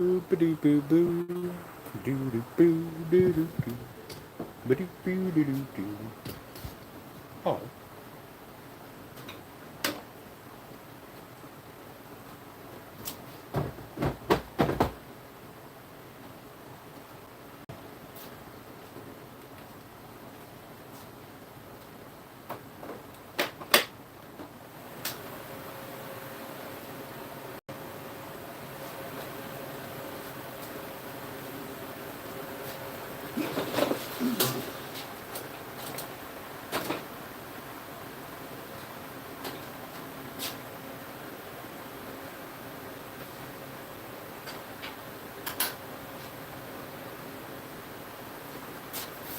Boo-ba-doo-boo-boo. Doo-doo-boo-doo-doo-doo. Ba-doo-boo-doo-doo-doo. Oh.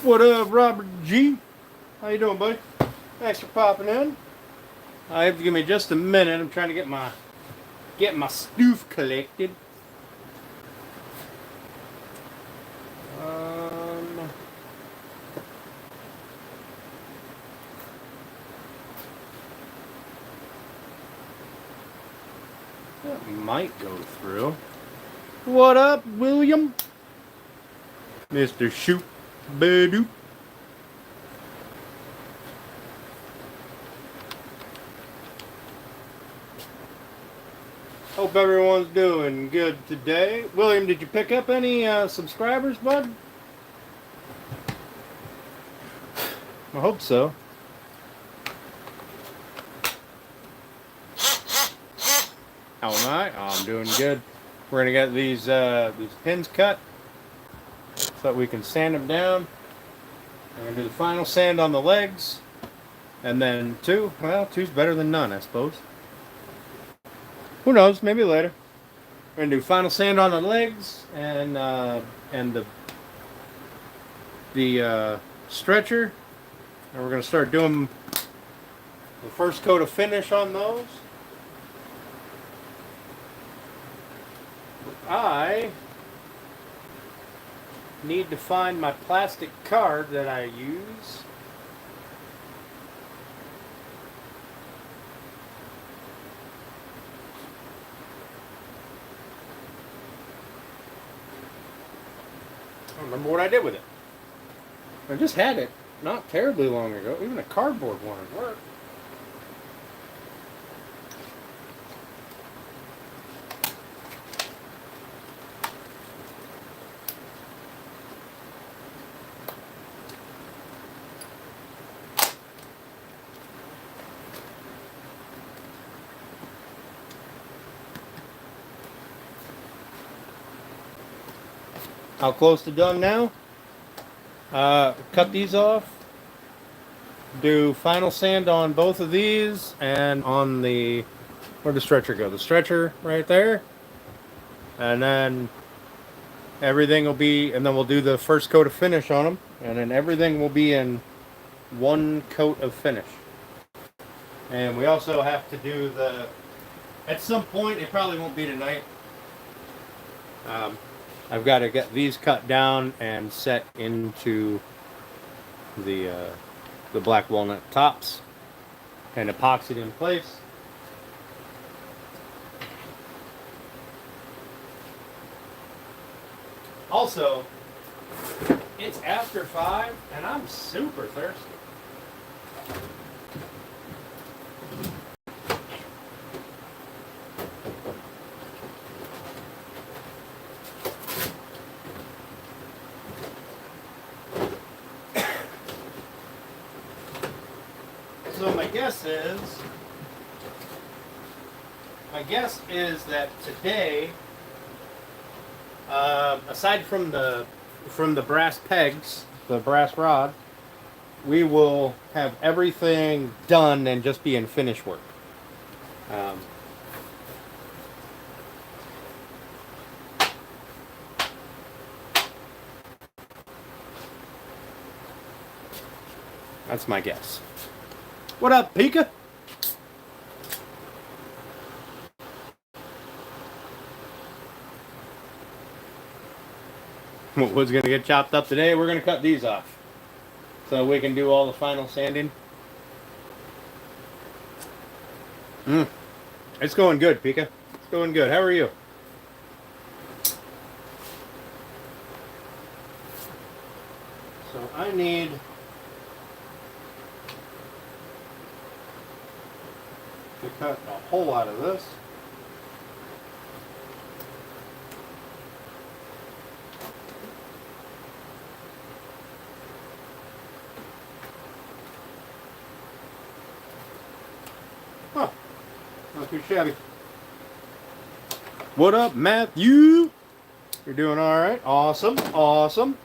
What up, Robert G? How you doing, buddy? Thanks for popping in. I have to give me just a minute. I'm trying to get my stoof collected. That might go through. What up, William? Mr. Shoot Badoo. Hope everyone's doing good today. William, did you pick up any subscribers, bud? I hope so. How am I? Oh, I'm doing good. We're gonna get these pins cut so that we can sand them down. We're gonna do the final sand on the legs, and then two's better than none, I suppose. Who knows? Maybe later. We're gonna do final sand on the legs and the stretcher, and we're gonna start doing the first coat of finish on those. I need to find my plastic card that I use. I don't remember what I did with it. I just had it not terribly long ago. Even a cardboard one would work. How close to done now? Cut these off. Do final sand on both of these and on the... Where'd the stretcher go? The stretcher right there. And then everything will be... And then we'll do the first coat of finish on them. And then everything will be in one coat of finish. And we also have to do the... At some point, it probably won't be tonight. I've got to get these cut down and set into the black walnut tops and epoxied in place. Also, it's after 5 and I'm super thirsty. So my guess is that today, aside from the brass pegs, the brass rod, we will have everything done and just be in finish work. That's my guess. What up, Pika? Wood's gonna get chopped up today. We're gonna cut these off so we can do all the final sanding. It's going good, Pika. It's going good. How are you? So I need to cut a hole out of this. Huh. Not too shabby. What up, Matthew? You're doing all right. Awesome. Awesome.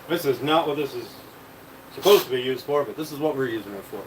This is not what this is supposed to be used for, but this is what we're using it for.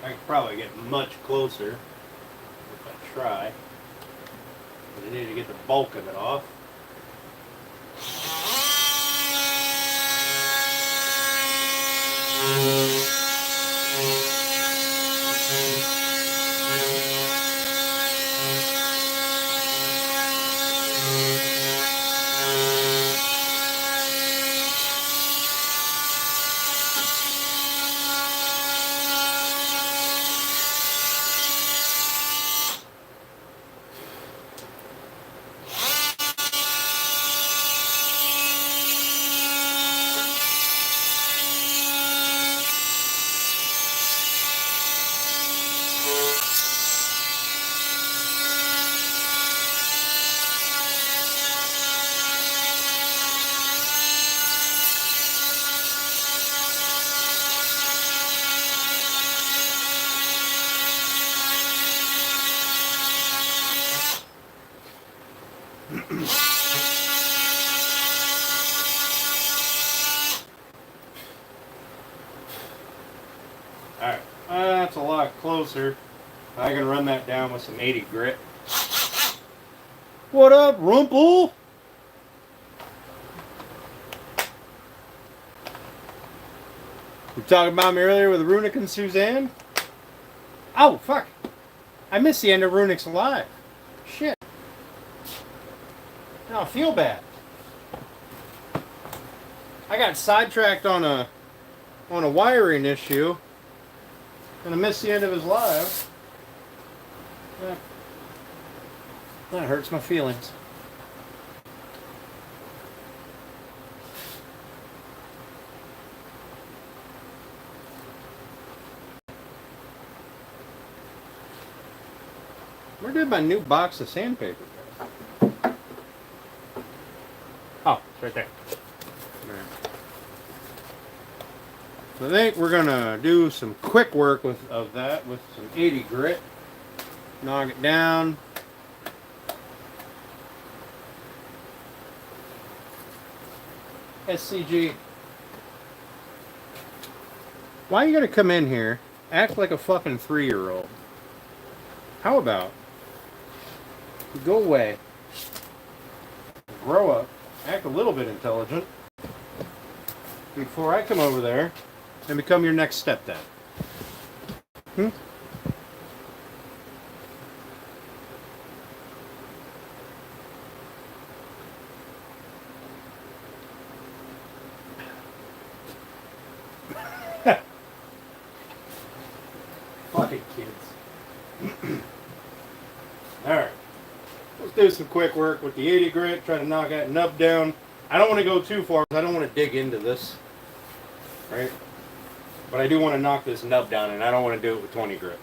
I could probably get much closer if I try. But I need to get the bulk of it off. Alright, that's a lot closer. I can run that down with some 80 grit. What up, Rumple? You talking about me earlier with Runic and Suzanne? Oh, fuck. I missed the end of Runic's live. Shit. I don't feel bad. I got sidetracked on a wiring issue. And I missed the end of his live. That hurts my feelings. Where did my new box of sandpaper go? Oh, it's right there. So I think we're gonna do some quick work of that with some 80 grit. Knock it down. SCG. Why are you gonna come in here, act like a fucking 3-year-old? How about you go away, grow up, act a little bit intelligent before I come over there and become your next stepdad? Hmm? Fucking kids. Alright. Let's do some quick work with the 80 grit. Try to knock that nub down. I don't want to go too far because I don't want to dig into this, right? But I do want to knock this nub down, and I don't want to do it with 20 grit.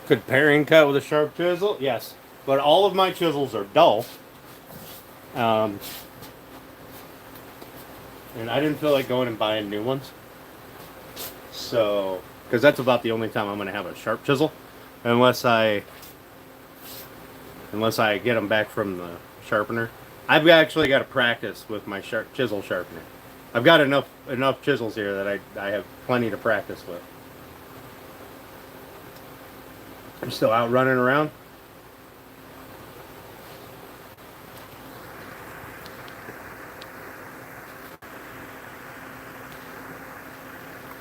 Could paring cut with a sharp chisel? Yes. But all of my chisels are dull. And I didn't feel like going and buying new ones. So, because that's about the only time I'm going to have a sharp chisel. Unless I get them back from the sharpener. I've actually got to practice with my chisel sharpener. I've got enough chisels here that I have plenty to practice with. I'm still out running around.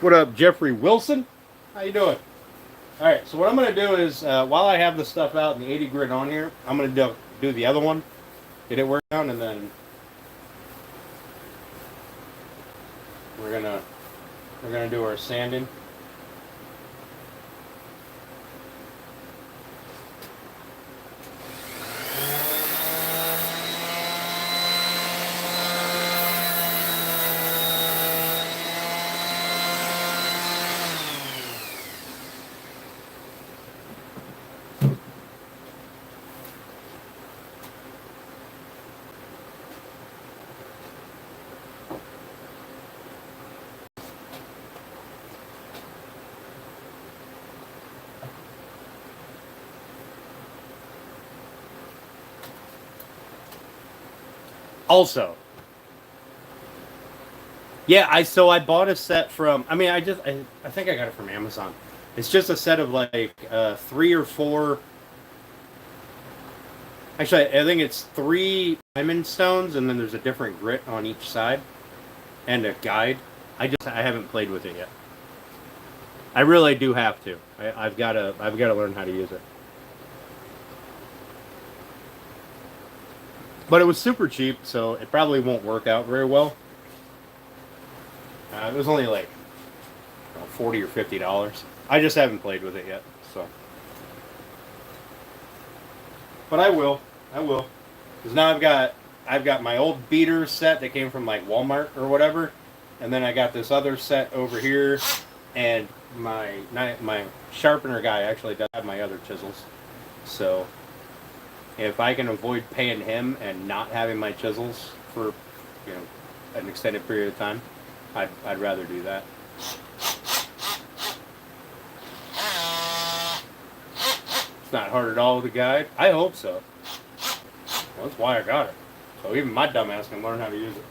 What up, Jeffrey Wilson? How you doing? All right, so what I'm going to do is, while I have the stuff out and the 80 grit on here, I'm going to do the other one, get it worked out, and then we're gonna do our sanding. Also, yeah, I bought a set from. I mean, I think I got it from Amazon. It's just a set of like 3 or 4. Actually, I think it's 3 diamond stones, and then there's a different grit on each side. and a guide. I haven't played with it yet. I really do have to. I've got to learn how to use it. But it was super cheap, so it probably won't work out very well. It was only like $40 or $50. I just haven't played with it yet, so. But I will. Because now I've got my old beater set that came from like Walmart or whatever, and then I got this other set over here, and my sharpener guy actually does have my other chisels. So if I can avoid paying him and not having my chisels for an extended period of time, I'd rather do that. It's not hard at all with a guide. I hope so. Well, that's why I got it. So even my dumbass can learn how to use it.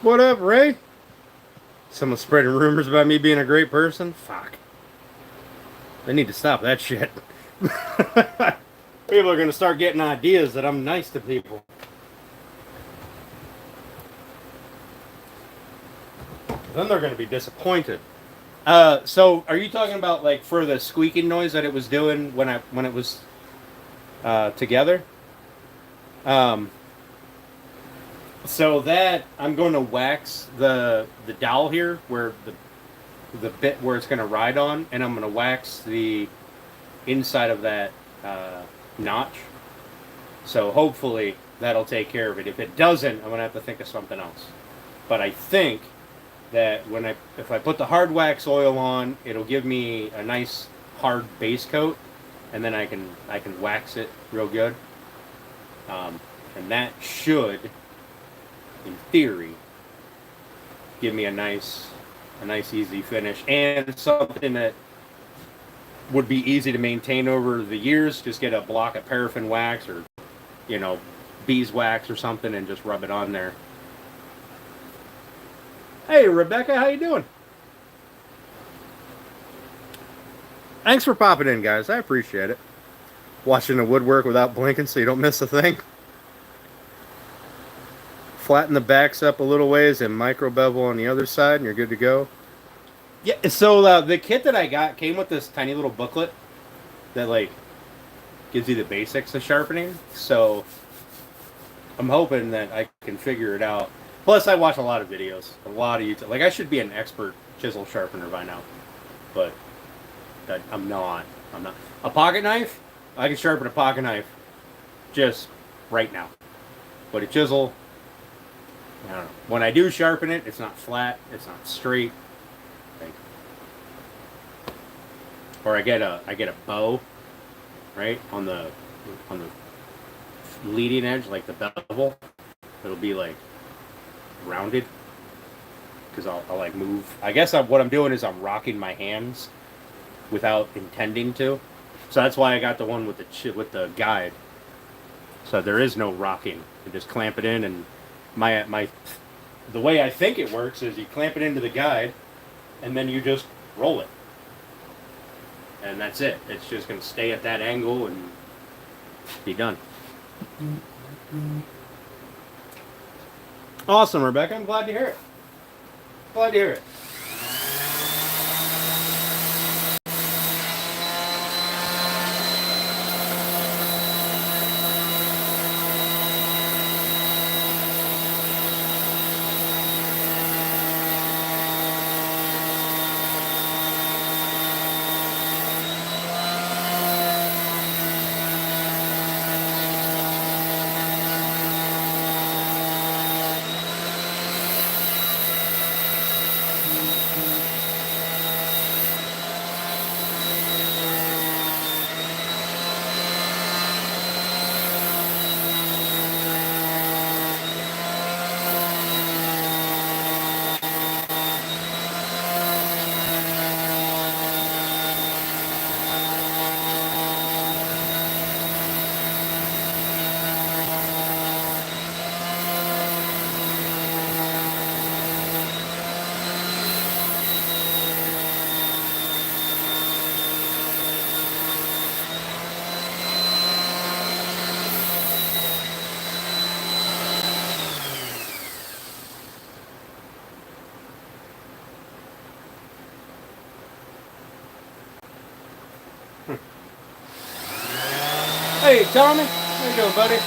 What up, Ray? Someone spreading rumors about me being a great person? Fuck. They need to stop that shit. People are going to start getting ideas that I'm nice to people. Then they're going to be disappointed. So are you talking about like for the squeaking noise that it was doing when it was together? So that I'm going to wax the dowel here where the bit where it's going to ride on, and I'm going to wax the inside of that notch. So hopefully that'll take care of it. If it doesn't, I'm going to have to think of something else. But I think that if I put the hard wax oil on, it'll give me a nice hard base coat, and then I can wax it real good. And that should, in theory, give me a nice easy finish, and something that would be easy to maintain over the years. Just get a block of paraffin wax or beeswax or something and just rub it on there. Hey Rebecca, how you doing? Thanks for popping in, guys. I appreciate it. Watching the woodwork without blinking so you don't miss a thing. Flatten the backs up a little ways and micro bevel on the other side and you're good to go. Yeah, so the kit that I got came with this tiny little booklet that like gives you the basics of sharpening. So I'm hoping that I can figure it out. Plus I watch a lot of videos, a lot of YouTube. Like I should be an expert chisel sharpener by now, but I'm not. A pocket knife, I can sharpen a pocket knife just right now. But a chisel, I don't know. When I do sharpen it, it's not flat, it's not straight. Like, or I get a bow, right, on the leading edge, like the bevel. It'll be like rounded because I'll like move. I guess what I'm doing is I'm rocking my hands without intending to. So that's why I got the one with the guide. So there is no rocking. You just clamp it in, and the way I think it works is you clamp it into the guide, and then you just roll it, and that's it. It's just going to stay at that angle and be done. Awesome, Rebecca. I'm glad to hear it. Glad to hear it. Hey, Tommy. How you doing, buddy?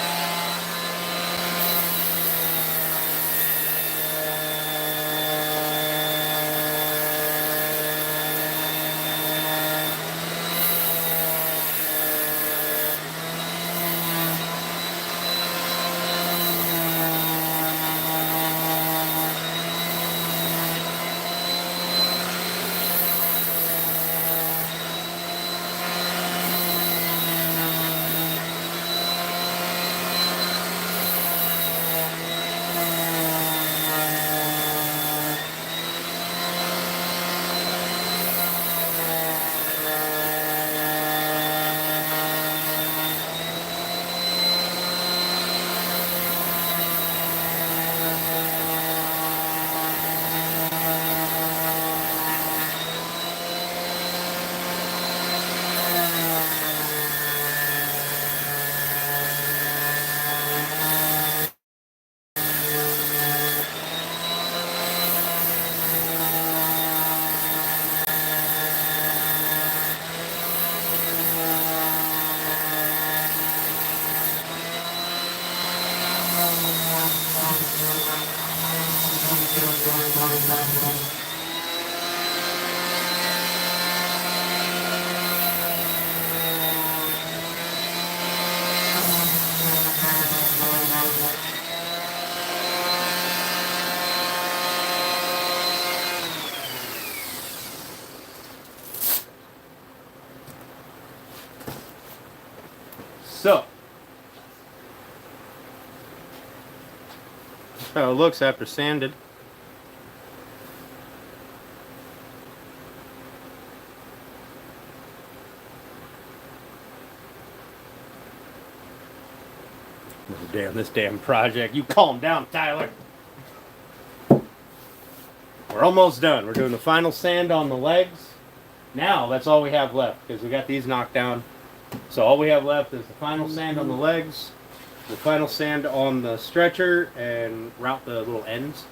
So, that's how it looks after sanded. This damn project. You calm down, Tyler. We're almost done. We're doing the final sand on the legs. Now, that's all we have left because we got these knocked down. So all we have left is the final sand on the legs, the final sand on the stretcher, and route the little ends.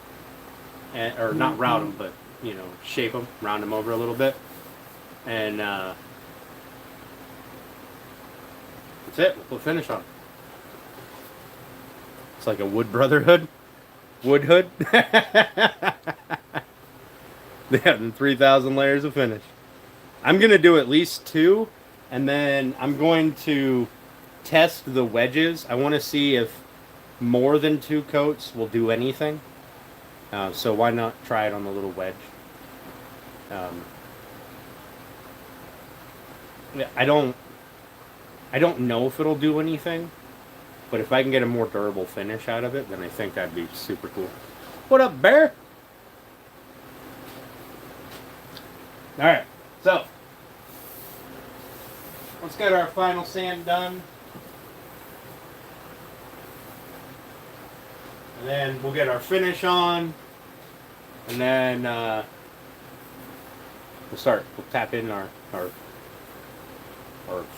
Or not route them, but, you know, shape them, round them over a little bit. And that's it. We'll put finish on it. It's like a wood brotherhood. Wood hood. They have 3,000 layers of finish. I'm going to do at least 2, and then I'm going to test the wedges. I want to see if more than 2 coats will do anything. So why not try it on the little wedge? Yeah, I don't know if it'll do anything, but if I can get a more durable finish out of it, then I think that'd be super cool. What up, Bear? All right, so let's get our final sand done. And then we'll get our finish on. And then we'll tap in our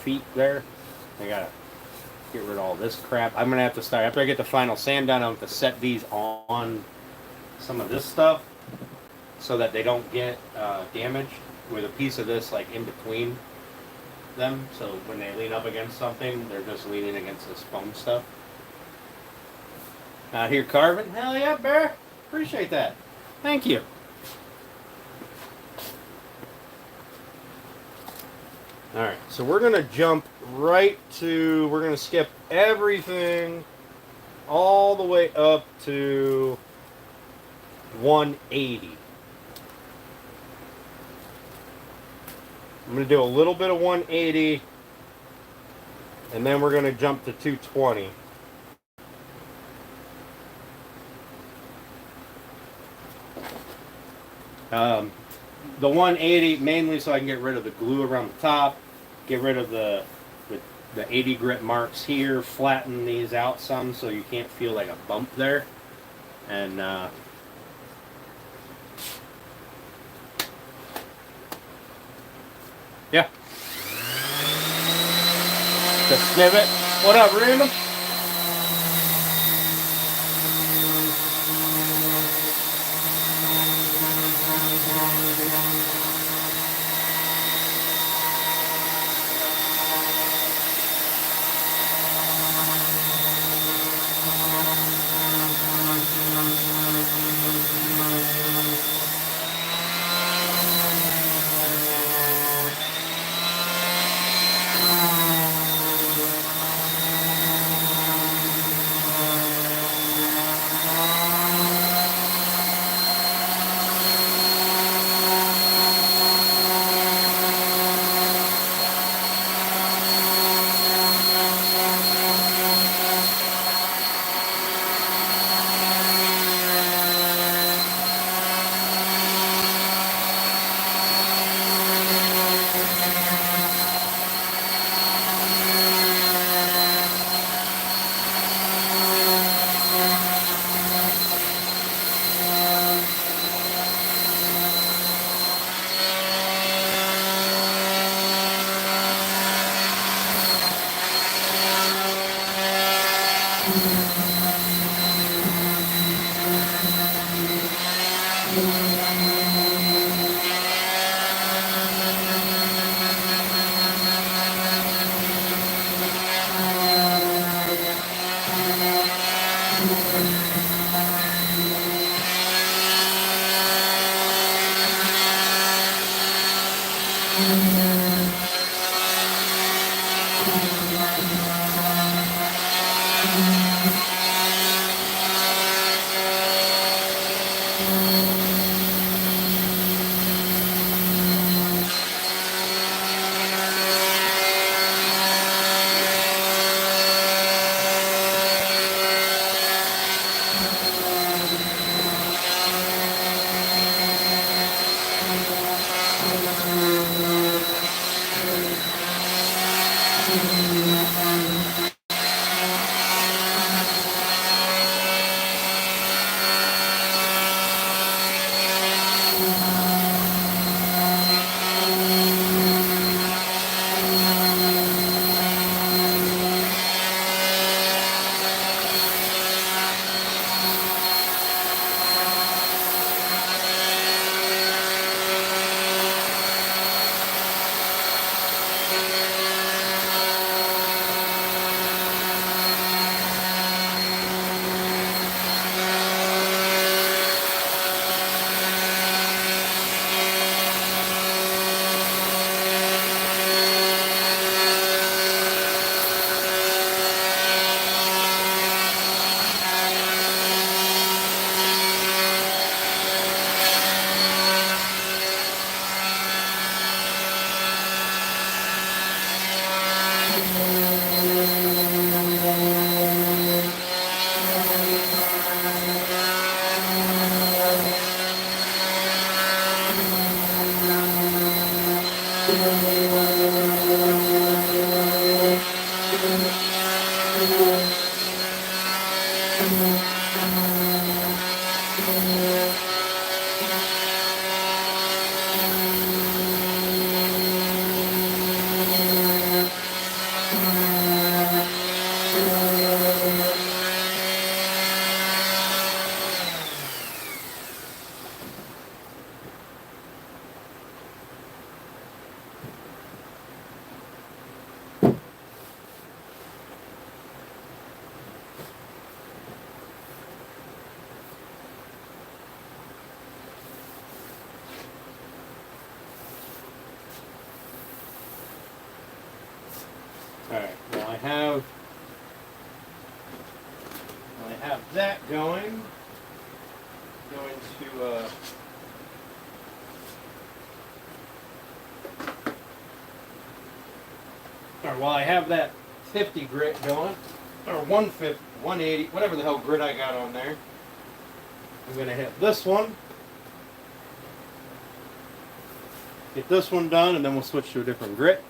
feet there. I gotta get rid of all this crap. I'm gonna have to start, after I get the final sand done, I'll have to set these on some of this stuff so that they don't get damaged with a piece of this like in between them. So when they lean up against something, they're just leaning against this foam stuff. Out here carving. Hell yeah, Bear. Appreciate that. Thank you. Alright, so we're going to jump right to, we're going to skip everything all the way up to 180. I'm going to do a little bit of 180, and then we're going to jump to 220. The 180 mainly so I can get rid of the glue around the top, get rid of the 80 grit marks here, flatten these out some so you can't feel like a bump there, and yeah, the snivet. What up, Random? Alright, well I have that going. Going to or while I have that 50 grit going, or 150, 180, whatever the hell grit I got on there, I'm gonna hit this one. Get this one done, and then we'll switch to a different grit.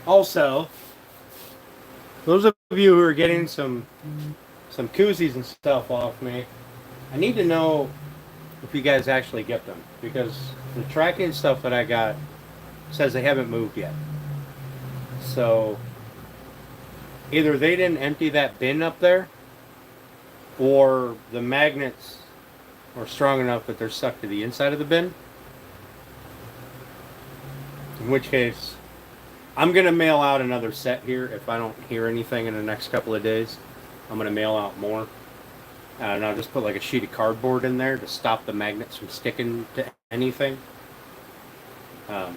Also, those of you who are getting some koozies and stuff off me, I need to know if you guys actually get them, because the tracking stuff that I got says they haven't moved yet. So either they didn't empty that bin up there, or the magnets are strong enough that they're stuck to the inside of the bin. In which case, I'm going to mail out another set here if I don't hear anything in the next couple of days. I'm going to mail out more. And I'll just put like a sheet of cardboard in there to stop the magnets from sticking to anything. I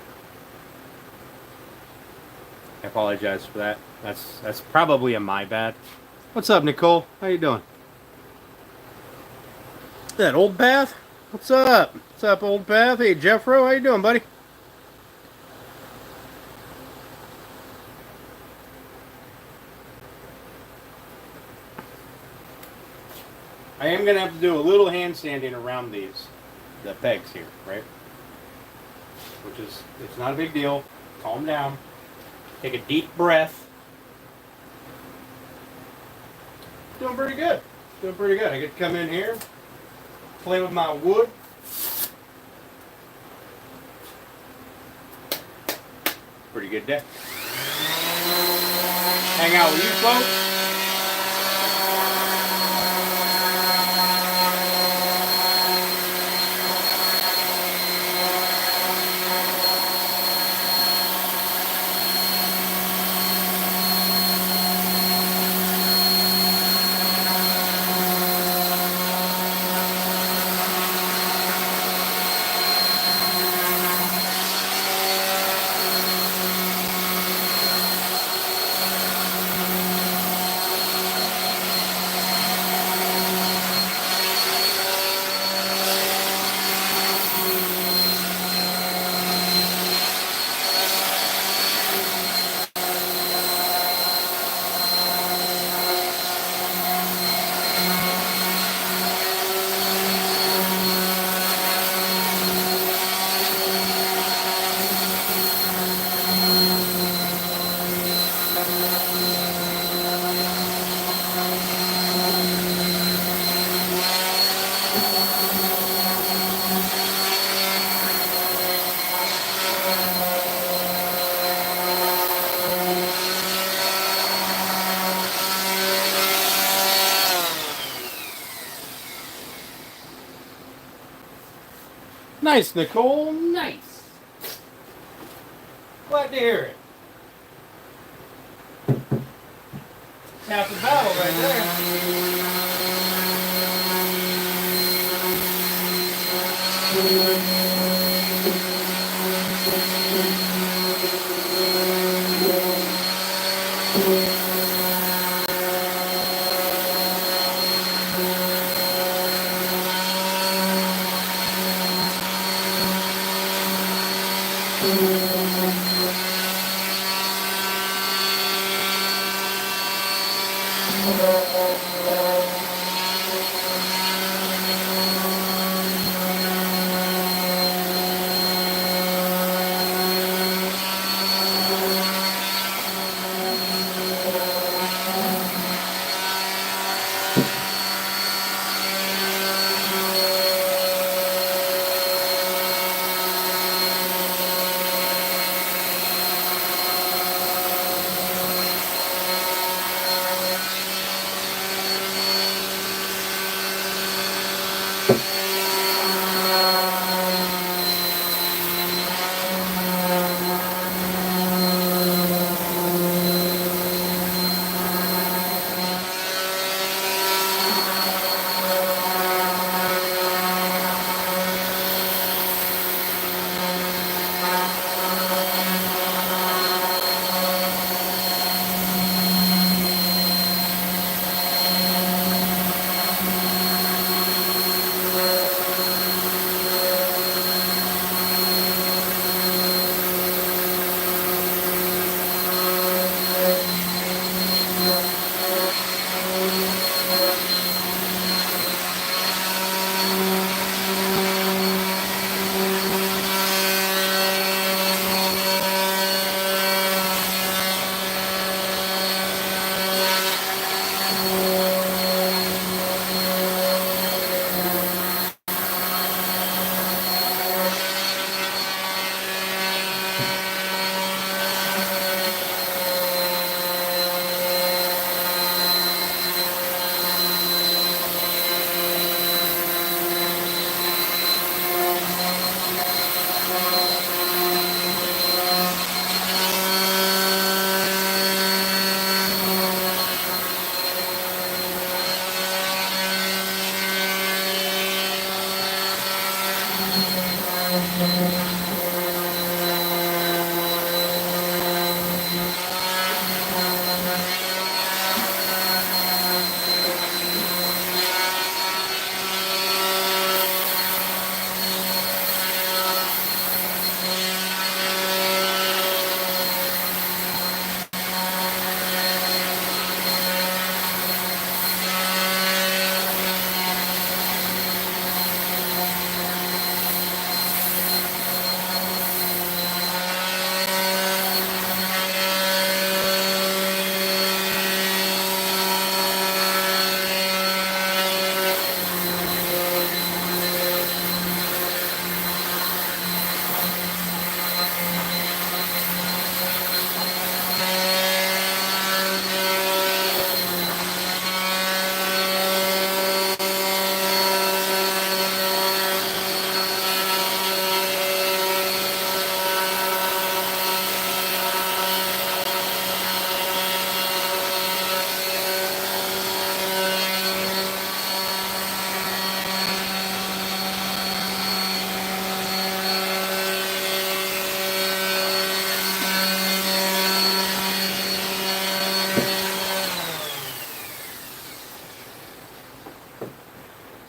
apologize for that. That's probably a my bad. What's up, Nicole? How you doing? That old Path? What's up? What's up, old Path? Hey, Jeffro, how you doing, buddy? I am going to have to do a little hand sanding around the pegs here, right? Which is, it's not a big deal. Calm down. Take a deep breath. Doing pretty good. Doing pretty good. I get to come in here, play with my wood. Pretty good day. Hang out with you folks. Nice, Nicole. Nice. Glad to hear it. Half the battle right there.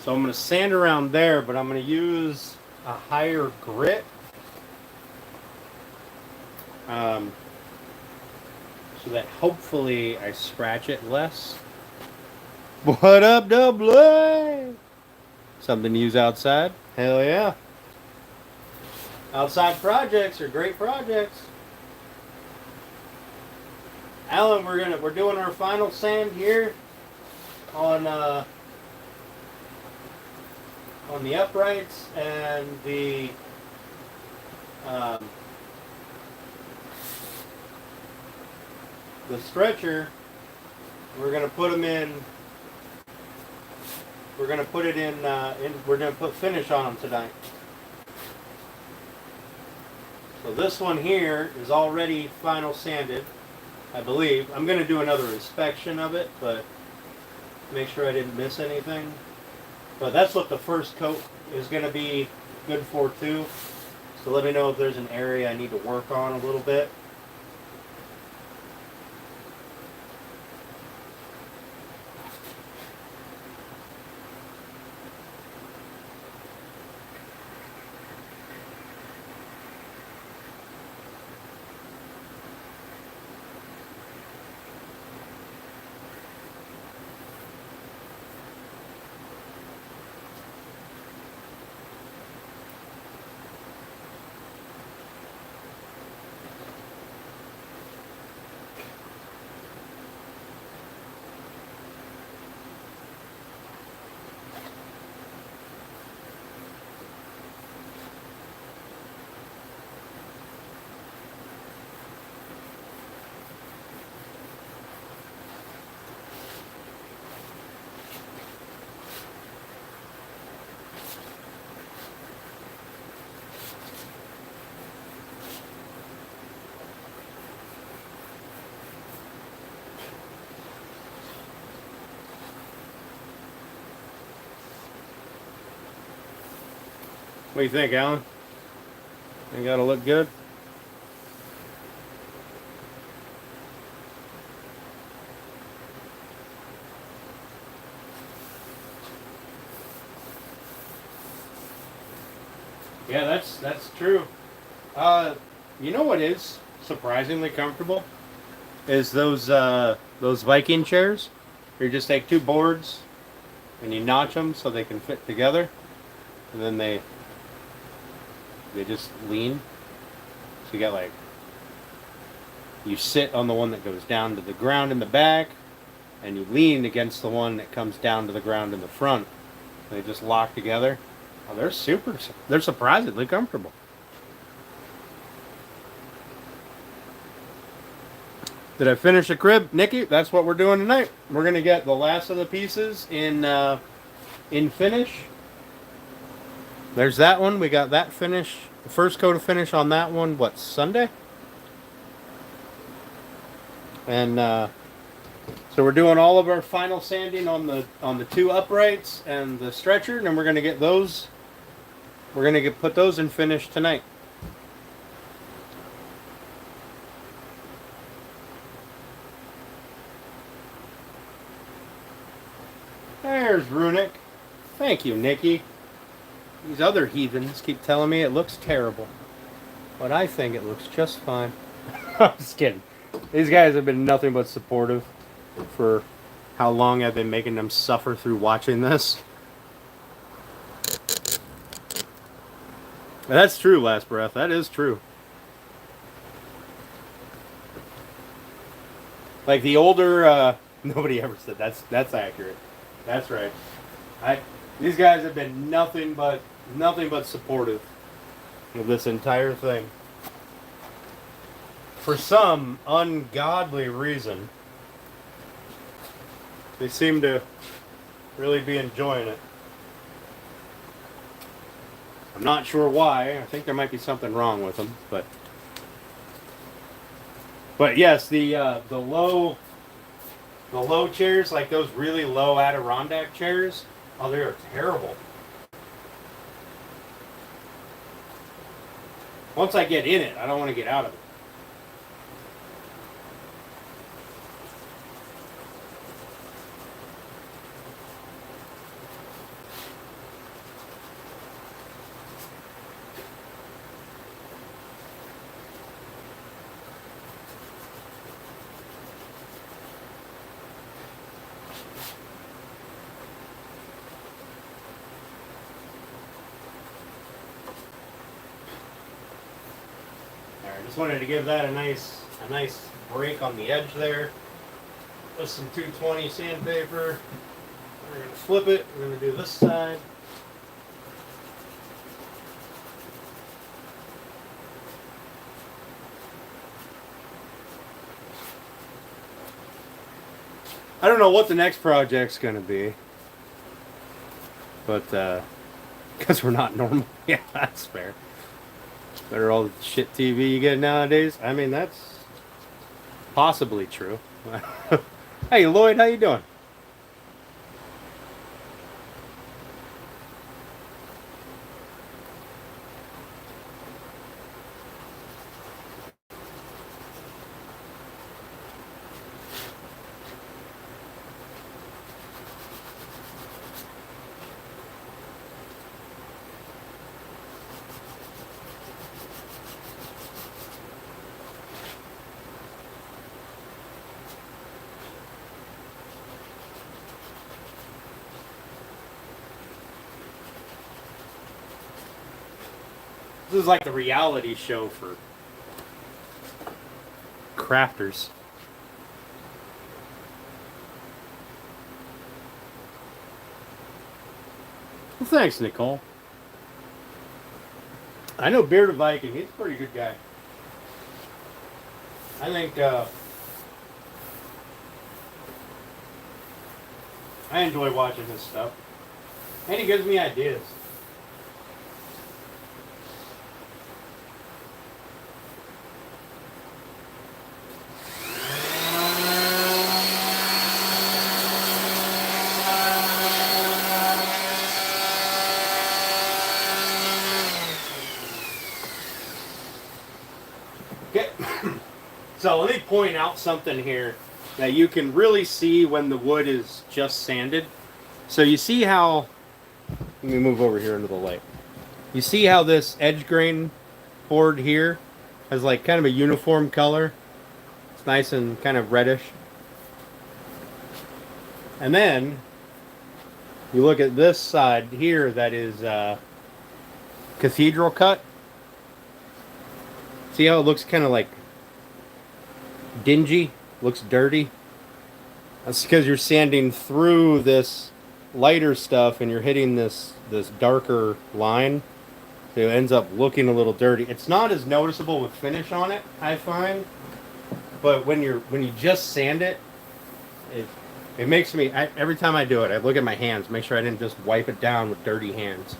So I'm going to sand around there, but I'm going to use a higher grit. So that hopefully I scratch it less. What up, double A? Something to use outside? Hell yeah. Outside projects are great projects. Alan, we're doing our final sand here on the uprights and the stretcher. We're gonna put them in. We're gonna put it in. We're gonna put finish on them tonight. So this one here is already final sanded, I believe. I'm gonna do another inspection of it, but make sure I didn't miss anything. But that's what the first coat is gonna be good for too. So let me know if there's an area I need to work on a little bit. What do you think, Alan? They gotta look good. Yeah, that's true. You know what is surprisingly comfortable is those Viking chairs. You just take two boards and you notch them so they can fit together, and then they just lean. So you got like, you sit on the one that goes down to the ground in the back, and you lean against the one that comes down to the ground in the front. They just lock together. Oh, they're surprisingly comfortable. Did I finish the crib, Nikki? That's what we're doing tonight. We're gonna get the last of the pieces in finish. There's that one. We got that finish. The first coat of finish on that one. What, Sunday? And so we're doing all of our final sanding on the two uprights and the stretcher, and then we're gonna get those. We're gonna put those in finish tonight. There's Runic. Thank you, Nikki. These other heathens keep telling me it looks terrible, but I think it looks just fine. I'm just kidding. These guys have been nothing but supportive for how long I've been making them suffer through watching this. That's true, Last Breath. That is true. Like the older, nobody ever said that's accurate. That's right. These guys have been nothing but supportive of this entire thing. For some ungodly reason, they seem to really be enjoying it. I'm not sure why. I think there might be something wrong with them, but yes, the low chairs, like those really low Adirondack chairs, oh, they are terrible. Once I get in it, I don't want to get out of it. just wanted to give that a nice break on the edge there with some 220 sandpaper. We're going to flip it. We're going to do this side. I don't know what the next project's going to be, but because we're not normal. Yeah, that's fair. Better all the shit TV you get nowadays. I mean, that's possibly true. Hey, Lloyd, how you doing? This is like the reality show for crafters. Well, thanks, Nicole. I know Bearded Viking. He's a pretty good guy. I think I enjoy watching his stuff. And he gives me ideas. Okay. So let me point out something here that you can really see when the wood is just sanded. So you see how, let me move over here into the light. You see how this edge grain board here has like kind of a uniform color. It's nice and kind of reddish. And then you look at this side here that is cathedral cut. See how it looks kind of like dingy, looks dirty? That's because you're sanding through this lighter stuff and you're hitting this darker line. So it ends up looking a little dirty. It's not as noticeable with finish on it, I find. But when you just sand it, it makes me, every time I do it, I look at my hands, make sure I didn't just wipe it down with dirty hands.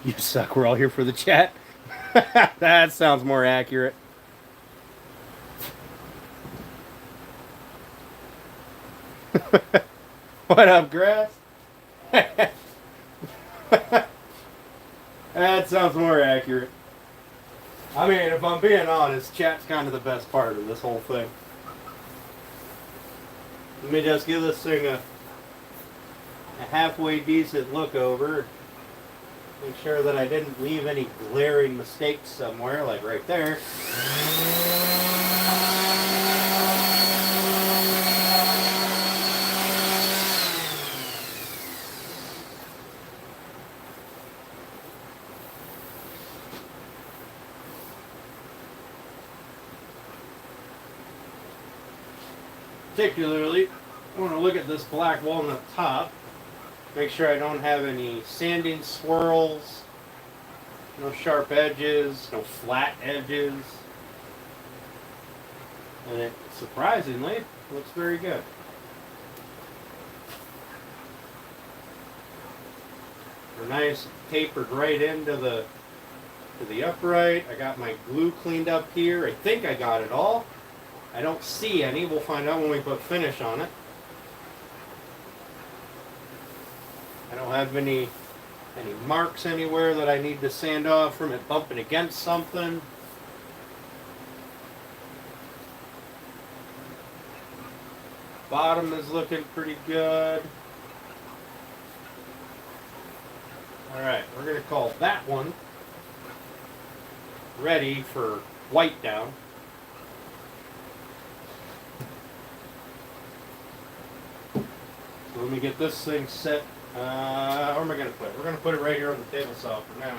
You suck, we're all here for the chat. That sounds more accurate. What up, Grass? That sounds more accurate. I mean, if I'm being honest, chat's kind of the best part of this whole thing. Let me just give this thing a halfway decent look over. Make sure that I didn't leave any glaring mistakes somewhere, like right there. Particularly, I want to look at this black walnut top. Make sure I don't have any sanding swirls, no sharp edges, no flat edges. And it, surprisingly, looks very good. They're nice, tapered right into the upright. I got my glue cleaned up here. I think I got it all. I don't see any. We'll find out when we put finish on it. I don't have any marks anywhere that I need to sand off from it bumping against something. Bottom is looking pretty good. Alright, we're going to call that one ready for white down. So let me get this thing set. Where am I going to put it? We're going to put it right here on the table saw for now.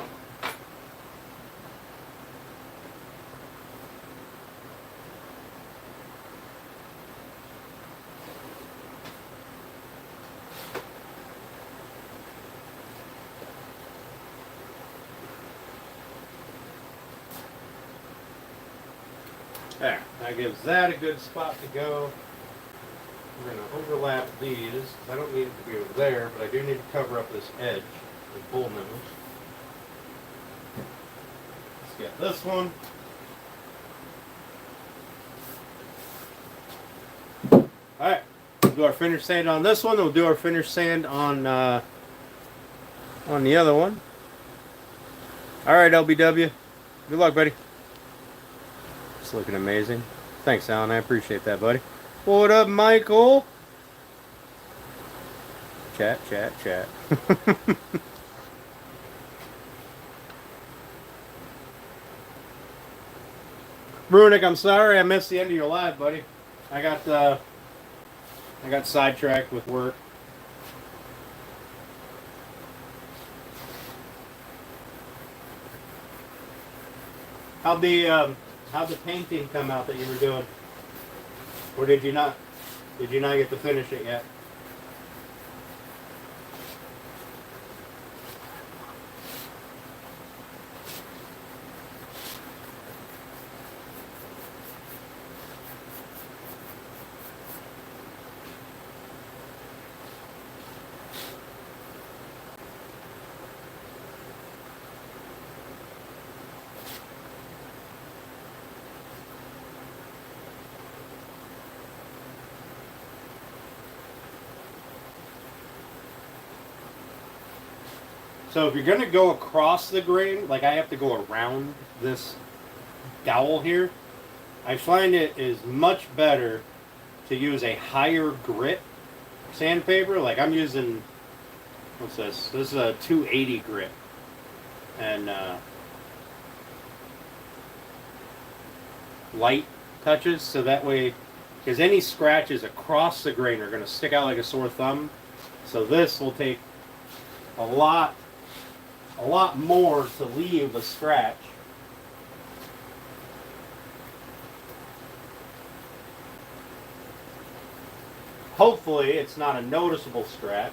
There, that gives that a good spot to go. We're going to overlap these. I don't need it to be over there, but I do need to cover up this edge, the bull nose. Let's get this one. Alright, we'll do our finish sand on this one. We'll do our finish sand on the other one. Alright, LBW. Good luck, buddy. It's looking amazing. Thanks, Alan. I appreciate that, buddy. What up, Michael? Chat. Runic, I'm sorry I missed the end of your live, buddy. I got sidetracked with work. How'd the painting come out that you were doing? Or did you not get to finish it yet? So if you're going to go across the grain, like I have to go around this dowel here, I find it is much better to use a higher grit sandpaper. Like I'm using, what's this? This is a 280 grit. And light touches, so that way, because any scratches across the grain are going to stick out like a sore thumb. So this will take a lot more to leave a scratch. Hopefully it's not a noticeable scratch.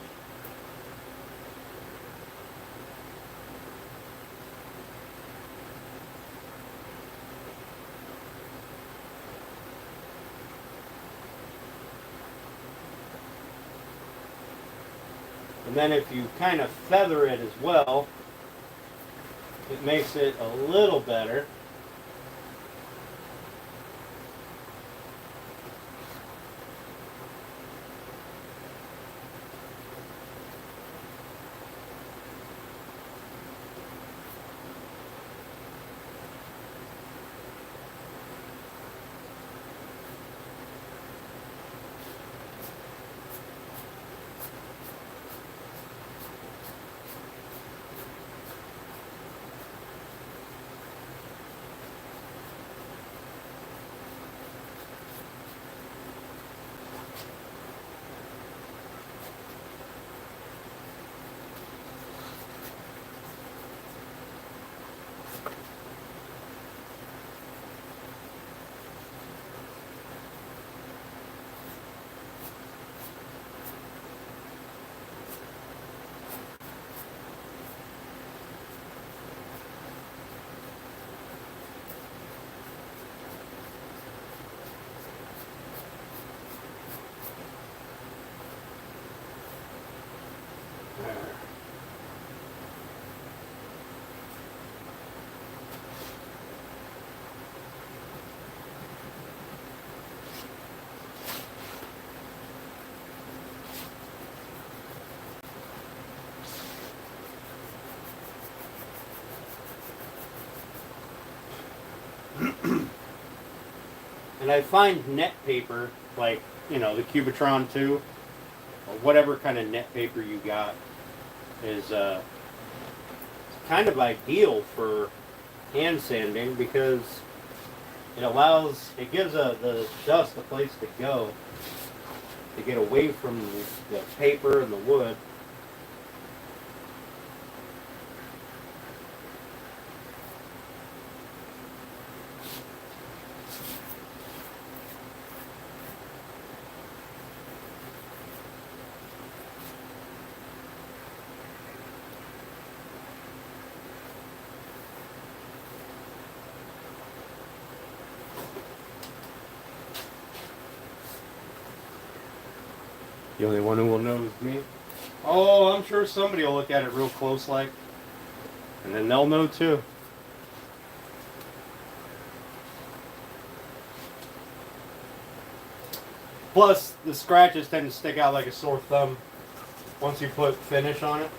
And then if you kind of feather it as well, it makes it a little better. And I find net paper, like, you know, the Cubitron 2, or whatever kind of net paper you got, is kind of ideal for hand sanding because it gives the dust a place to go. to get away from the paper and the wood. The only one who will know is me. Oh, I'm sure somebody will look at it real close like. And then they'll know too. Plus, the scratches tend to stick out like a sore thumb once you put finish on it.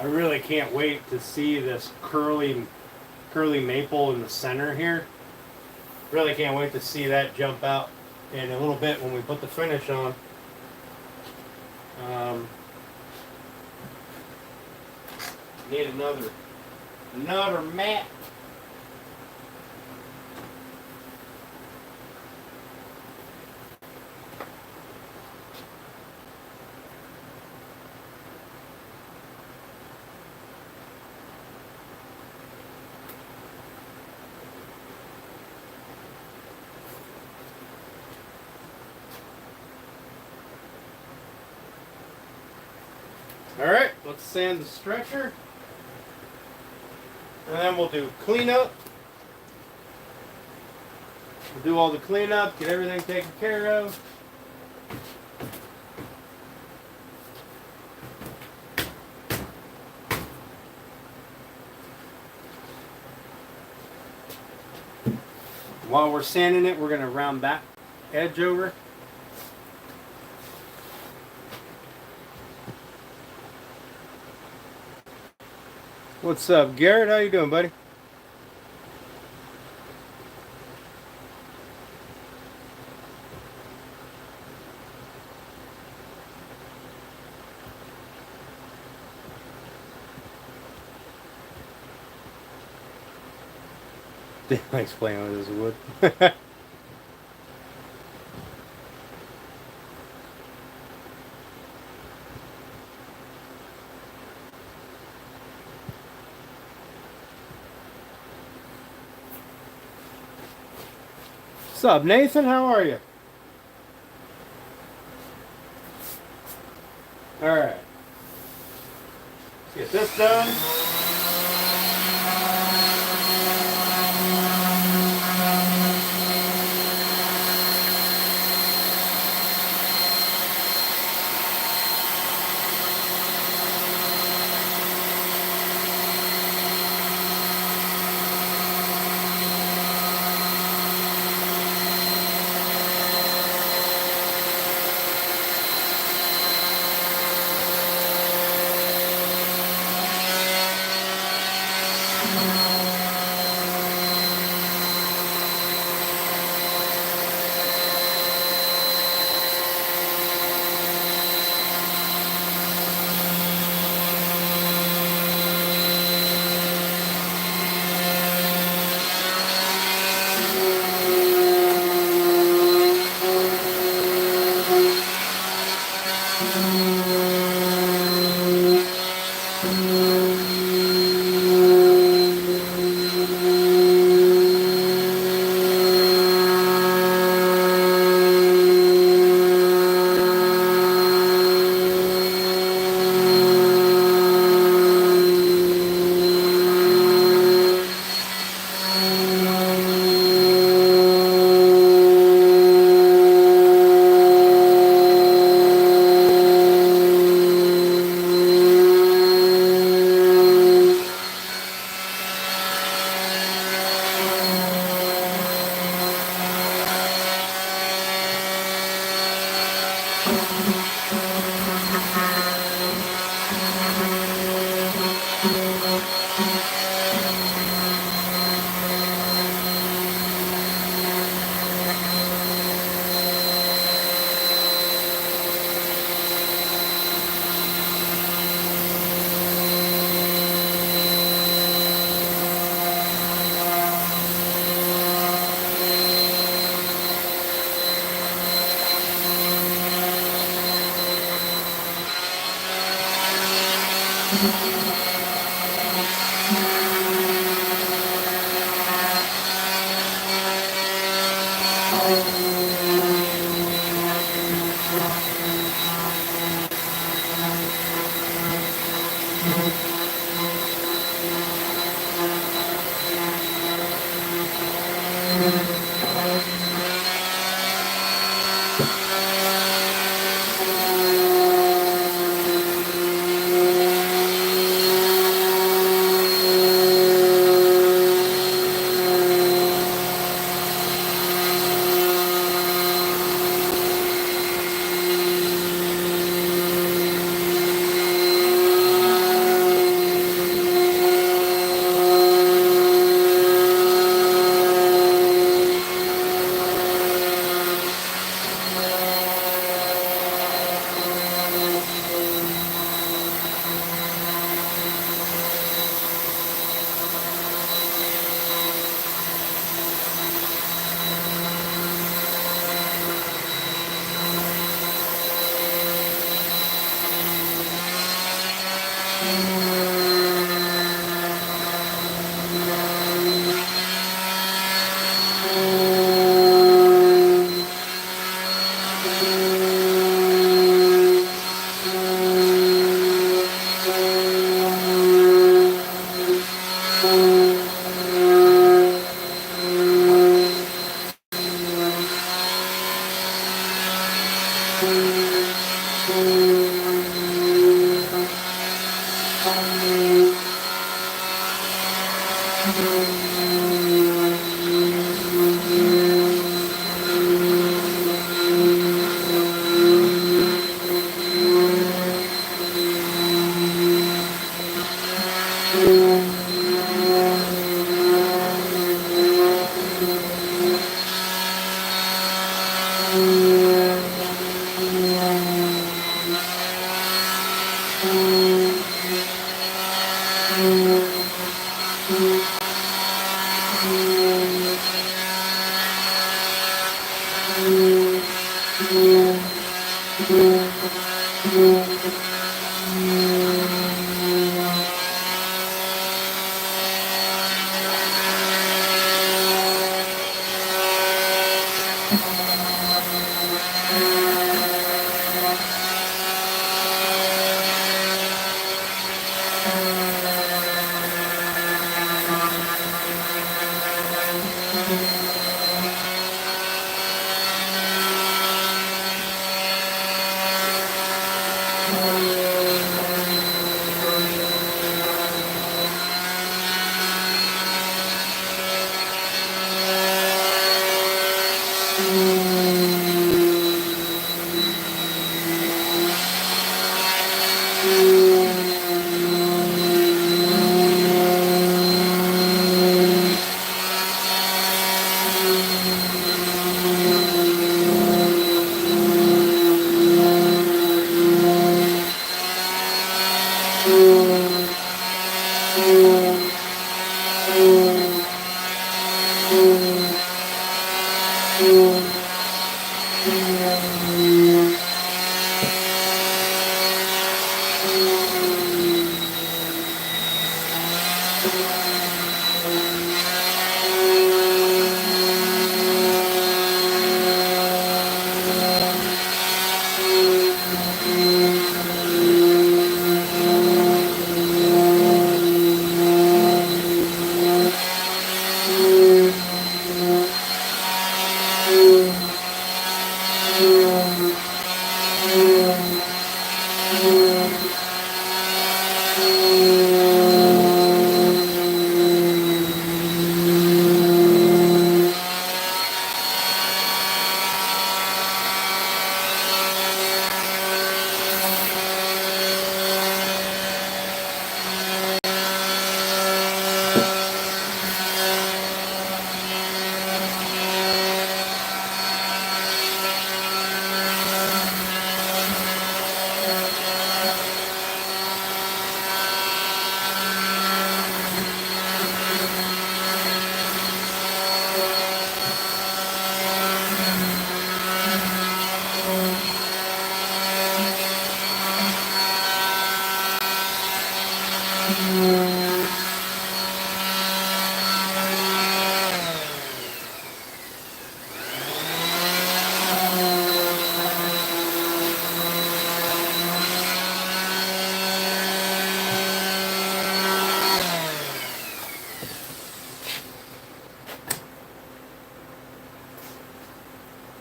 I really can't wait to see this curly maple in the center here. Really can't wait to see that jump out in a little bit when we put the finish on. Need another mat. All right, let's sand the stretcher, and then we'll do cleanup. We'll do all the cleanup, get everything taken care of. While we're sanding it, we're going to round that edge over. What's up, Garrett? How you doing, buddy? He likes playing with his wood. What's up, Nathan? How are you? All right. Let's get this done.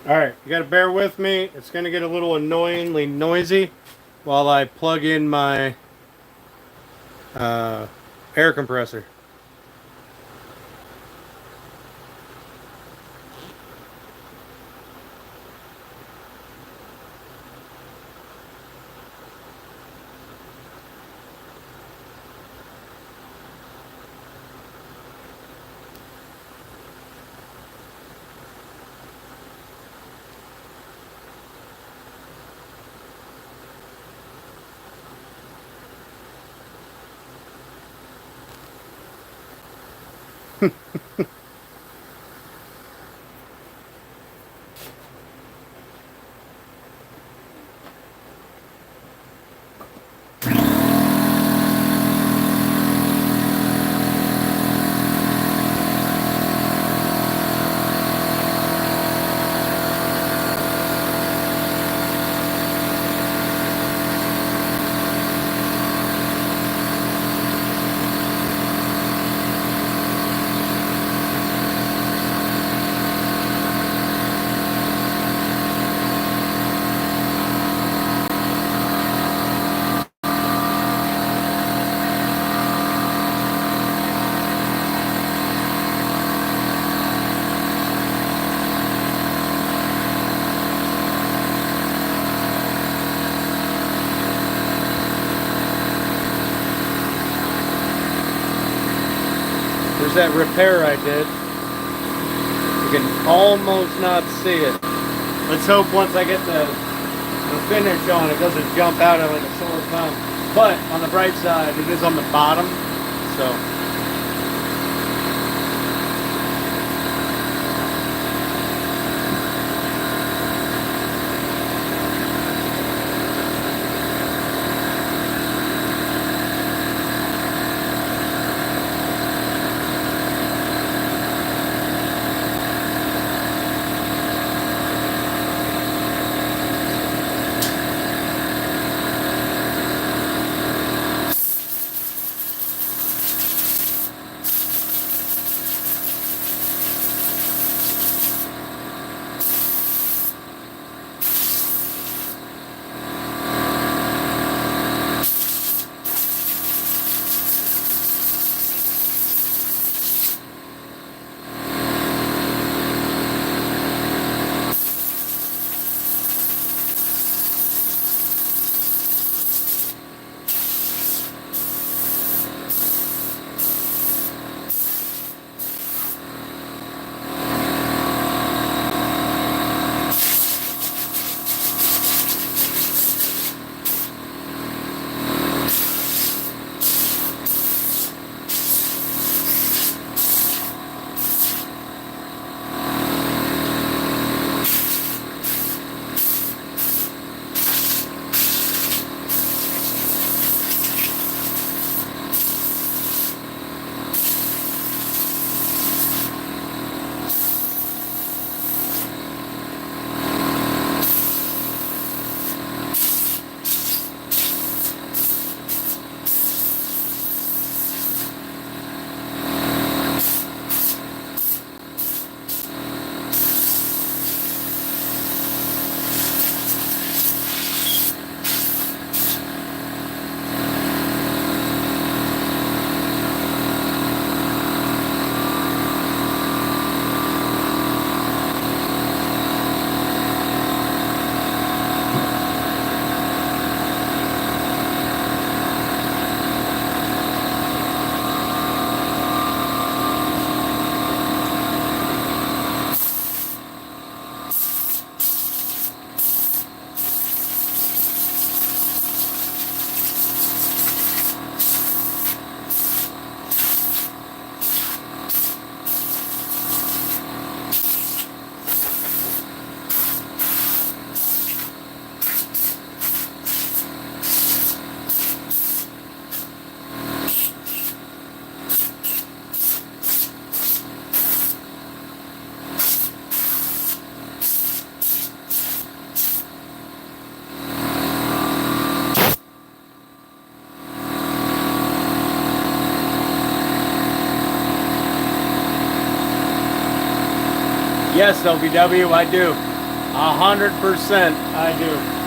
Alright, you gotta bear with me. It's gonna get a little annoyingly noisy while I plug in my air compressor. There's that repair I did. You can almost not see it. Let's hope once I get the finish on it doesn't jump out at like a sore thumb. But on the bright side, it is on the bottom, so. Yes, LBW, I do. 100% I do.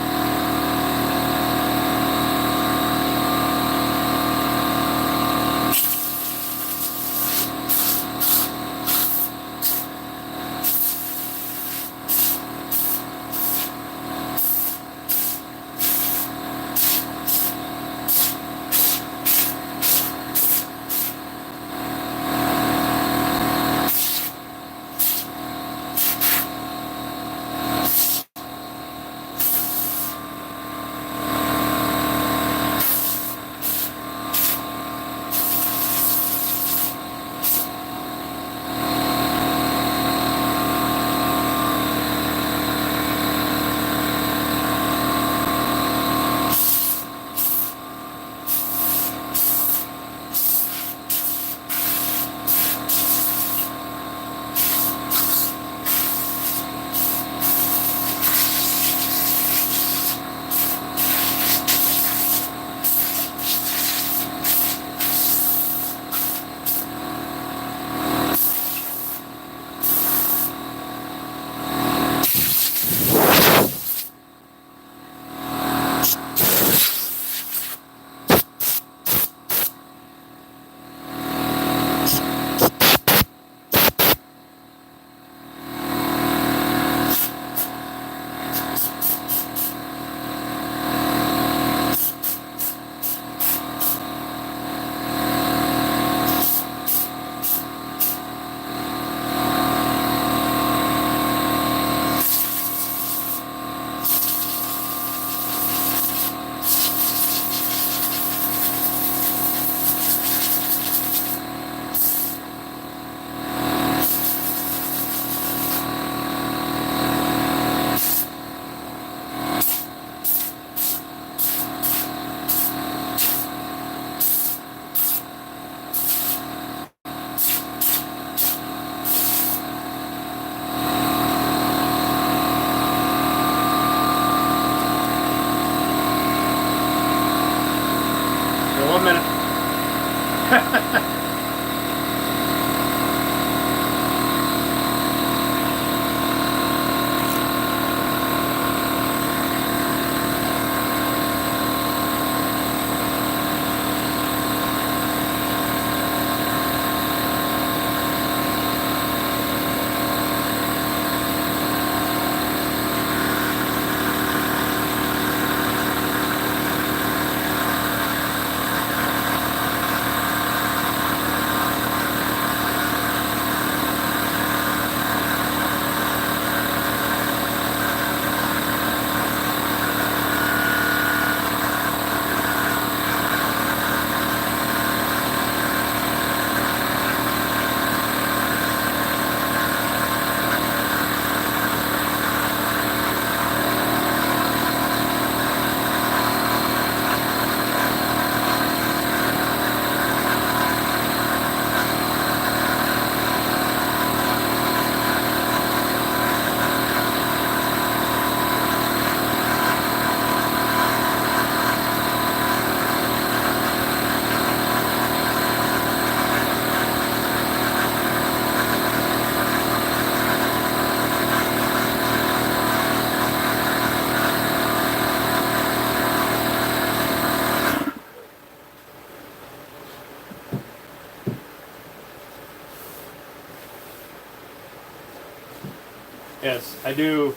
Yes, I do.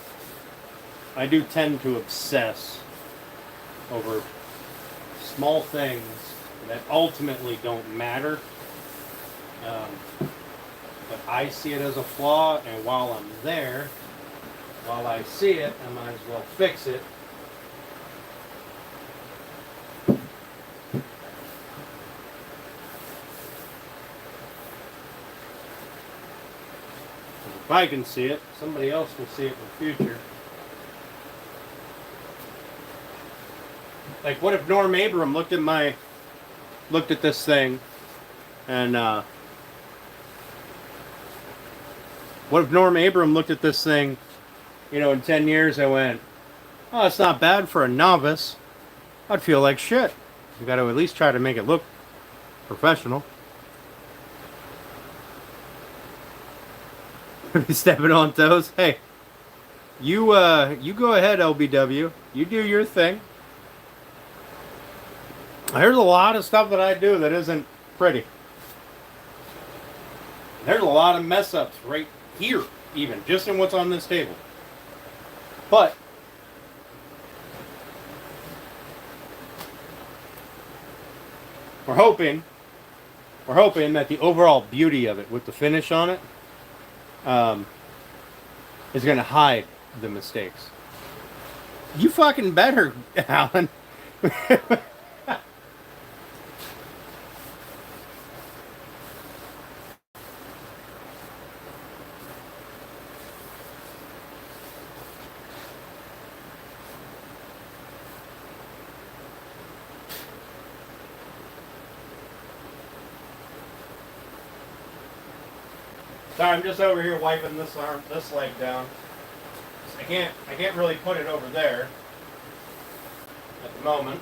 I do tend to obsess over small things that ultimately don't matter. But I see it as a flaw, and while I'm there, while I see it, I might as well fix it. If I can see it, somebody else will see it in the future. Like, what if Norm Abram looked at this thing, and what if Norm Abram looked at this thing, in 10 years I went, oh, it's not bad for a novice. I'd feel like shit. You got to at least try to make it look professional. be stepping on toes. Hey, you go ahead, LBW. You do your thing. There's a lot of stuff that I do that isn't pretty. There's a lot of mess ups right here, even just in what's on this table. But we're hoping that the overall beauty of it, with the finish on it, is going to hide the mistakes. You fucking better, Alan. Sorry, I'm just over here wiping this leg down. I can't really put it over there at the moment.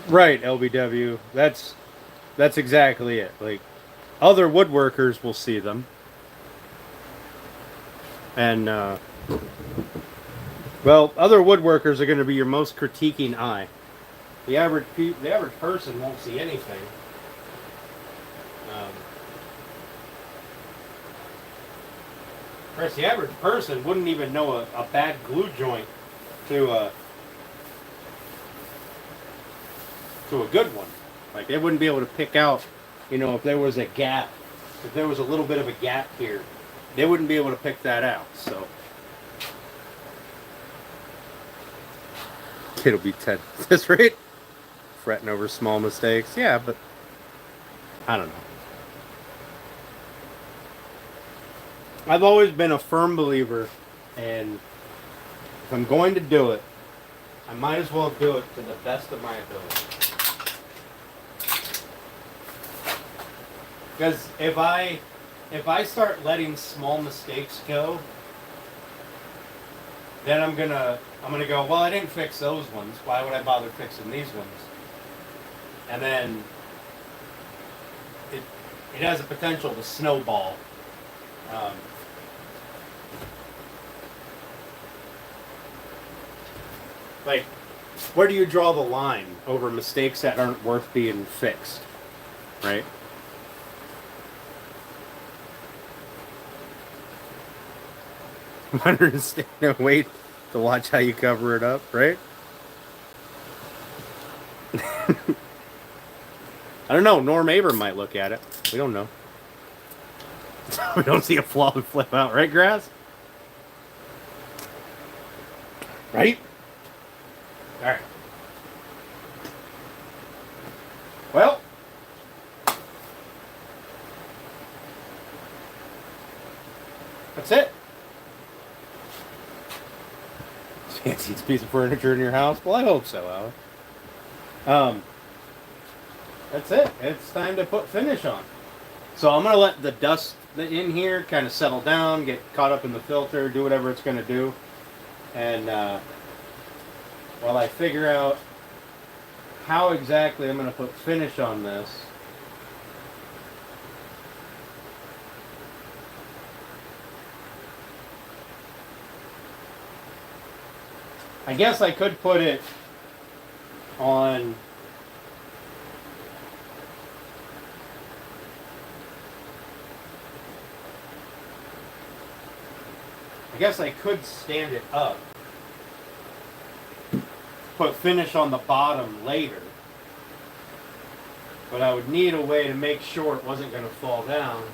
Right, LBW. That's exactly it. Like, other woodworkers will see them, and well, other woodworkers are going to be your most critiquing eye. The average person won't see anything. Chris, the average person wouldn't even know a bad glue joint to a good one. Like, they wouldn't be able to pick out, if there was a gap, if there was a little bit of a gap here, they wouldn't be able to pick that out. So it'll be 10. That's right. Fretting over small mistakes. Yeah, but I don't know. I've always been a firm believer, and if I'm going to do it, I might as well do it to the best of my ability. Because if I start letting small mistakes go, then I'm gonna go, well, I didn't fix those ones. Why would I bother fixing these ones? And then it has a potential to snowball. Like, where do you draw the line over mistakes that aren't worth being fixed? Right? Understand and wait to watch how you cover it up, right? I don't know. Norm Aber might look at it. We don't know. We don't see a flaw and flip out, right, Grass? Right? All right. Well, that's it. Fanciest piece of furniture in your house? Well, I hope so, Alan. That's it. It's time to put finish on. So I'm gonna let the dust in here kind of settle down, get caught up in the filter, do whatever it's gonna do, and while I figure out how exactly I'm gonna put finish on this. I guess I could put it on I guess I could stand it up, put finish on the bottom later, but I would need a way to make sure it wasn't going to fall down.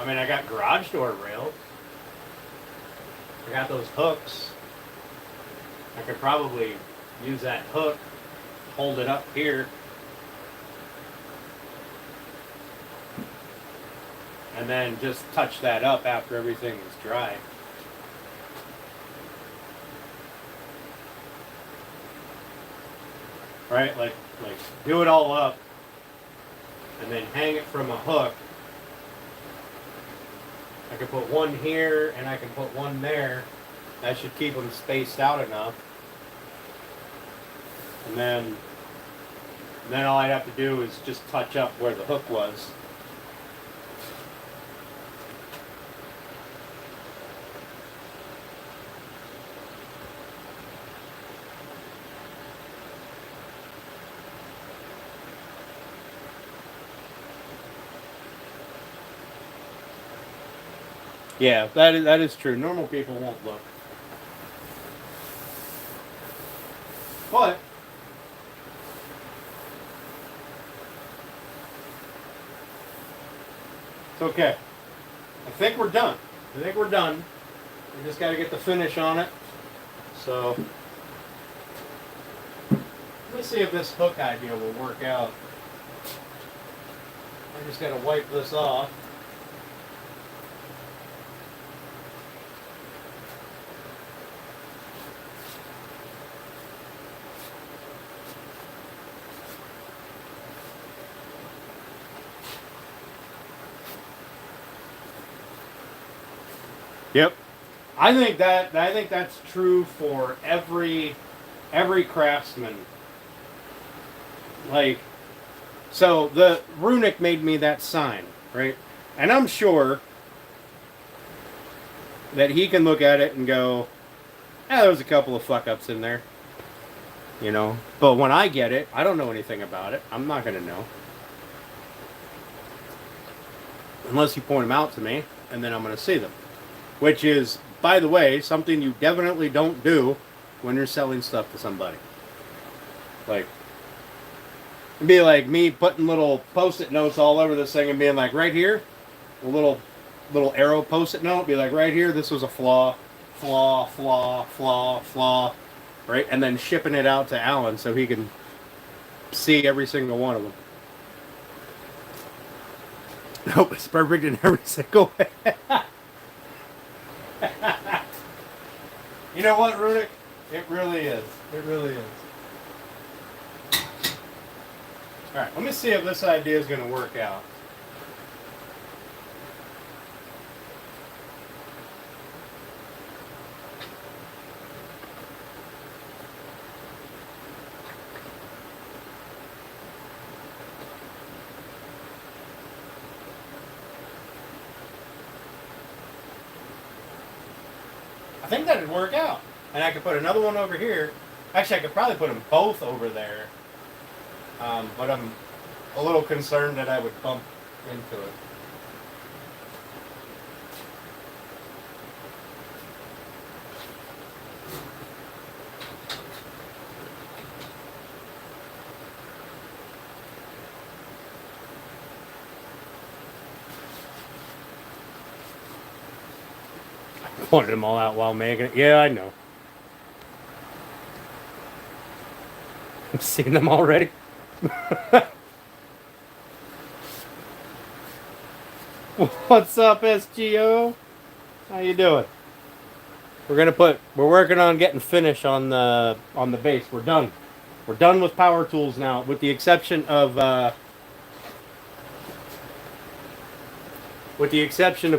I mean, I got garage door rails. I got those hooks. I could probably use that hook, hold it up here, and then just touch that up after everything is dry. Right? Like do it all up and then hang it from a hook. I can put one here and I can put one there. That should keep them spaced out enough. And then all I'd have to do is just touch up where the hook was. Yeah, that is true. Normal people won't look. But it's okay. I think we're done. We just got to get the finish on it. So let me see if this hook idea will work out. I just got to wipe this off. Yep. I think that's true for every craftsman. Like, so the Runic made me that sign, right? And I'm sure that he can look at it and go, there was a couple of fuck ups in there. You know? But when I get it, I don't know anything about it. I'm not gonna know. Unless you point them out to me, and then I'm gonna see them. Which is, by the way, something you definitely don't do when you're selling stuff to somebody. Like, it'd be like me putting little post-it notes all over this thing and being like, right here, a little arrow post-it note, be like, right here, this was a flaw, right? And then shipping it out to Alan so he can see every single one of them. Nope, it's perfect in every single way. You know what, Runic? It really is. It really is. Alright, let me see if this idea is going to work out. I think that'd work out. And I could put another one over here. Actually, I could probably put them both over there. But I'm a little concerned that I would bump into it. Pointed them all out while making it. Yeah, I know. I've seen them already. What's up, SGO? How you doing? We're working on getting finish on the base. We're done. We're done with power tools now, with the exception of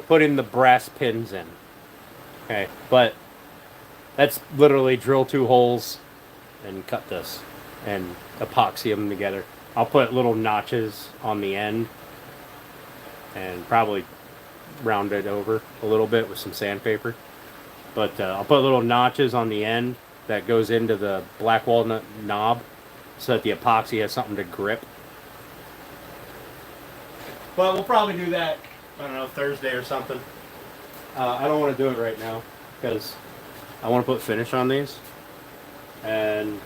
putting the brass pins in. Okay, but that's literally drill 2 holes and cut this and epoxy them together. I'll put little notches on the end and probably round it over a little bit with some sandpaper. But I'll put little notches on the end that goes into the black walnut knob so that the epoxy has something to grip. But we'll probably do that, I don't know, Thursday or something. I don't want to do it right now because I want to put finish on these. And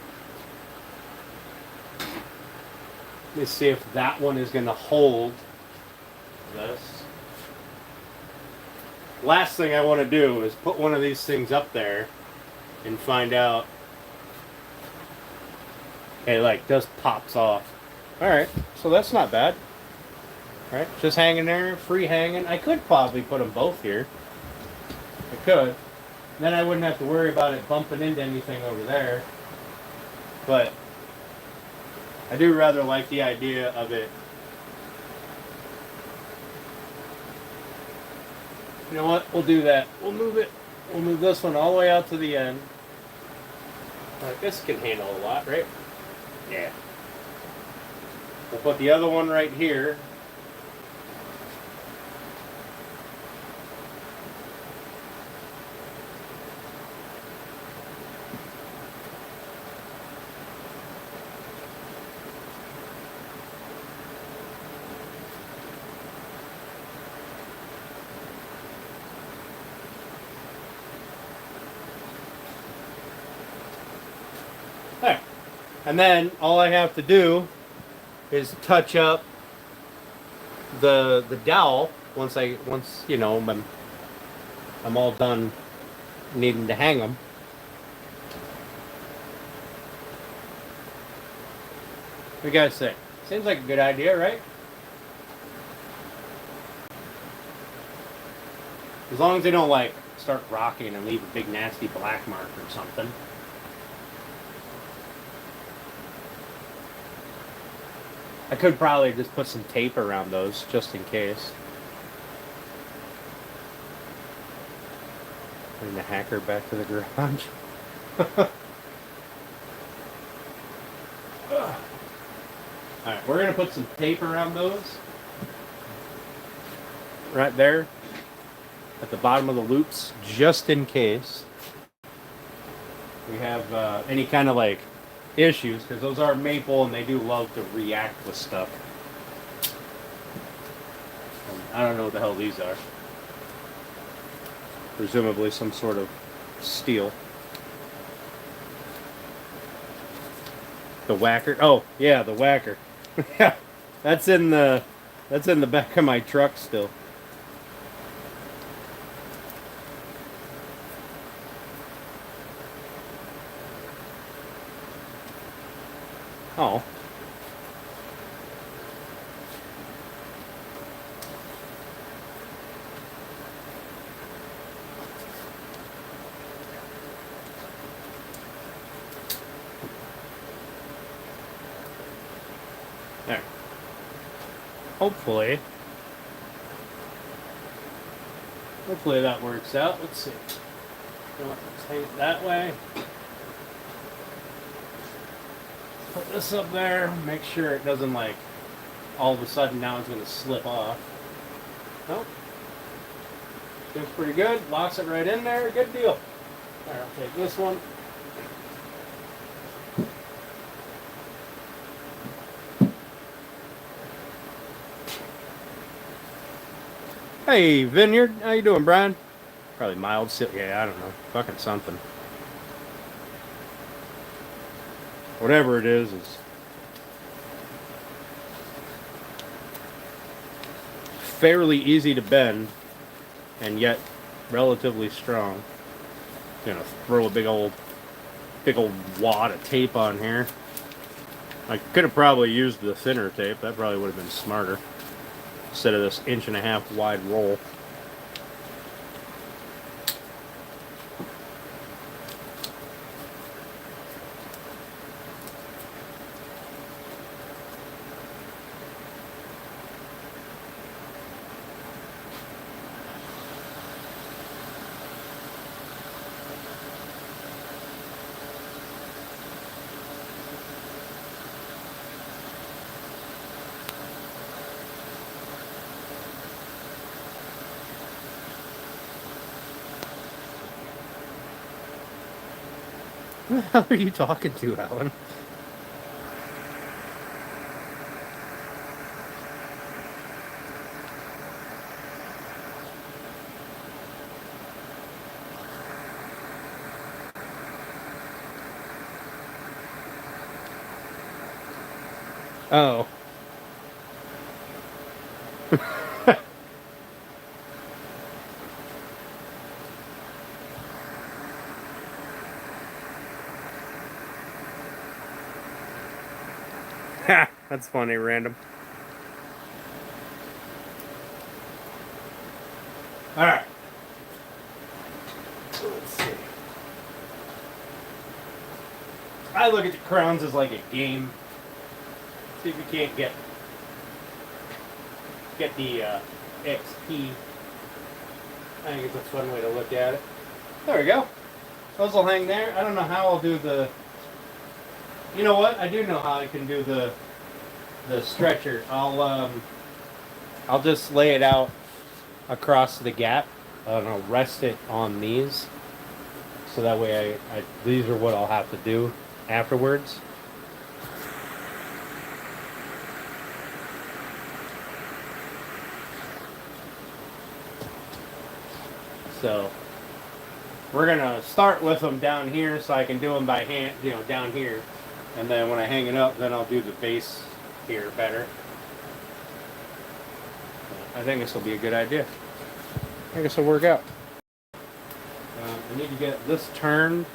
let me see if that one is going to hold this. last thing I want to do is put one of these things up there and find out it like just pops off. All right, so that's not bad. All right, just hanging there, free hanging. I could probably put them both here. I could. Then I wouldn't have to worry about it bumping into anything over there. But I do rather like the idea of it. You know what? We'll do that. We'll move it. We'll move this one all the way out to the end. Like this can handle a lot, right? Yeah. We'll put the other one right here. There. And then all I have to do is touch up the dowel once you know I'm all done needing to hang them. What do you guys say? Seems like a good idea, right? As long as they don't like start rocking and leave a big nasty black mark or something. I could probably just put some tape around those just in case. Bring the hacker back to the garage. Alright, we're going to put some tape around those. Right there. At the bottom of the loops, just in case we have any kind of like issues, because those are maple and they do love to react with stuff. I don't know what the hell these are. Presumably some sort of steel. The whacker. Oh yeah, the whacker. Yeah, that's in the back of my truck still. Oh. There. Hopefully that works out. Let's see. Let's hang it that way. Put this up there, make sure it doesn't like all of a sudden now it's going to slip off. Nope. Seems pretty good. Locks it right in there. Good deal. Alright, I'll take this one. Hey, Vineyard. How you doing, Brian? Probably mild. Yeah, I don't know. Fucking something. Whatever it is fairly easy to bend and yet relatively strong. Gonna throw a big old wad of tape on here. I could have probably used the thinner tape. That probably would have been smarter instead of this 1.5 inch wide roll. Who the hell are you talking to, Alan? Oh. That's funny, random. Alright. Let's see. I look at the crowns as like a game. See if you can't get the XP. I think it's a fun way to look at it. There we go. Those will hang there. I don't know how I'll do the... You know what? I do know how I can do the stretcher. I'll just lay it out across the gap. And I'll rest it on these. So that way these are what I'll have to do afterwards. So we're gonna start with them down here so I can do them by hand, down here. And then when I hang it up, then I'll do the base here better. I think this will be a good idea. I think this will work out. I need to get this turned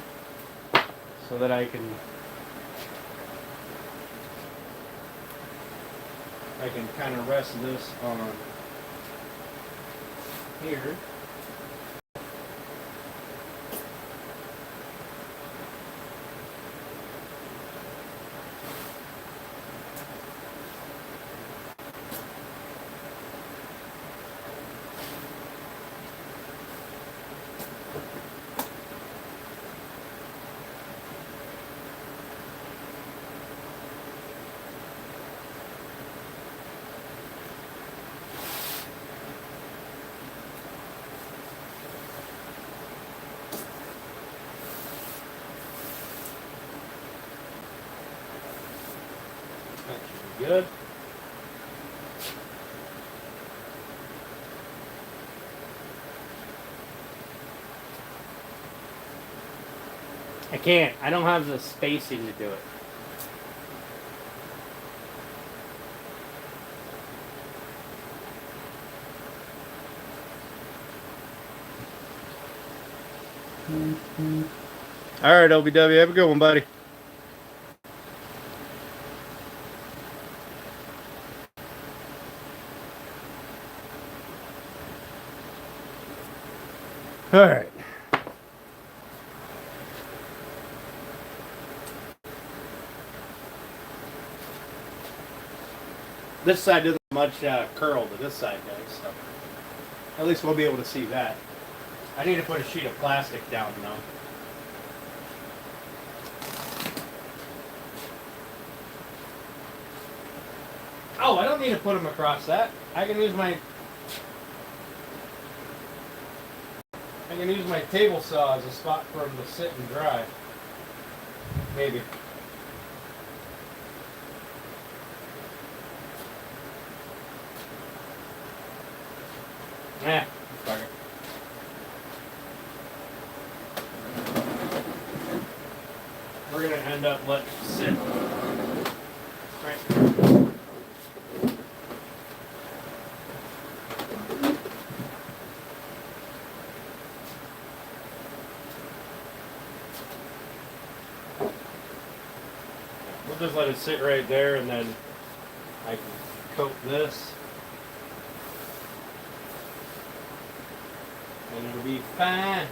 so that I can kind of rest this on here. That should be good. I can't. I don't have the spacing to do it. All right, LBW, have a good one, buddy. All right. This side doesn't much curl, but this side does. So at least we'll be able to see that. I need to put a sheet of plastic down though. Oh, I don't need to put them across that. I can use my table saw as a spot for them to sit and dry. Maybe. Yeah, fuck it. We're gonna end up letting it sit. Right. We'll just let it sit right there, and then I can coat this. And it'll be fine.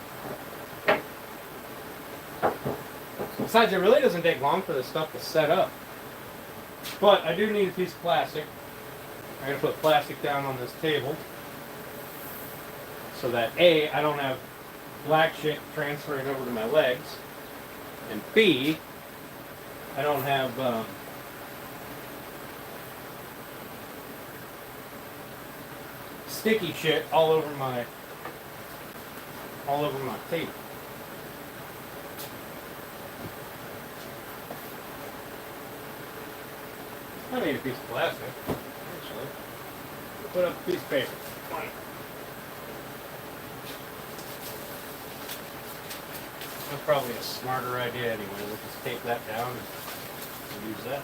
Besides, it really doesn't take long for this stuff to set up. But I do need a piece of plastic. I'm going to put plastic down on this table so that A, I don't have black shit transferring over to my legs, and B, I don't have sticky shit all over my table. I need a piece of plastic, actually. Put up a piece of paper. Fine. That's probably a smarter idea anyway. We'll just tape that down and use that.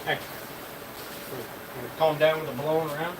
Hey, I'm going to calm down with the blowing around.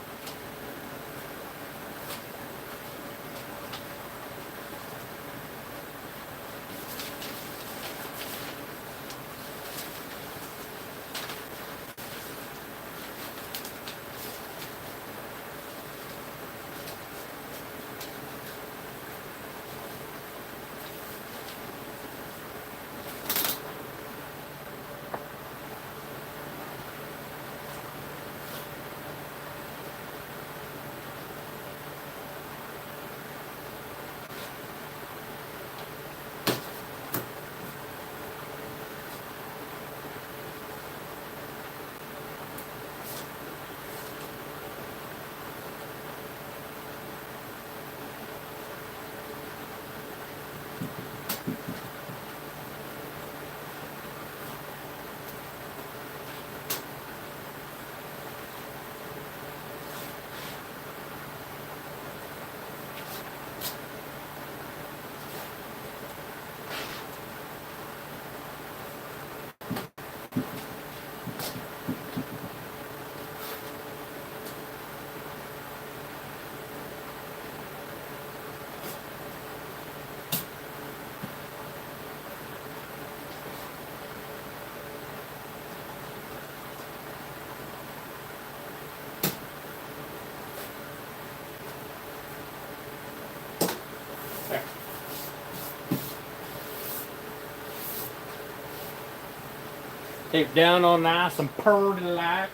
Tape down all nice and purdy like.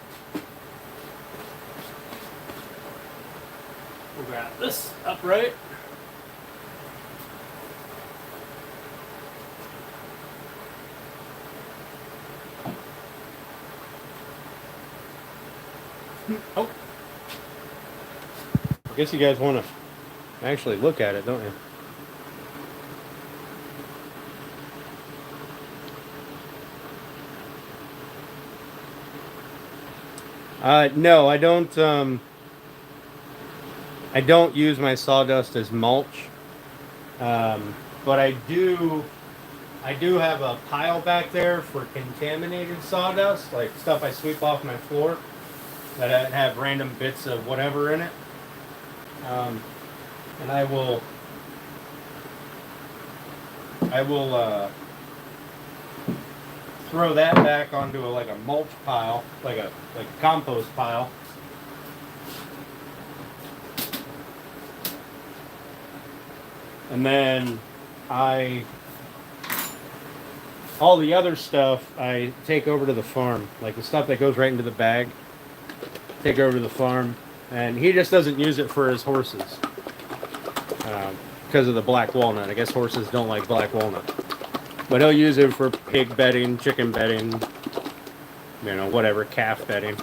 We'll grab this upright. Oh. I guess you guys want to actually look at it, don't you? No, I don't. I don't use my sawdust as mulch, but I do. I do have a pile back there for contaminated sawdust, like stuff I sweep off my floor that have random bits of whatever in it, and I will. Throw that back onto like a mulch pile, like a compost pile. And then all the other stuff I take over to the farm, like the stuff that goes right into the bag, take over to the farm, and he just doesn't use it for his horses because of the black walnut. I guess horses don't like black walnut. But he'll use it for pig bedding, chicken bedding, whatever, calf bedding.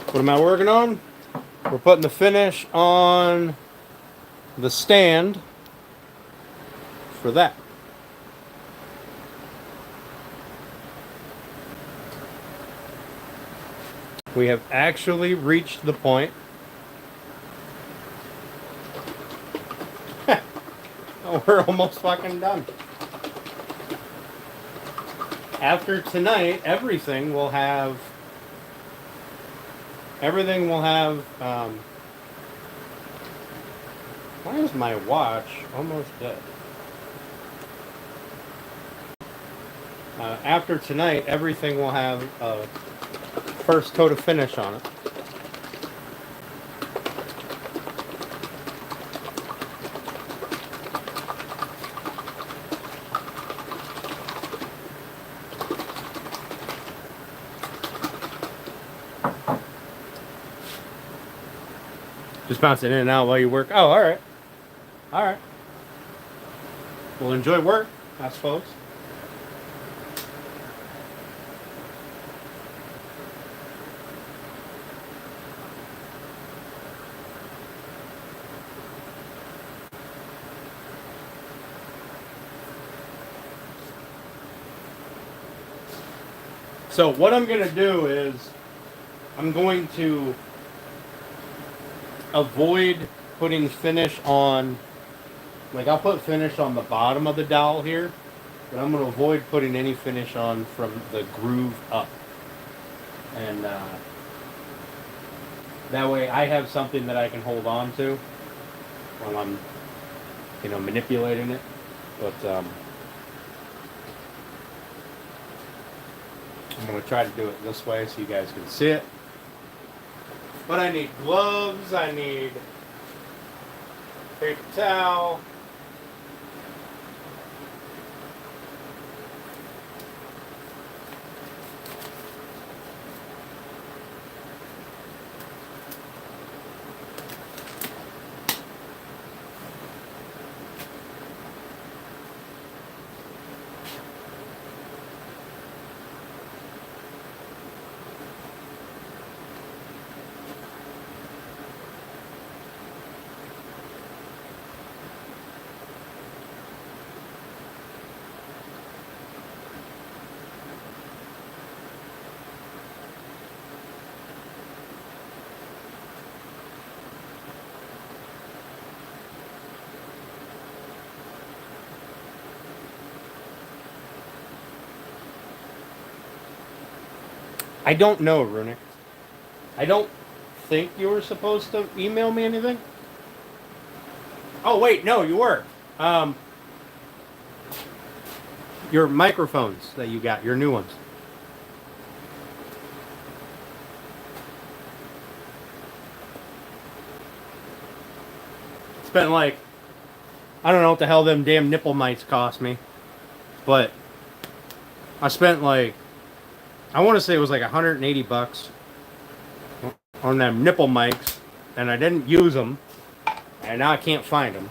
What am I working on? We're putting the finish on the stand for that. We have actually reached the point. Oh, we're almost fucking done. After tonight, everything will have why is my watch almost dead? After tonight, everything will have a first coat of finish on it. Just bouncing in and out while you work. Oh, all right. All right. Well, enjoy work, I suppose. So what I'm going to do is I'm going to avoid putting finish on, like I'll put finish on the bottom of the dowel here, but I'm going to avoid putting any finish on from the groove up. And that way I have something that I can hold on to while I'm, manipulating it. But I'm going to try to do it this way so you guys can see it. But I need gloves, I need paper towel. I don't know, Runic. I don't think you were supposed to email me anything. Oh wait, no, you were. Your microphones that you got, your new ones. Spent like, I don't know what the hell them damn nipple mics cost me, but I spent like, I want to say it was like $180 on them nipple mics, and I didn't use them, and now I can't find them.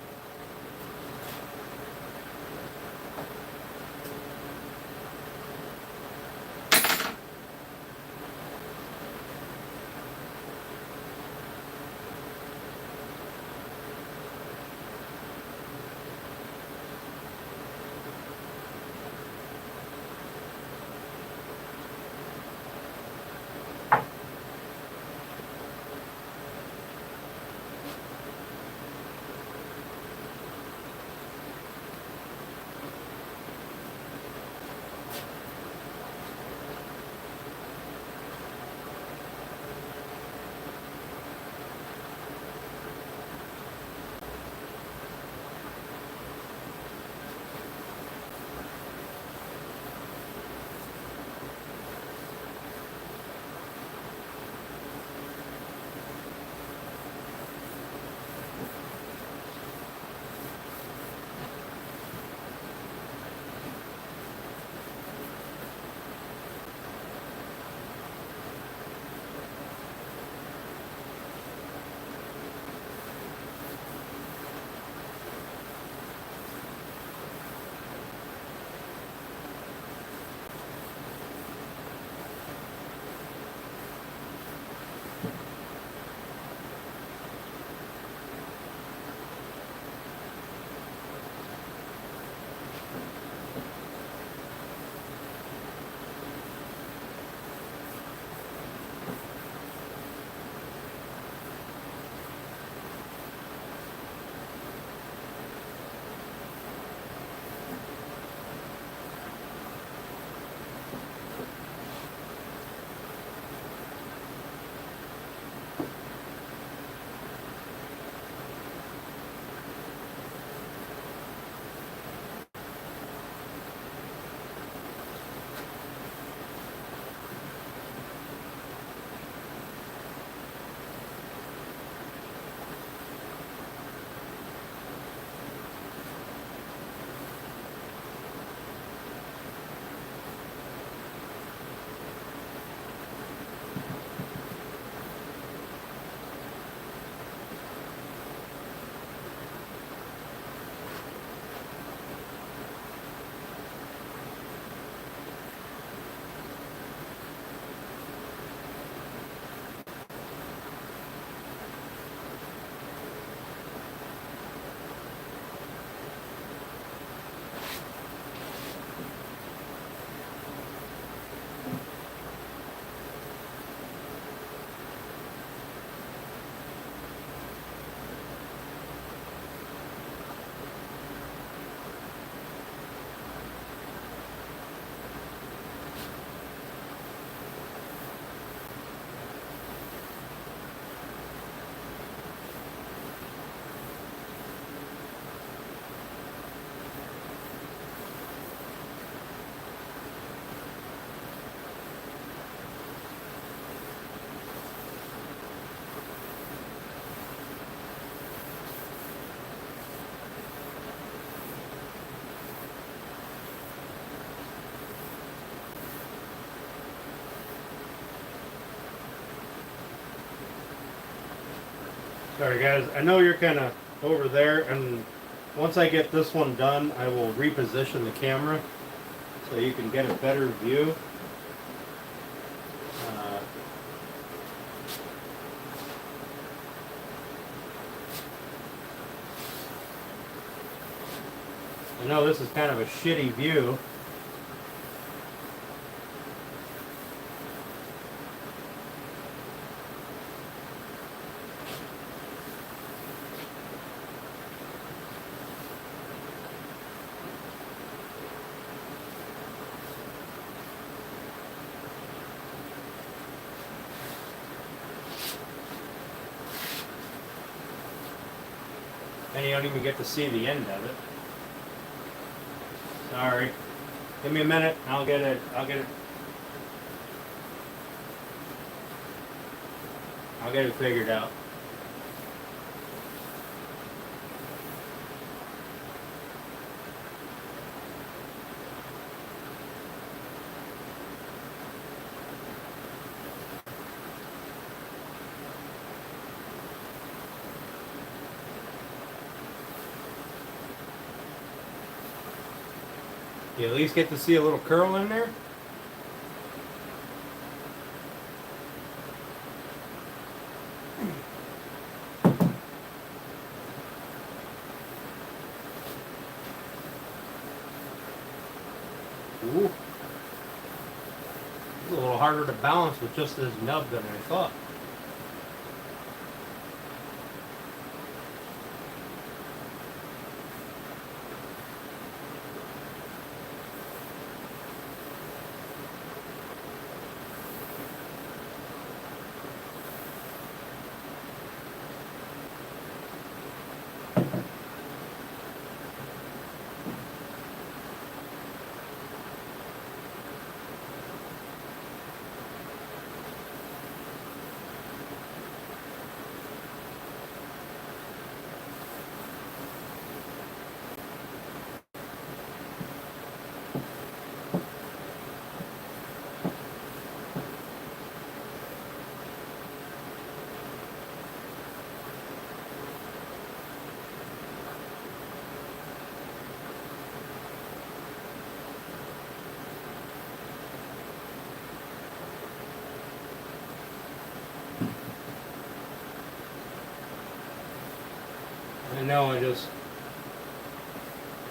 Sorry guys, I know you're kind of over there, and once I get this one done, I will reposition the camera so you can get a better view. I know this is kind of a shitty view. And you don't even get to see the end of it. Sorry. Give me a minute. I'll get it. I'll get it figured out. You at least get to see a little curl in there. Ooh. It's a little harder to balance with just this nub than I thought. I know I just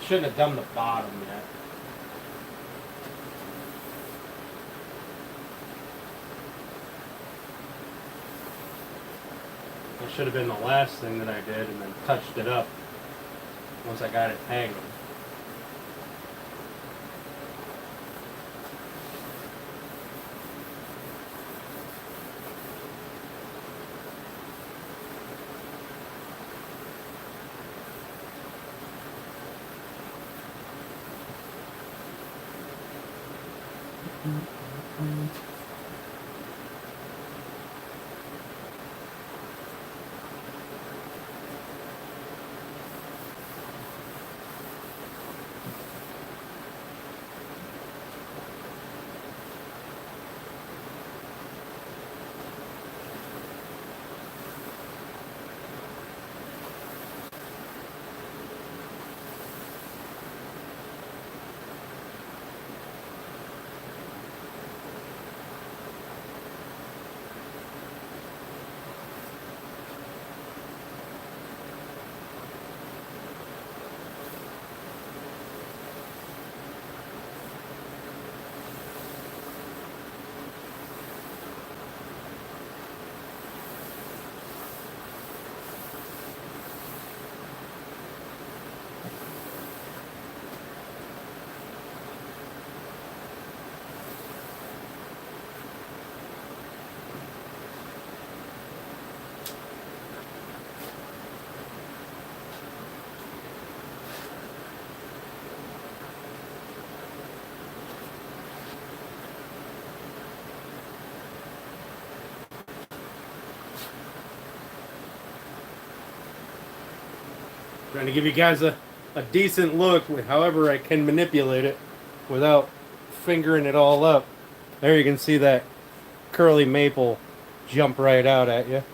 shouldn't have done the bottom yet. That should have been the last thing that I did and then touched it up once I got it tangled. Trying to give you guys a decent look with however I can manipulate it without fingering it all up. There you can see that curly maple jump right out at you.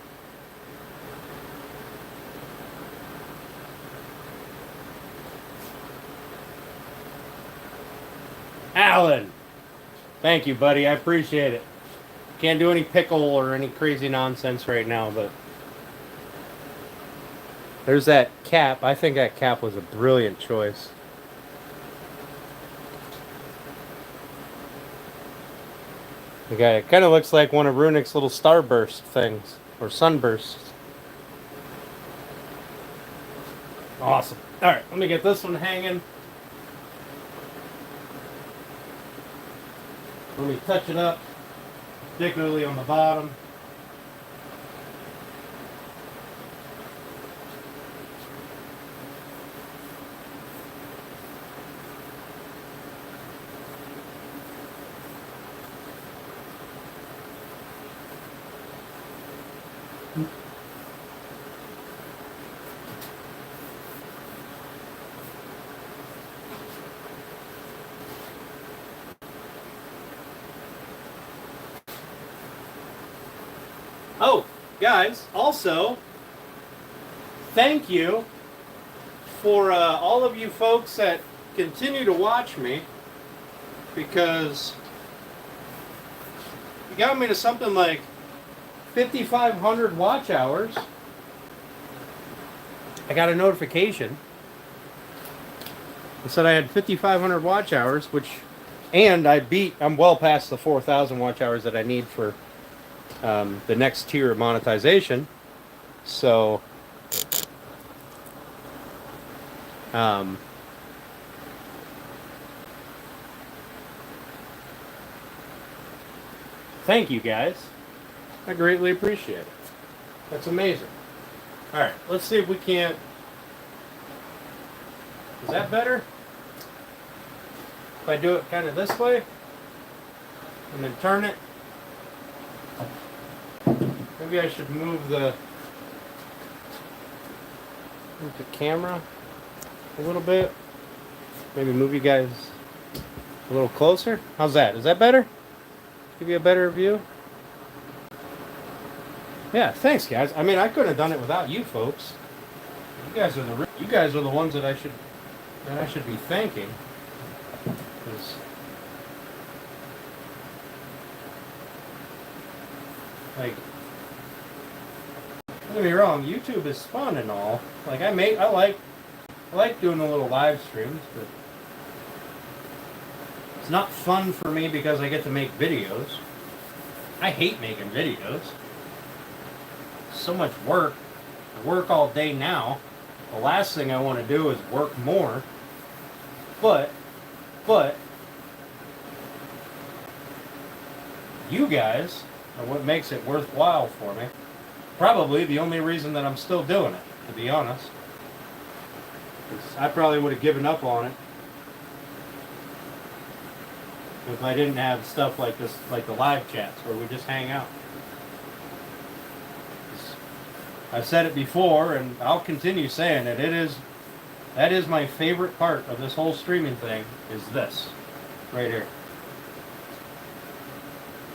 Alan! Thank you, buddy. I appreciate it. Can't do any pickle or any crazy nonsense right now, but there's that cap. I think that cap was a brilliant choice. Okay, it kind of looks like one of Runick's little starburst things, or sunbursts. Awesome. Alright, let me get this one hanging. Let me touch it up, particularly on the bottom. Oh, guys, also, thank you for all of you folks that continue to watch me, because you got me to something like 5,500 watch hours. I got a notification. It said I had 5,500 watch hours, and I'm well past the 4,000 watch hours that I need for the next tier of monetization. So, thank you guys. I greatly appreciate it. That's amazing. All right, let's see if we can't. Is that better? If I do it kind of this way, and then turn it. Maybe I should move the camera a little bit. Maybe move you guys a little closer. How's that? Is that better? Give you a better view? Yeah, thanks guys. I mean, I couldn't have done it without you folks. You guys are the ones that I should be thanking. 'Cause, like, don't get me wrong, YouTube is fun and all. Like I like doing the little live streams, but it's not fun for me because I get to make videos. I hate making videos. So much work. I work all day now. The last thing I want to do is work more. But you guys are what makes it worthwhile for me. Probably the only reason that I'm still doing it, to be honest. 'Cause I probably would have given up on it if I didn't have stuff like this, like the live chats where we just hang out. 'Cause I've said it before, and I'll continue saying it. That is my favorite part of this whole streaming thing, is this right here.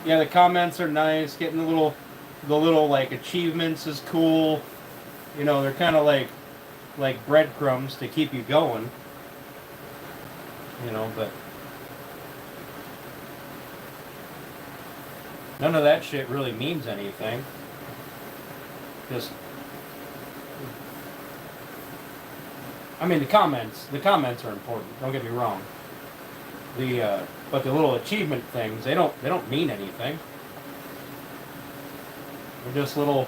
Yeah, the comments are nice. Getting the little like achievements is cool. You know, they're kind of like breadcrumbs to keep you going. You know, but none of that shit really means anything. Just, I mean, the comments are important. Don't get me wrong. But the little achievement things, they don't mean anything. They're just little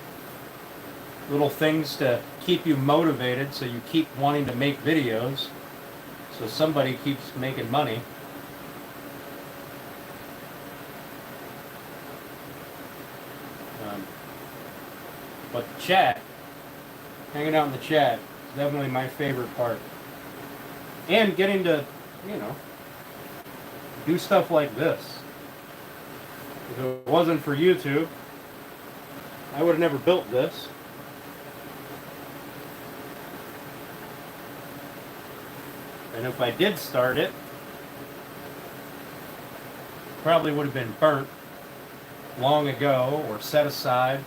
things to keep you motivated, so you keep wanting to make videos, so somebody keeps making money. But the chat, hanging out in the chat, is definitely my favorite part. And getting to, you know, do stuff like this. If it wasn't for YouTube, I would have never built this. And if I did start it, probably would have been burnt long ago or set aside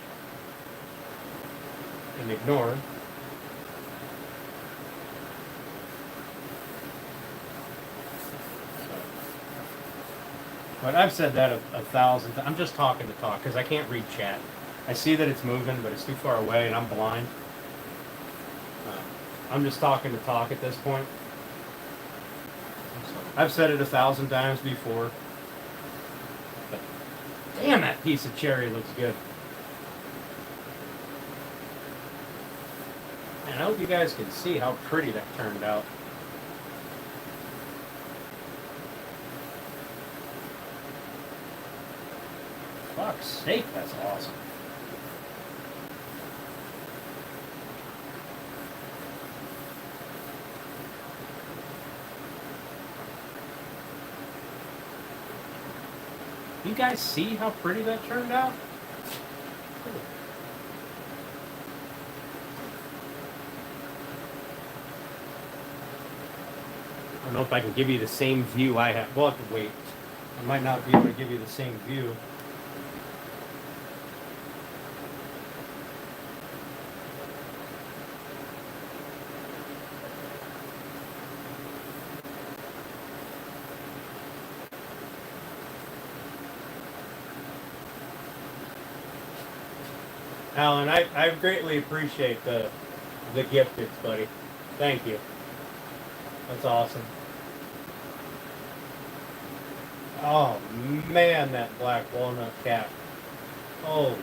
and ignored. But I've said that a thousand times. I'm just talking to talk because I can't read chat. I see that it's moving, but it's too far away and I'm blind. I'm just talking to talk at this point. I've said it 1,000 times before. But damn, that piece of cherry looks good. Man, I hope you guys can see how pretty that turned out. Fuck's sake, that's awesome. You guys see how pretty that turned out? I don't know if I can give you the same view I have. We'll have to wait. I might not be able to give you the same view. Alan, I greatly appreciate the gifteds, buddy. Thank you. That's awesome. Oh man, that black walnut cap. Oh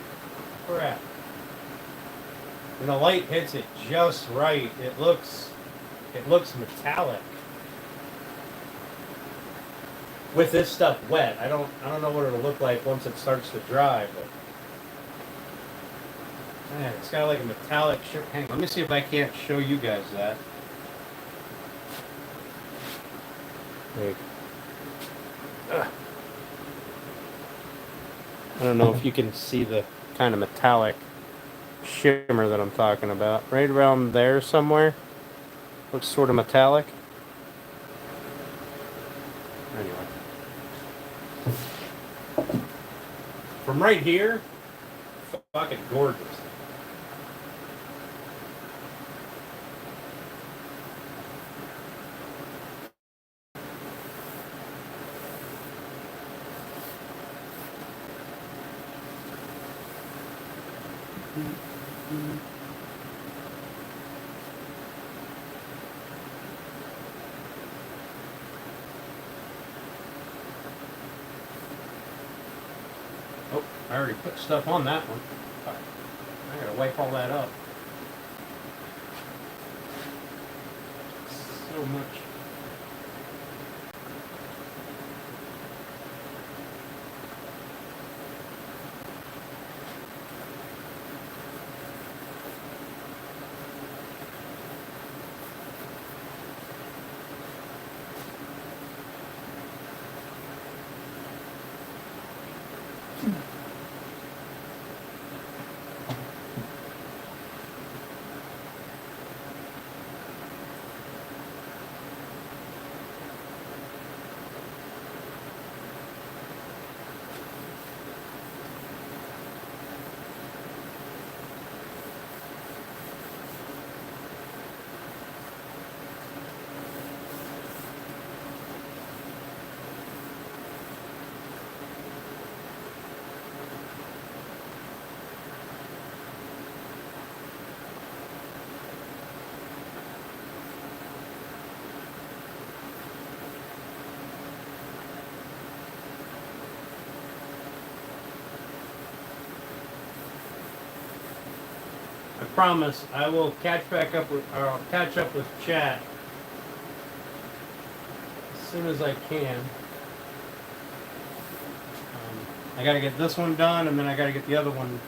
crap. When the light hits it just right, it looks metallic. With this stuff wet, I don't know what it'll look like once it starts to dry, but man, it's got like a metallic ship. Hang on, let me see if I can't show you guys that. Like, I don't know if you can see the kind of metallic shimmer that I'm talking about. Right around there somewhere. Looks sort of metallic. Anyway. From right here, fucking gorgeous. Oh, I already put stuff on that one. I gotta wipe all that up. So much. I promise I will catch I'll catch up with chat as soon as I can. I gotta get this one done, and then I gotta get the other one,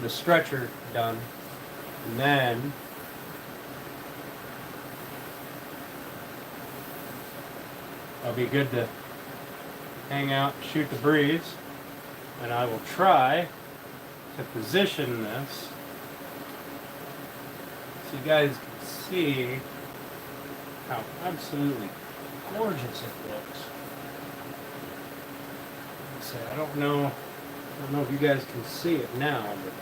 the stretcher, done, and then I'll be good to hang out, shoot the breeze, and I will try to position this so you guys can see how absolutely gorgeous it looks. So I don't know if you guys can see it now, but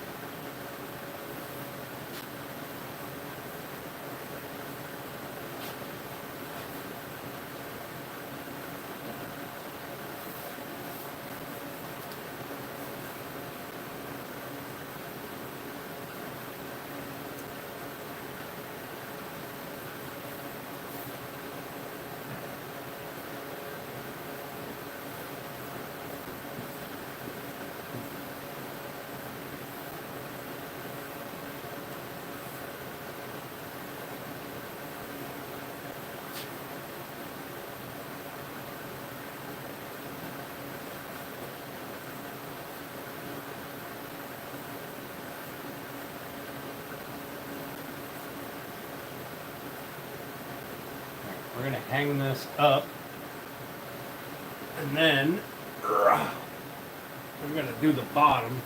we're going to hang this up, and then we're going to do the bottom.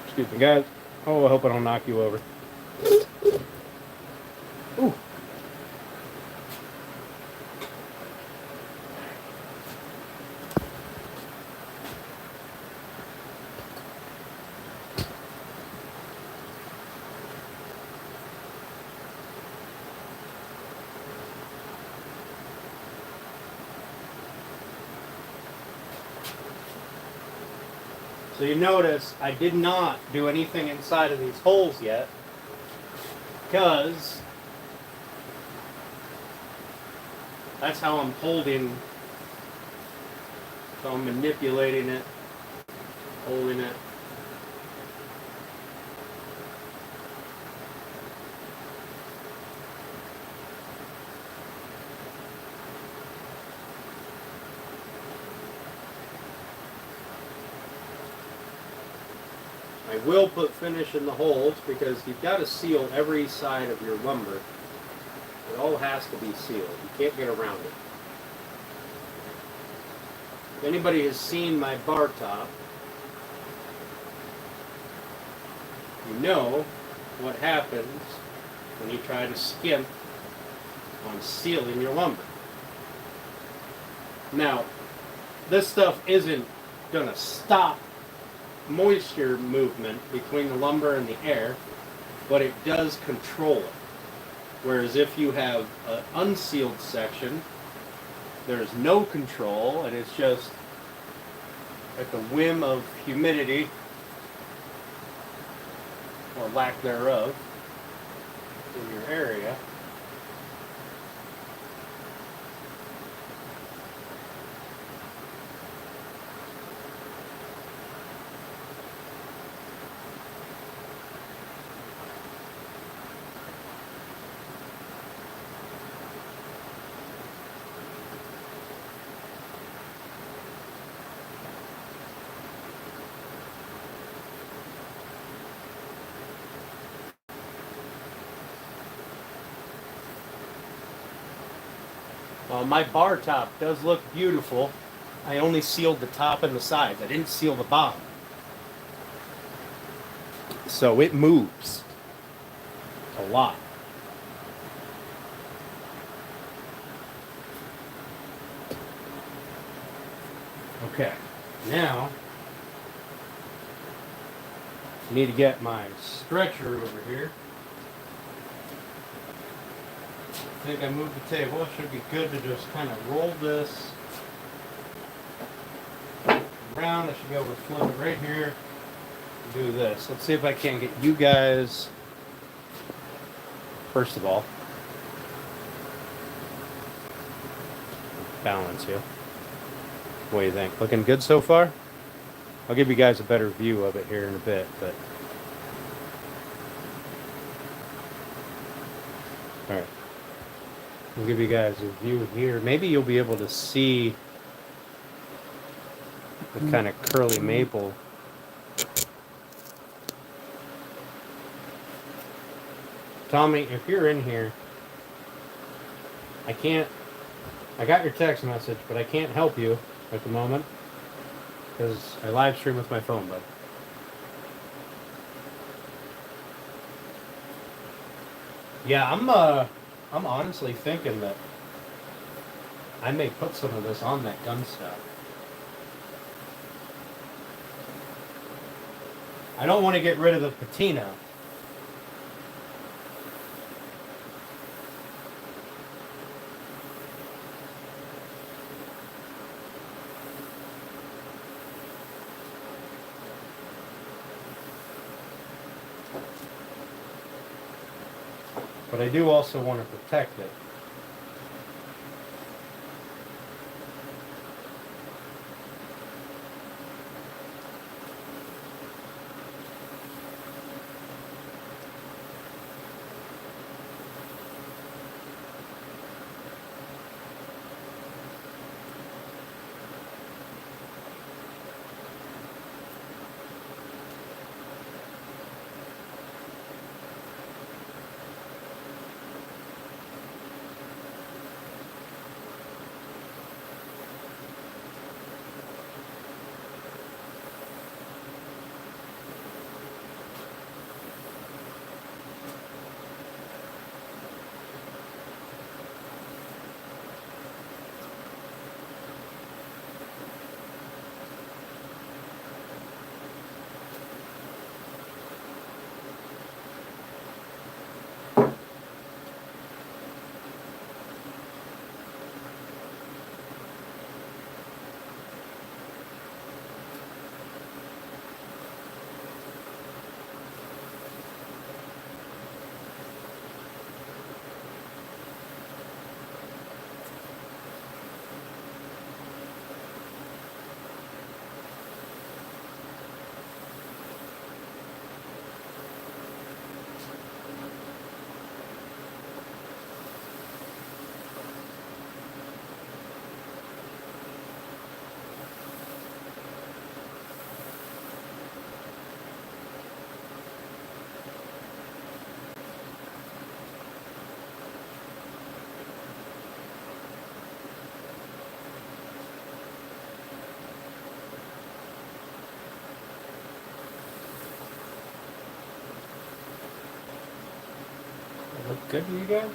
Excuse me, guys. Oh, I hope I don't knock you over. Ooh. So you notice I did not do anything inside of these holes yet, because that's how I'm holding. So I'm manipulating it, holding it. I will put finish in the holes because you've got to seal every side of your lumber. It all has to be sealed. You can't get around it. If anybody has seen my bar top, you know what happens when you try to skimp on sealing your lumber. Now, this stuff isn't going to stop moisture movement between the lumber and the air, but it does control it. Whereas if you have an unsealed section, there's no control, and it's just at the whim of humidity or lack thereof in your area. My bar top does look beautiful. I only sealed the top and the sides. I didn't seal the bottom. So it moves a lot. Okay, now I need to get my stretcher over here. I think I moved the table. It should be good to just kind of roll this around. I should be able to flip it right here and do this. Let's see if I can get you guys, first of all, balance you. What do you think? Looking good so far? I'll give you guys a better view of it here in a bit, but all right. I'll give you guys a view here. Maybe you'll be able to see the kind of curly maple. Tommy, if you're in here, I got your text message, but I can't help you at the moment because I live stream with my phone, bud. Yeah, I'm honestly thinking that I may put some of this on that gun stuff. I don't want to get rid of the patina. But I do also want to protect it. good to you guys?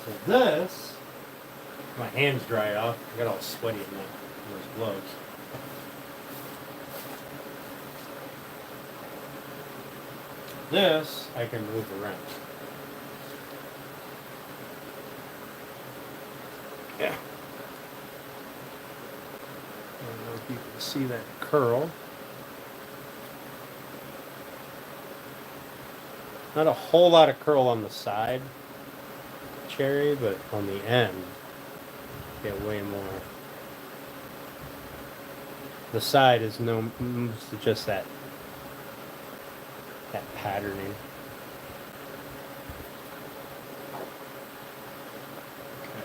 So this, my hands dry off. I got all sweaty in those gloves. This I can move around. Yeah. I don't know if you can see that curl. Not a whole lot of curl on the side, cherry, but on the end, get way more. The side is just that patterning. Okay.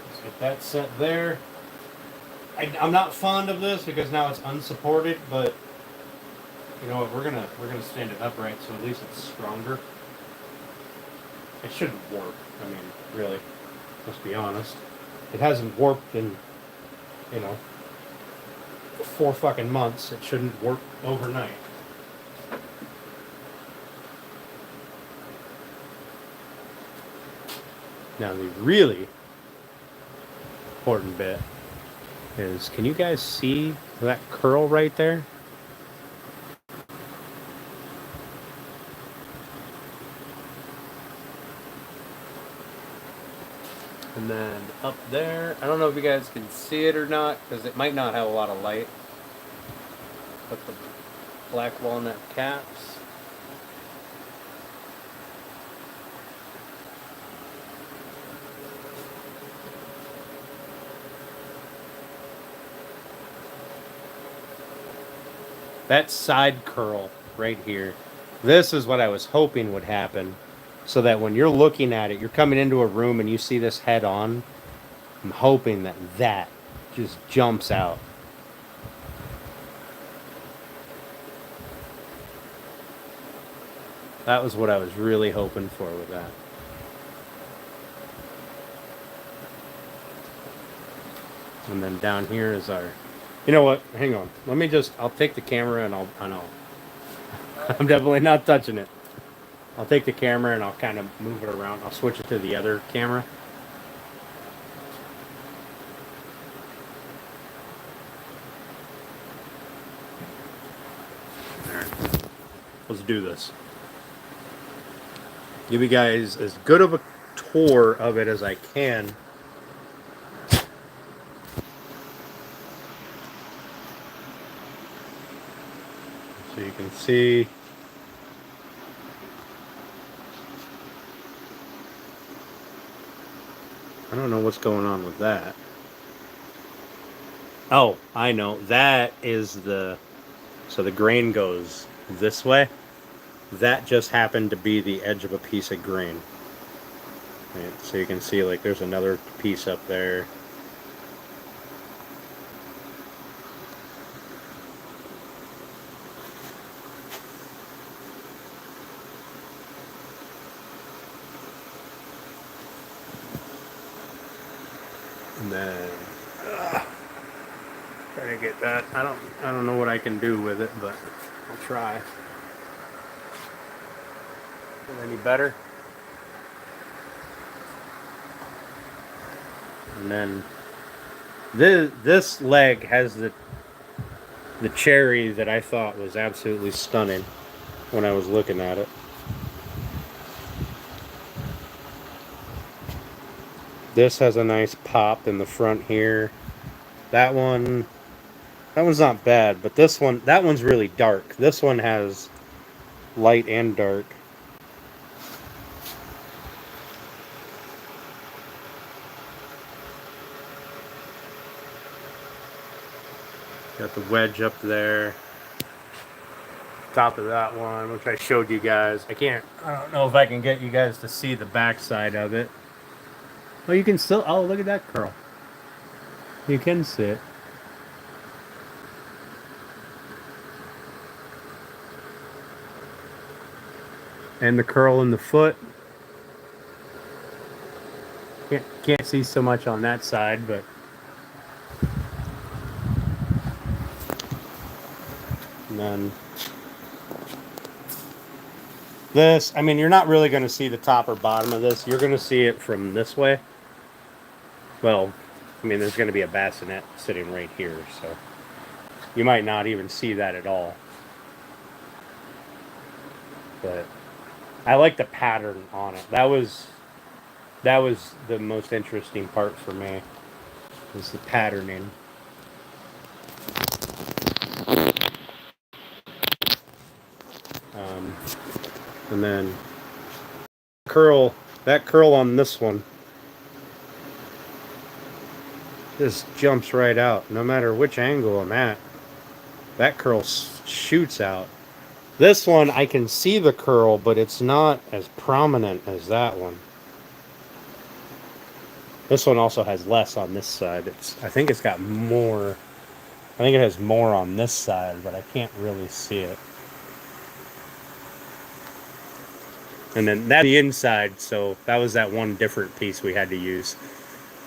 Let's get that set there. I'm not fond of this because now it's unsupported, but you know what? We're gonna stand it upright, so at least it's stronger. It shouldn't warp. I mean, really, let's be honest. It hasn't warped in, 4 fucking months. It shouldn't warp overnight. Now the really important bit is, can you guys see that curl right there? And then up there, I don't know if you guys can see it or not, because it might not have a lot of light. But the black walnut caps. That side curl right here, this is what I was hoping would happen, so that when you're looking at it, you're coming into a room and you see this head on, I'm hoping that just jumps out. That was what I was really hoping for with that. And then down here is our... You know what? Hang on. I'll take the camera and I'll I'm definitely not touching it. I'll take the camera and I'll kind of move it around. I'll switch it to the other camera. Alright. Let's do this. Give you guys as good of a tour of it as I can. So you can see I don't know what's going on with that. Oh, I know. That is so the grain goes this way. That just happened to be the edge of a piece of grain. Right, so you can see like there's another piece up there. And then try to get that. I don't know what I can do with it, but I'll try. Is any better? And then this leg has the cherry that I thought was absolutely stunning when I was looking at it. This has a nice pop in the front here. That one's not bad, but that one's really dark. This one has light and dark. Got the wedge up there. Top of that one, which I showed you guys. I don't know if I can get you guys to see the backside of it. Oh, you can still, oh, look at that curl. You can see it. And the curl in the foot. Can't see so much on that side, but and then this, I mean, you're not really going to see the top or bottom of this. You're going to see it from this way. Well, I mean, there's going to be a bassinet sitting right here, so you might not even see that at all. But I like the pattern on it. That was the most interesting part for me, was the patterning. And then that curl on this one just jumps right out. No matter which angle I'm at, that curl shoots out. This one, I can see the curl, but it's not as prominent as that one. This one also has less on this side. I think it's got more. I think it has more on this side, but I can't really see it. And then that's the inside, so that was that one different piece we had to use.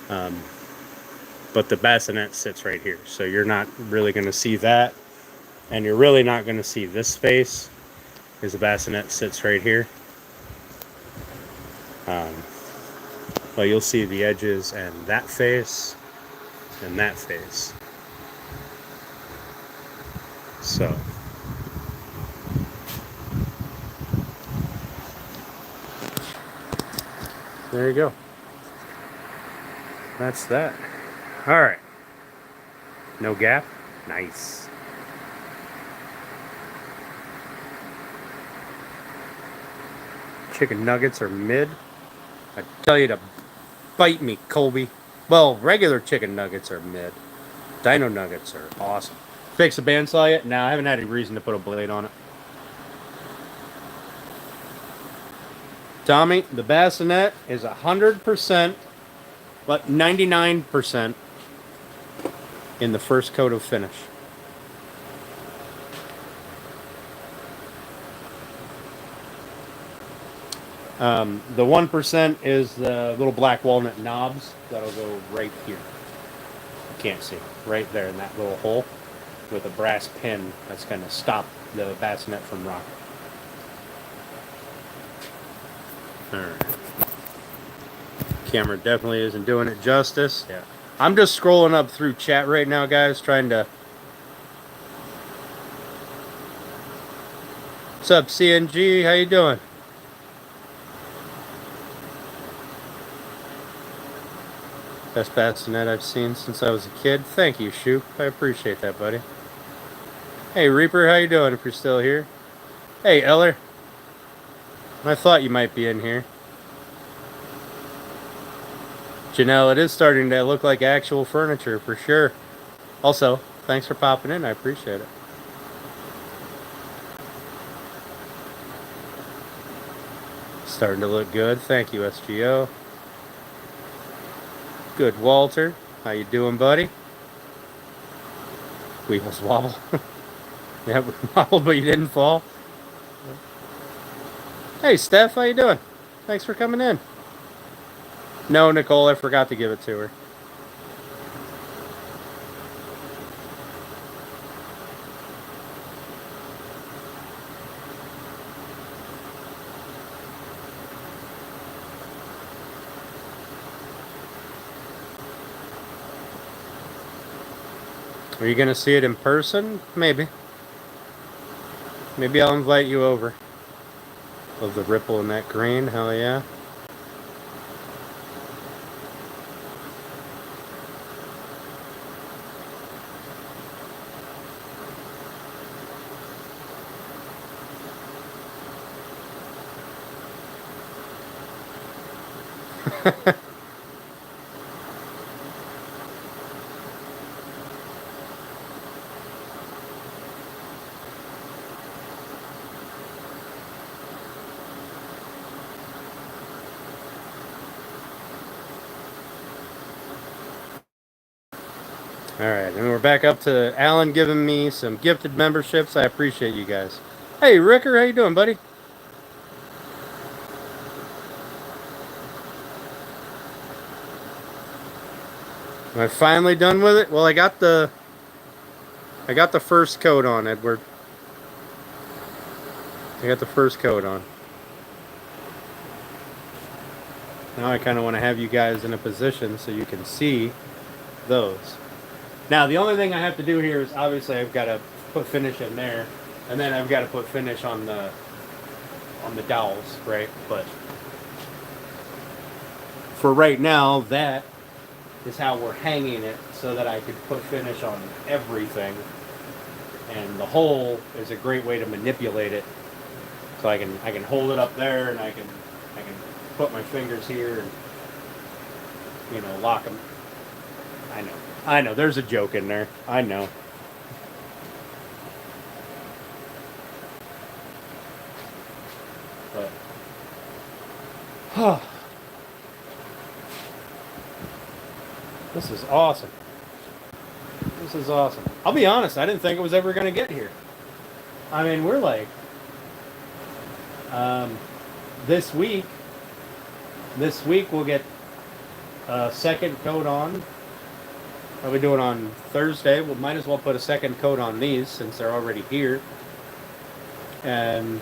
But the bassinet sits right here, so you're not really going to see that. And you're really not going to see this face, because the bassinet sits right here. But you'll see the edges and that face and that face. So there you go. That's that. All right. No gap. Nice. Chicken nuggets are mid. I tell you to bite me, Colby. Well, regular chicken nuggets are mid. Dino nuggets are awesome. Fix the bandsaw yet? No, I haven't had any reason to put a blade on it. Tommy, the bassinet is 100%, but 99% in the first coat of finish. The 1% is the little black walnut knobs that'll go right here. You can't see. Right there in that little hole with a brass pin that's going to stop the bassinet from rocking. Alright. Camera definitely isn't doing it justice. Yeah. I'm just scrolling up through chat right now, guys, trying to... What's up, CNG? How you doing? Best bassinet I've seen since I was a kid. Thank you, Shoop. I appreciate that, buddy. Hey, Reaper, how you doing if you're still here? Hey, Eller. I thought you might be in here. Janelle, it is starting to look like actual furniture, for sure. Also, thanks for popping in. I appreciate it. Starting to look good. Thank you, SGO. Good, Walter. How you doing, buddy? Wheels wobble. Yeah, we wobbled, but you didn't fall. Hey, Steph, how you doing? Thanks for coming in. No, Nicole, I forgot to give it to her. Are you gonna see it in person? Maybe. Maybe I'll invite you over. Love the ripple in that green. Hell yeah. Alright, and we're back up to Alan giving me some gifted memberships. I appreciate you guys. Hey, Ricker, how you doing, buddy? Am I finally done with it? Well, I got the first coat on, Edward. I got the first coat on. Now I kind of want to have you guys in a position so you can see those. Now, the only thing I have to do here is obviously I've got to put finish in there, and then I've got to put finish on the dowels, right? But for right now, that is how we're hanging it so that I could put finish on everything. And the hole is a great way to manipulate it. So I can hold it up there, and I can put my fingers here and, you know, lock them. I know, there's a joke in there. I know. But, this is awesome. This is awesome. I'll be honest, I didn't think it was ever going to get here. I mean, we're like, this week we'll get a second coat on. What are we doing on Thursday? We might as well put a second coat on these since they're already here. And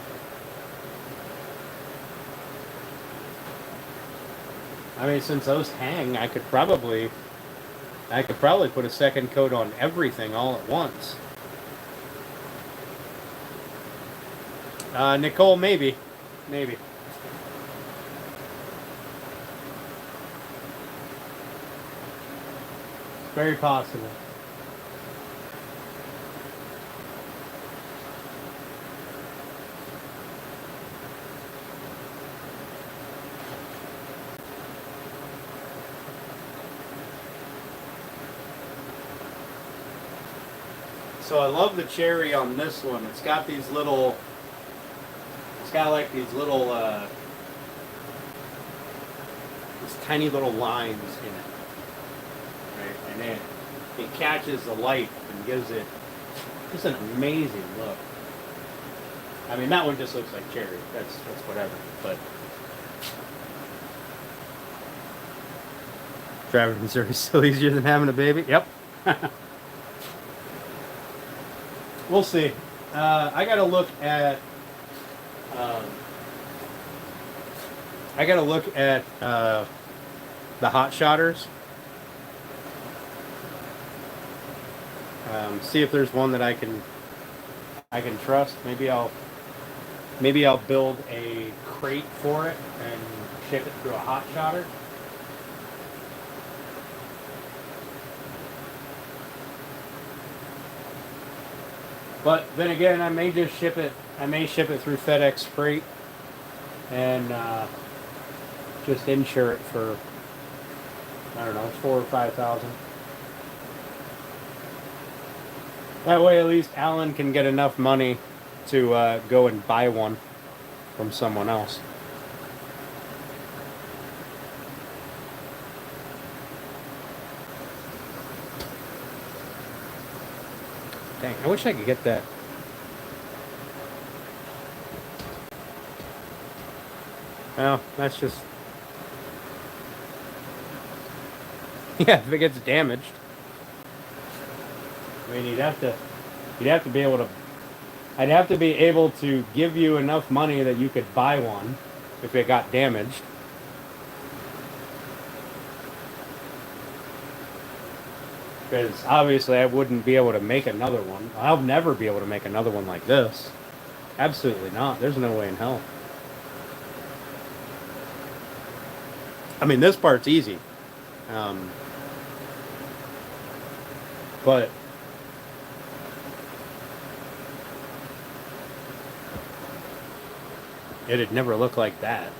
I mean, since those hang, I could probably put a second coat on everything all at once. Nicole, maybe. Very possible. So I love the cherry on this one. It's got like these little, these tiny little lines in it. Right? And then it catches the light and gives it just an amazing look. I mean, that one just looks like cherry. That's whatever. But driving in Missouri is still easier than having a baby. Yep. We'll see. I gotta look at. The hot shotters. See if there's one that I can trust. Maybe I'll build a crate for it and ship it through a hot shotter. But then again, I may just ship it. I may ship it through FedEx Freight and just insure it for, I don't know, $4,000 or $5,000. That way, at least Alan can get enough money to go and buy one from someone else. Dang, I wish I could get that. Well, that's just... Yeah, if it gets damaged. I mean, you'd have to be able to... I'd have to be able to give you enough money that you could buy one if it got damaged. Because obviously I wouldn't be able to make another one. I'll never be able to make another one like this. Absolutely not. There's no way in hell. I mean, this part's easy. But it'd never look like that.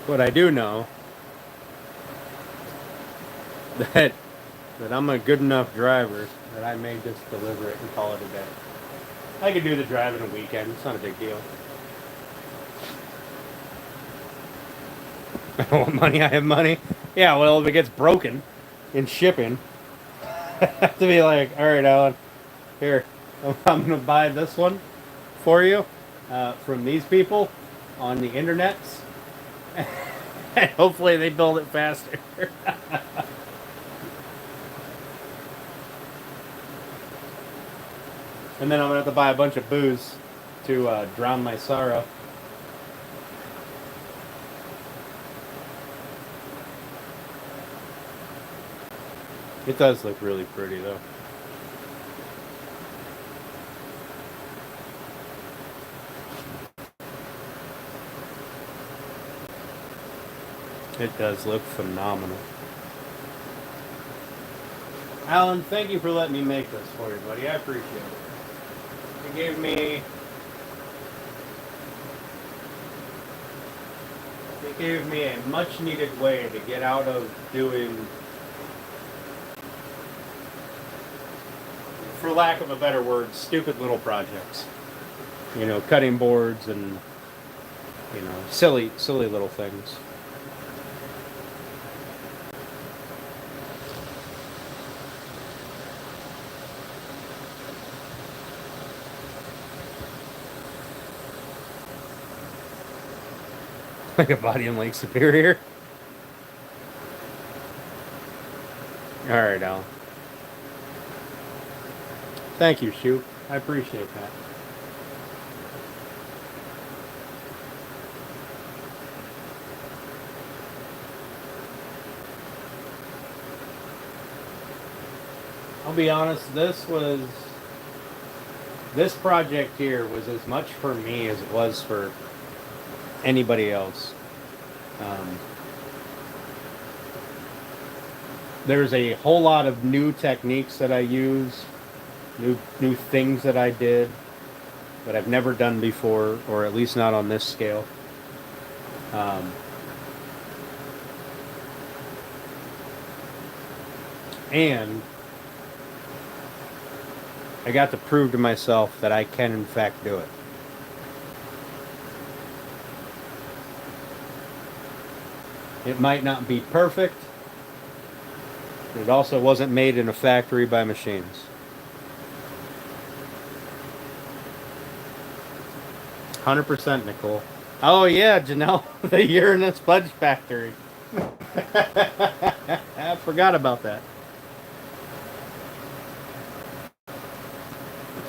But I do know that I'm a good enough driver that I may just deliver it and call it a day. I could do the drive in a weekend. It's not a big deal. I want money. I have money. Yeah, well, if it gets broken in shipping, I have to be like, all right, Alan, here, I'm going to buy this one for you from these people on the internets. And hopefully they build it faster. And then I'm going to have to buy a bunch of booze to drown my sorrow. It does look really pretty, though. It does look phenomenal. Alan, thank you for letting me make this for you, buddy. I appreciate it. You gave me a much needed way to get out of doing, for lack of a better word, stupid little projects. You know, cutting boards and, you know, silly little things. Like a body in Lake Superior. All right, Al. Thank you, Shoot. I appreciate that. I'll be honest, this project here was as much for me as it was for anybody else. There's a whole lot of new techniques that I use, new things that I did that I've never done before, or at least not on this scale. And I got to prove to myself that I can in fact do it. It might not be perfect. It also wasn't made in a factory by machines. 100%, Nicole. Oh yeah, Janelle, the Uranus Fudge Factory. I forgot about that.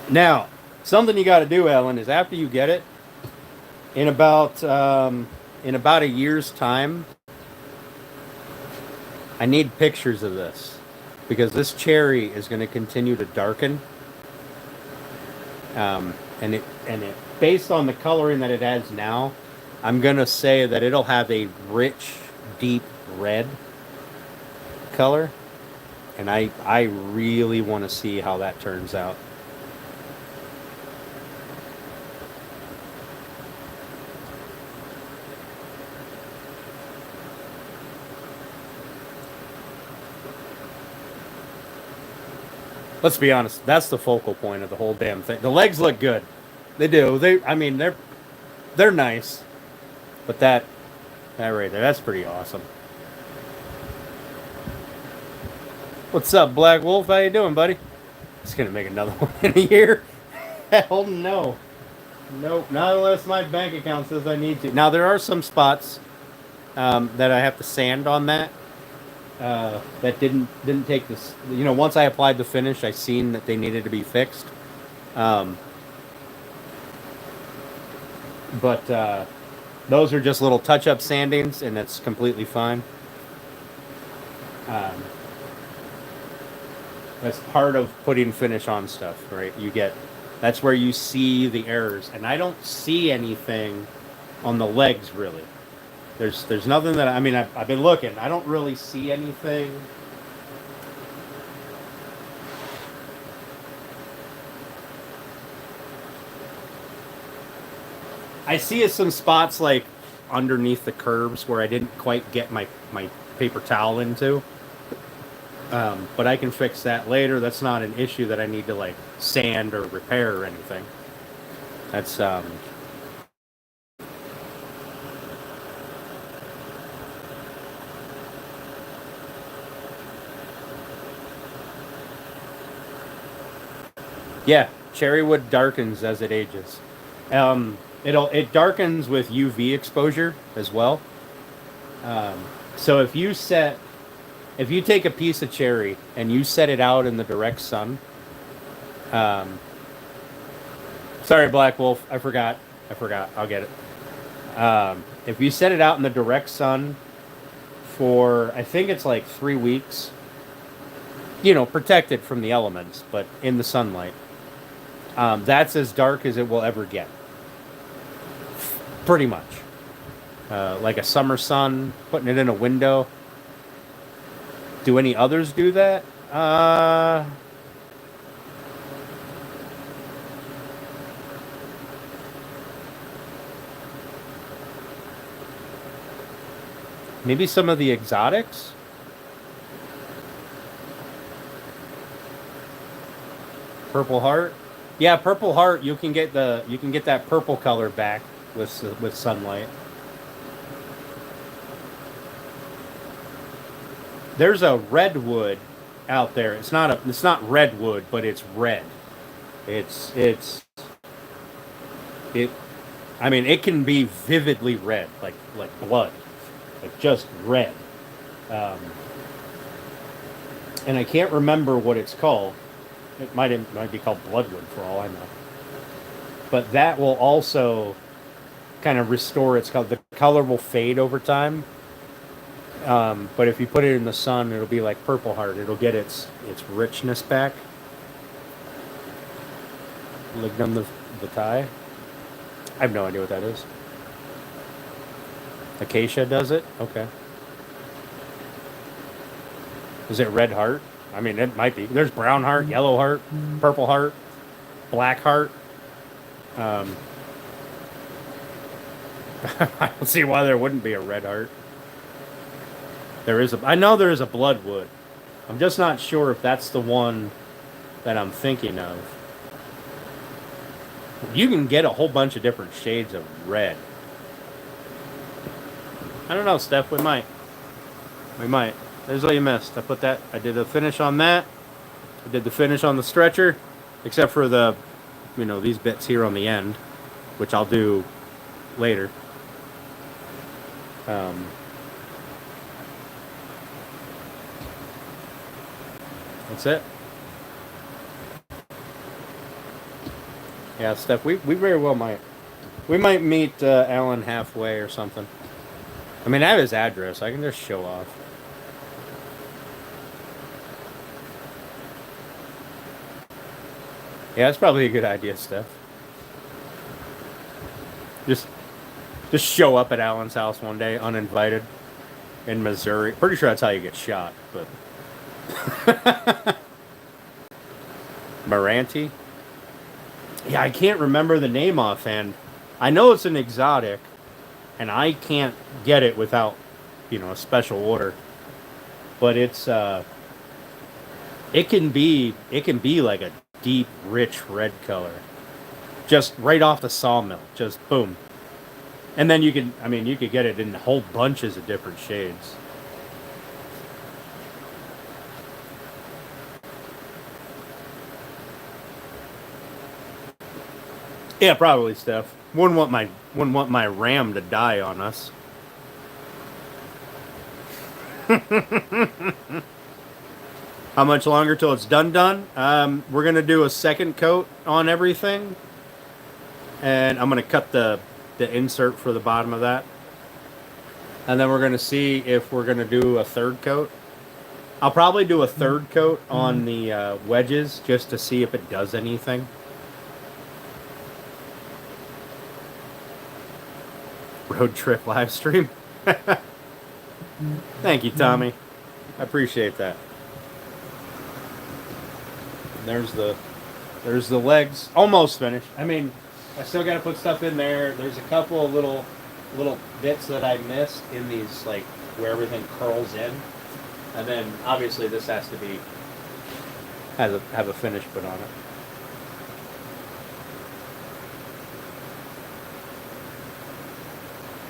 Now, something you got to do, Ellen, is after you get it, in about a year's time, I need pictures of this, because this cherry is going to continue to darken, and it based on the coloring that it has now, I'm going to say that it'll have a rich, deep red color, and I really want to see how that turns out. Let's be honest, that's the focal point of the whole damn thing. The legs look good. They do. I mean, they're nice. But that That right there, that's pretty awesome. What's up, Black Wolf? How you doing, buddy? Just gonna make another one in a year. Hell no. Nope, not unless my bank account says I need to. Now there are some spots that I have to sand on that. That didn't take this. You know, once I applied the finish, I seen that they needed to be fixed. But those are just little touch-up sandings, and that's completely fine. That's part of putting finish on stuff, right? That's where you see the errors, and I don't see anything on the legs really. There's nothing that I mean. I've been looking. I don't really see anything. I see some spots like underneath the curbs where I didn't quite get my paper towel into. But I can fix that later. That's not an issue that I need to like sand or repair or anything. That's yeah, cherry wood darkens as it ages. It darkens with UV exposure as well. So if you take a piece of cherry and you set it out in the direct sun, sorry, Black Wolf, I forgot. I'll get it. If you set it out in the direct sun for, I think it's like 3 weeks, you know, protected from the elements, but in the sunlight, that's as dark as it will ever get. Pretty much. Like a summer sun, putting it in a window. Do any others do that? Maybe some of the exotics? Purple Heart? Yeah, Purple Heart, you can get that purple color back with sunlight. There's a redwood out there. It's not redwood, but it's red. I mean, it can be vividly red, like blood, like just red. And I can't remember what it's called. It might be called bloodwood for all I know. But that will also kind of restore its color. The color will fade over time. But if you put it in the sun, it'll be like Purple Heart. It'll get its richness back. Lignum vitae. I have no idea what that is. Acacia does it? Okay. Is it red heart? I mean, it might be. There's brown heart, yellow heart, purple heart, black heart. I don't see why there wouldn't be a red heart. I know there is a bloodwood. I'm just not sure if that's the one that I'm thinking of. You can get a whole bunch of different shades of red. I don't know, Steph. We might. There's what you missed. I did the finish on that. I did the finish on the stretcher, except for these bits here on the end, which I'll do later. That's it. Yeah, Steph, we very well might. We might meet Alan halfway or something. I mean, I have his address. I can just show off. Yeah, that's probably a good idea, Steph. Just show up at Alan's house one day, uninvited, in Missouri. Pretty sure that's how you get shot, but... Moranti? Yeah, I can't remember the name offhand. I know it's an exotic, and I can't get it without, a special order. But it's, it can be like a deep, rich red color. Just right off the sawmill. Just boom. And then you can, I mean, you could get it in whole bunches of different shades. Yeah, probably, Steph. Wouldn't want my RAM to die on us. How much longer till it's done? We're gonna do a second coat on everything, and I'm gonna cut the insert for the bottom of that, and then we're gonna see if we're gonna do a third coat. I'll probably do a third coat on the wedges just to see if it does anything. Road trip live stream. Thank you, Tommy. I appreciate that. And there's the legs. Almost finished. I mean, I still got to put stuff in there. There's a couple of little bits that I missed in these, like where everything curls in, and then obviously this has to be have a finish put on it.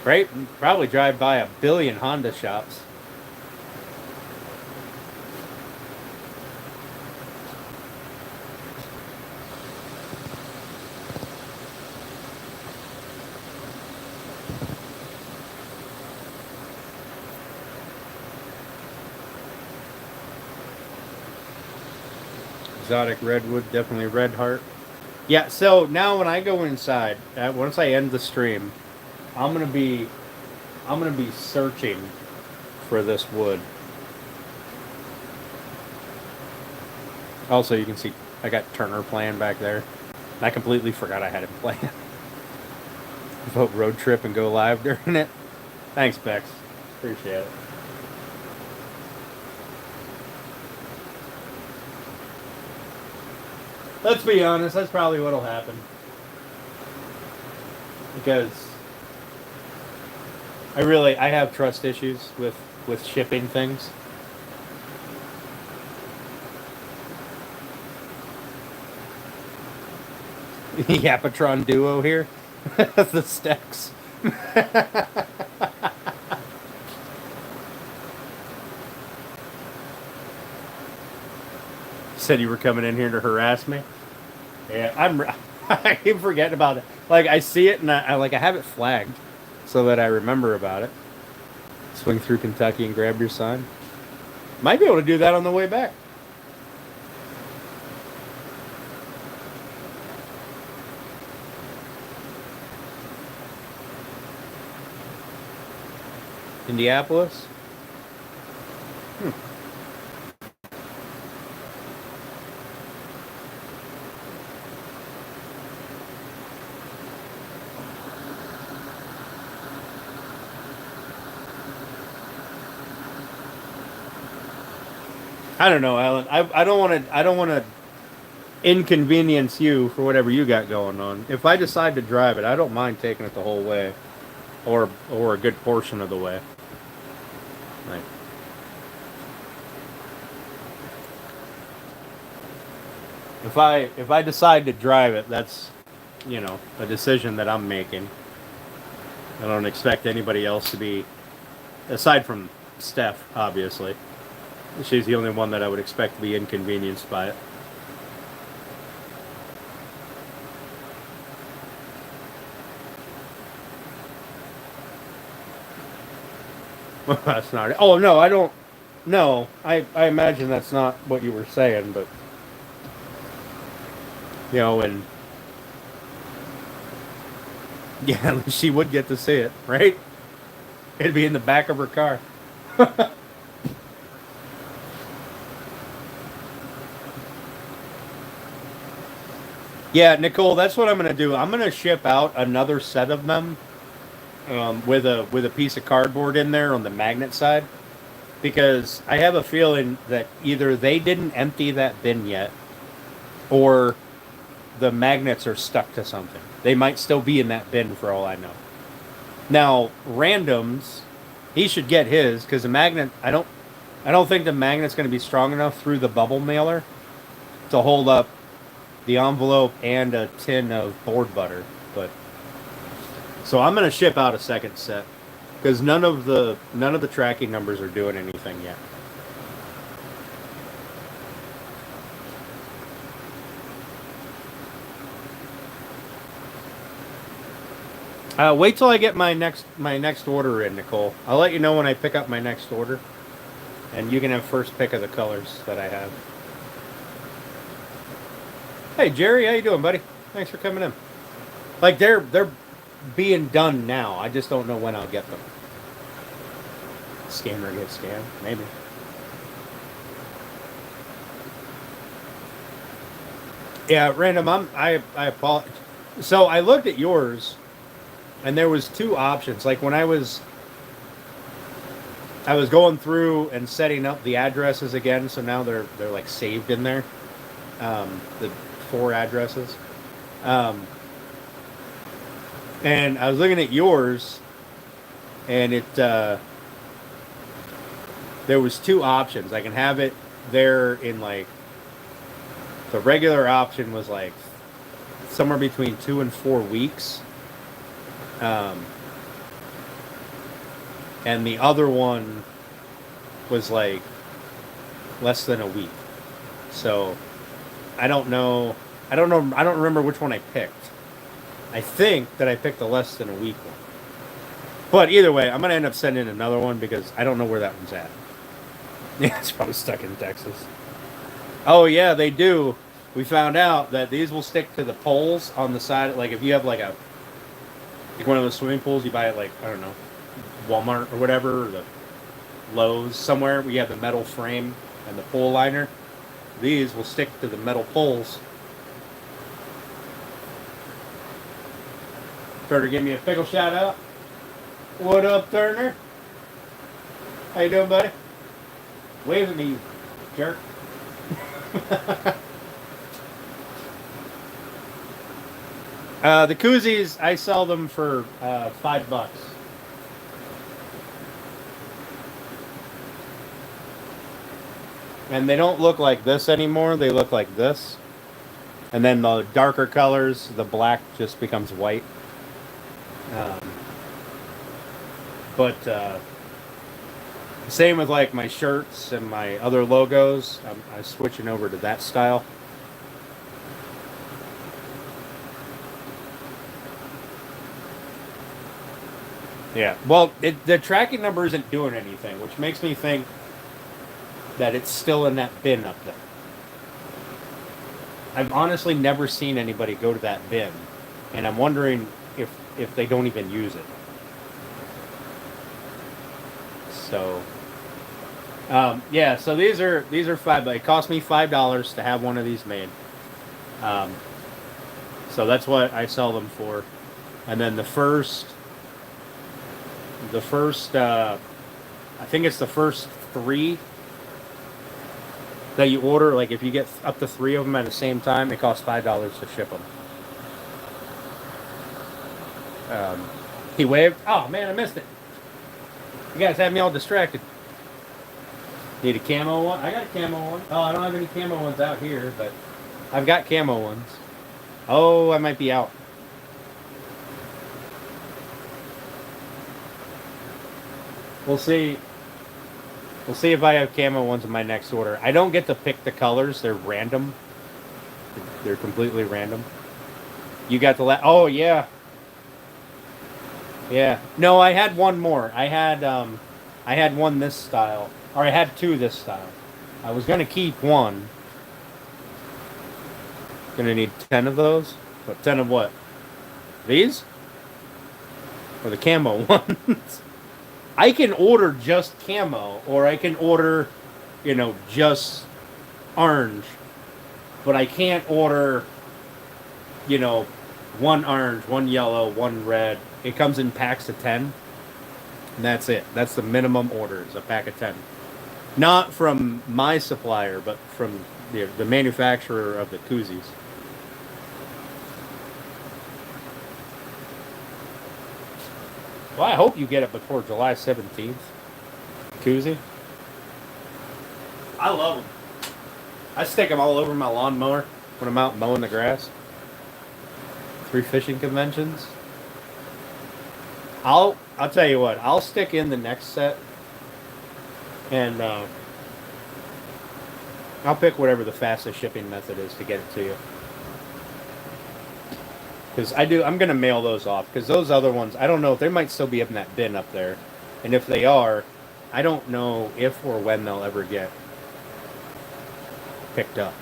Right? Probably drive by a billion Honda shops. Exotic redwood, definitely red heart. Yeah, so now when I go inside, once I end the stream, I'm gonna be searching for this wood. Also, you can see I got Turner playing back there. I completely forgot I had him playing. Vote road trip and go live during it. Thanks, Bex. Appreciate it. Let's be honest, that's probably what'll happen. Because I have trust issues with shipping things. Yapatron duo here. The stacks. Said you were coming in here to harass me. Yeah, I keep forgetting about it. Like I see it and I have it flagged so that I remember about it. Swing through Kentucky and grab your sign. Might be able to do that on the way back. Indianapolis? I don't know, Alan. I don't want to inconvenience you for whatever you got going on. If I decide to drive it, I don't mind taking it the whole way, or a good portion of the way. Like, if I decide to drive it, that's a decision that I'm making. I don't expect anybody else to be, aside from Steph, obviously. She's the only one that I would expect to be inconvenienced by it. That's not it. Oh, no, I don't. No, I imagine that's not what you were saying, but. And. Yeah, at least she would get to see it, right? It'd be in the back of her car. Yeah, Nicole, that's what I'm going to do. I'm going to ship out another set of them with a piece of cardboard in there on the magnet side, because I have a feeling that either they didn't empty that bin yet, or the magnets are stuck to something. They might still be in that bin for all I know. Now, randoms, he should get his, because the magnet, I don't think the magnet's going to be strong enough through the bubble mailer to hold up the envelope and a tin of board butter. But So I'm gonna ship out a second set because none of the tracking numbers are doing anything yet. Wait till I get my next order in, Nicole. I'll let you know when I pick up my next order, and you can have first pick of the colors that I have. Hey Jerry, how you doing, buddy? Thanks for coming in. Like they're being done now. I just don't know when I'll get them. Scammer get scammed, maybe. Yeah, random. I apologize. So I looked at yours, and there was two options. Like when I was going through and setting up the addresses again, so now they're like saved in there. The 4 addresses. And I was looking at yours, and it there was 2 options. I can have it there in like the regular option was like somewhere between 2 and 4 weeks. And the other one was like less than a week. So I don't know. I don't remember which one I picked. I think that I picked the less than a week one. But either way, I'm going to end up sending another one because I don't know where that one's at. Yeah, it's probably stuck in Texas. Oh, yeah, they do. We found out that these will stick to the poles on the side. Like, if you have, like one of those swimming pools, you buy it, like, I don't know, Walmart or whatever, or the Lowe's, somewhere where you have the metal frame and the pole liner. These will stick to the metal poles. Turner, give me a pickle shout out. What up, Turner? How you doing, buddy? Wave at me, you jerk. The koozies, I sell them for $5. And they don't look like this anymore. They look like this. And then the darker colors, the black just becomes white. But same with like my shirts and my other logos. I'm switching over to that style. Yeah, well, the tracking number isn't doing anything, which makes me think that it's still in that bin up there. I've honestly never seen anybody go to that bin, and I'm wondering if they don't even use it. So, yeah. So these are $5. It cost me $5 to have one of these made. So that's what I sell them for, and then the first. I think it's the first 3 that you order. Like if you get up to 3 of them at the same time, it costs $5 to ship them. He waved. Oh man, I missed it. You guys have me all distracted. Need a camo one? I got a camo one. Oh, I don't have any camo ones out here, but I've got camo ones. Oh, I might be out. We'll see. We'll see if I have camo ones in my next order. I don't get to pick the colors. They're random. They're completely random. You got the oh, yeah. Yeah. No, I had one more. I had one this style. Or I had 2 this style. I was going to keep one. Going to need 10 of those. But 10 of what? These? Or the camo ones? I can order just camo, or I can order, just orange. But I can't order, 1 orange, 1 yellow, 1 red. It comes in packs of 10. And that's it. That's the minimum order, is a pack of 10. Not from my supplier, but from the manufacturer of the koozies. Well, I hope you get it before July 17th. Koozie. I love them. I stick them all over my lawnmower when I'm out mowing the grass. 3 fishing conventions. I'll tell you what. I'll stick in the next set, and I'll pick whatever the fastest shipping method is to get it to you. Because I'm gonna mail those off. Because those other ones, I don't know if they might still be in that bin up there, and if they are, I don't know if or when they'll ever get picked up.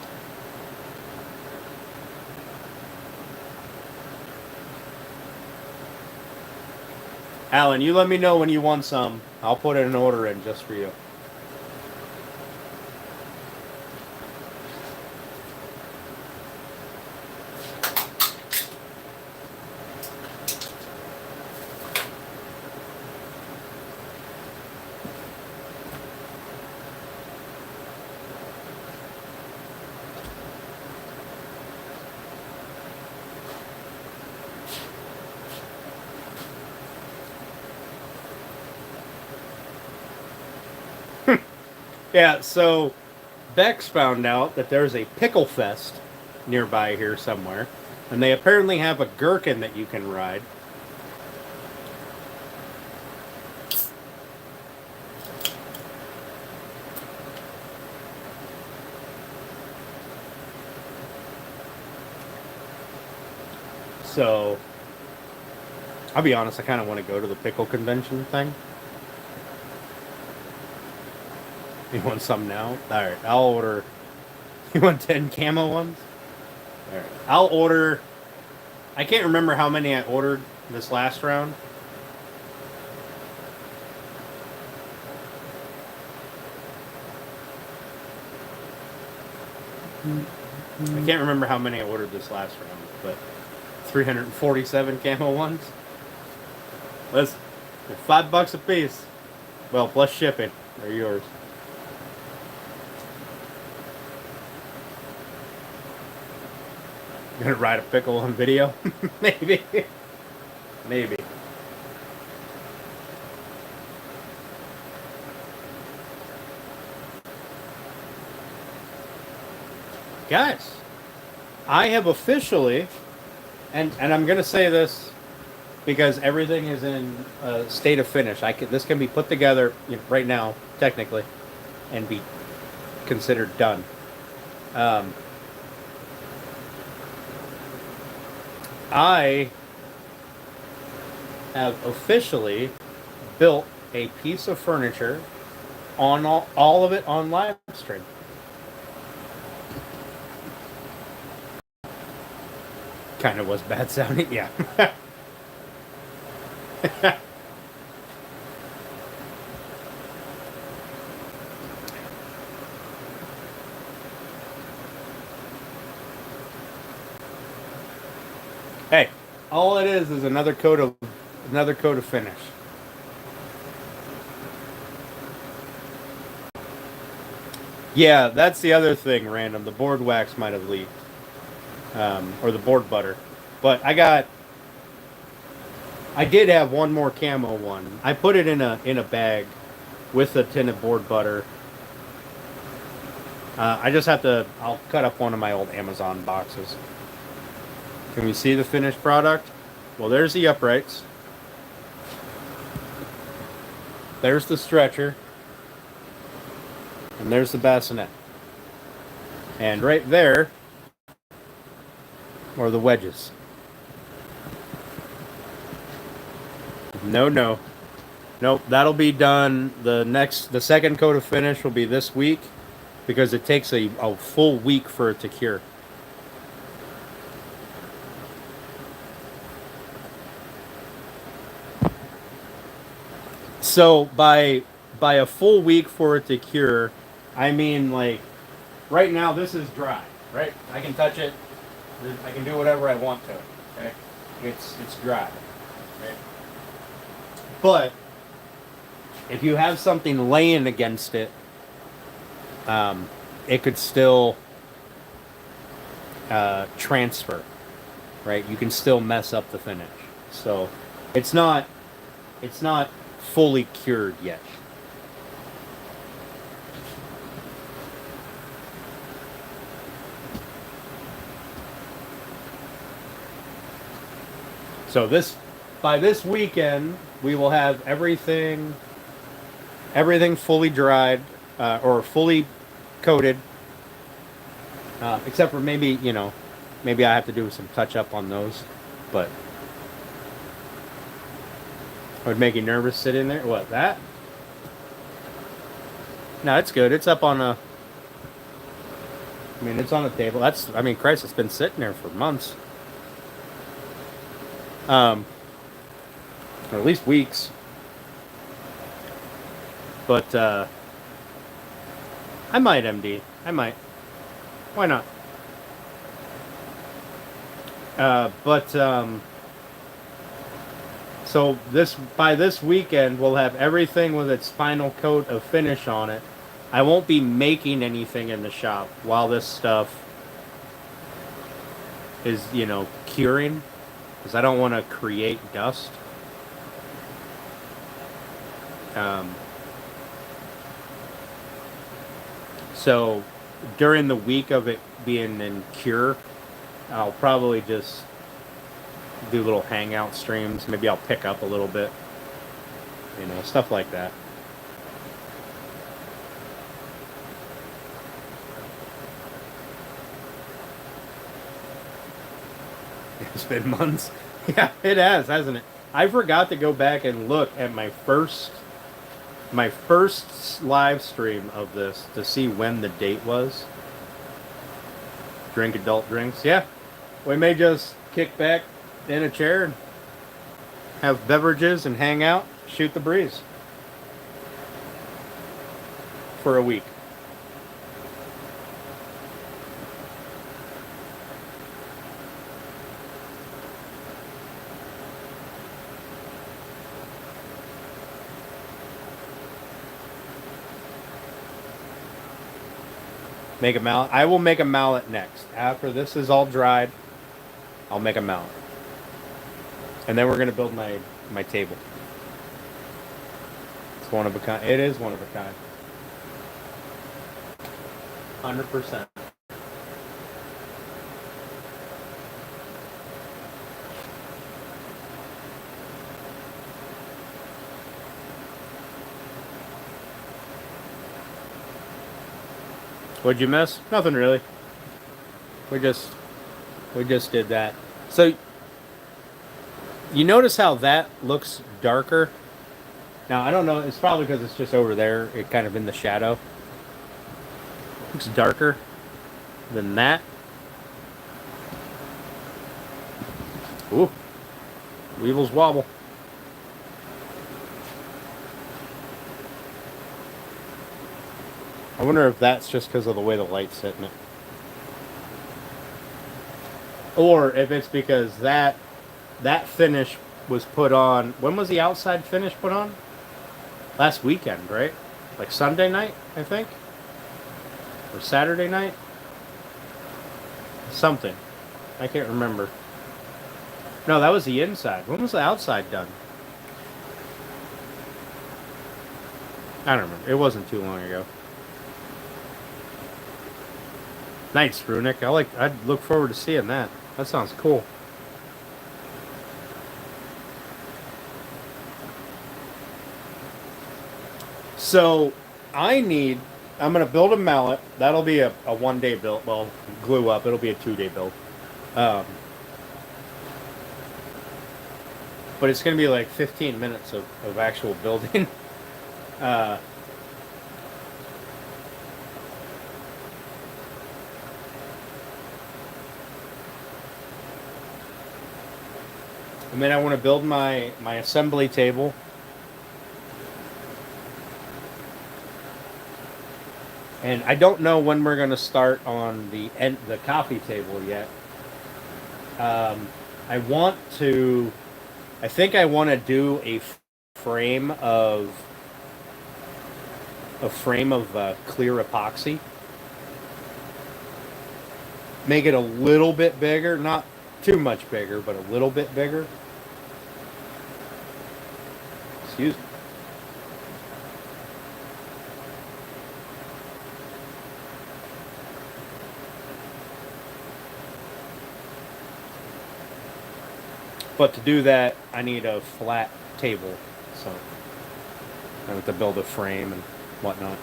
Alan, you let me know when you want some. I'll put an order in just for you. Yeah, so Bex found out that there's a pickle fest nearby here somewhere, and they apparently have a gherkin that you can ride. So, I'll be honest, I kind of want to go to the pickle convention thing. You want some now? Alright, I'll order. You want 10 camo ones? Alright, I'll order. I can't remember how many I ordered this last round. I can't remember how many I ordered this last round, but 347 camo ones. Listen, they're $5 a piece. Well, plus shipping. They're yours. Gonna ride a pickle on video? Maybe. Maybe. Guys, I have officially, and I'm gonna say this because everything is in a state of finish. This can be put together right now, technically, and be considered done. I have officially built a piece of furniture on all of it on live stream. Kind of was bad sounding, yeah. Hey, all it is another coat of finish. Yeah, that's the other thing, random. The board wax might have leaked, or the board butter. But I did have one more camo one. I put it in a bag with a tin of board butter. I just have to. I'll cut up one of my old Amazon boxes. Can we see the finished product? Well, there's the uprights. There's the stretcher. And there's the bassinet. And right there are the wedges. No. Nope, that'll be done. The second coat of finish will be this week because it takes a full week for it to cure. So by a full week for it to cure, I mean like right now this is dry, right? I can touch it. I can do whatever I want to. Okay, it's dry. Right? But if you have something laying against it, it could still transfer, right? You can still mess up the finish. So it's not fully cured yet. So by this weekend, we will have everything fully dried or fully coated, except for maybe maybe I have to do some touch up on those, but would make you nervous sitting there. What, that? No, it's good. It's up on a. I mean, it's on a table. I mean, Christ, it's been sitting there for months. Or at least weeks. But I might, MD. I might. Why not? So by this weekend we'll have everything with its final coat of finish on it. I won't be making anything in the shop while this stuff is, curing, because I don't want to create dust. So during the week of it being in cure, I'll probably just do little hangout streams. Maybe I'll pick up a little bit, stuff like that. It's been months. Yeah, it has, hasn't it? I forgot to go back and look at my first live stream of this to see when the date was. Drink adult drinks. Yeah, we may just kick back in a chair and have beverages and hang out, shoot the breeze for a week. Make a mallet. I will make a mallet next. After this is all dried, I'll make a mallet. And then we're going to build my table. It's one of a kind. It is one of a kind. 100%. What'd you miss? Nothing really. We just did that. So you notice how that looks darker? Now I don't know, it's probably because it's just over there, it kind of in the shadow. Looks darker than that. Ooh. Weevils wobble. I wonder if that's just because of the way the light's hitting it. Or if it's because that finish was put on... When was the outside finish put on? Last weekend, right? Like Sunday night, I think? Or Saturday night? Something. I can't remember. No, that was the inside. When was the outside done? I don't remember. It wasn't too long ago. Nice, Runic. I'd look forward to seeing that. That sounds cool. So, I'm going to build a mallet. That'll be a one-day build. Well, glue up. It'll be a 2-day build. But it's going to be like 15 minutes of actual building. And then I want to build my assembly table. And I don't know when we're going to start on the coffee table yet. I think I want to do a frame of clear epoxy. Make it a little bit bigger, not too much bigger, but a little bit bigger. Excuse me. But to do that, I need a flat table, so I have to build a frame and whatnot.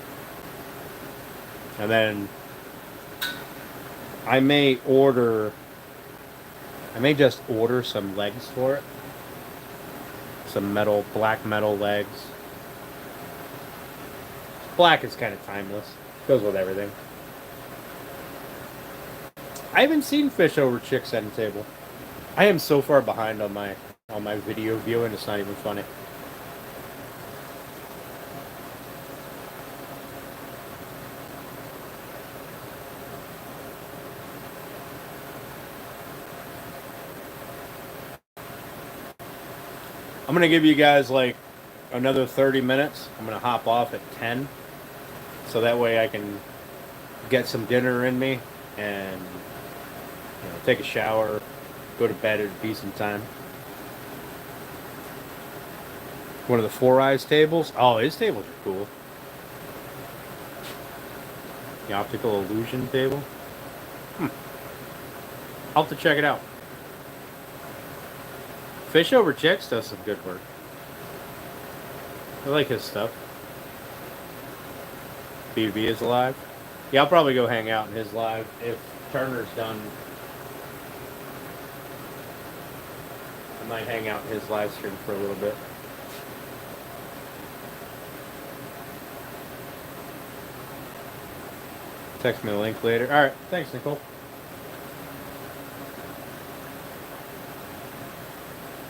And then I may just order some legs for it. Some black metal legs. Black is kind of timeless. Goes with everything. I haven't seen Fish Over Chicks End Table. I am so far behind on my video viewing, it's not even funny. I'm going to give you guys like another 30 minutes. I'm going to hop off at 10. So that way I can get some dinner in me and take a shower, go to bed at a decent time. One of the Four Eyes tables. Oh, his tables are cool. The optical illusion table. I'll have to check it out. Fish Over Chicks does some good work. I like his stuff. BB is live. Yeah, I'll probably go hang out in his live if Turner's done. I might hang out in his live stream for a little bit. Text me a link later. Alright, thanks, Nicole.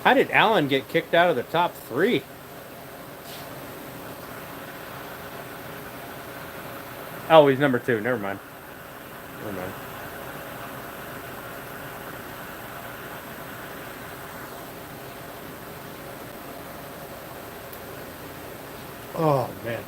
How did Allen get kicked out of the top 3? Oh, he's number 2. Never mind. Never mind. Oh, man.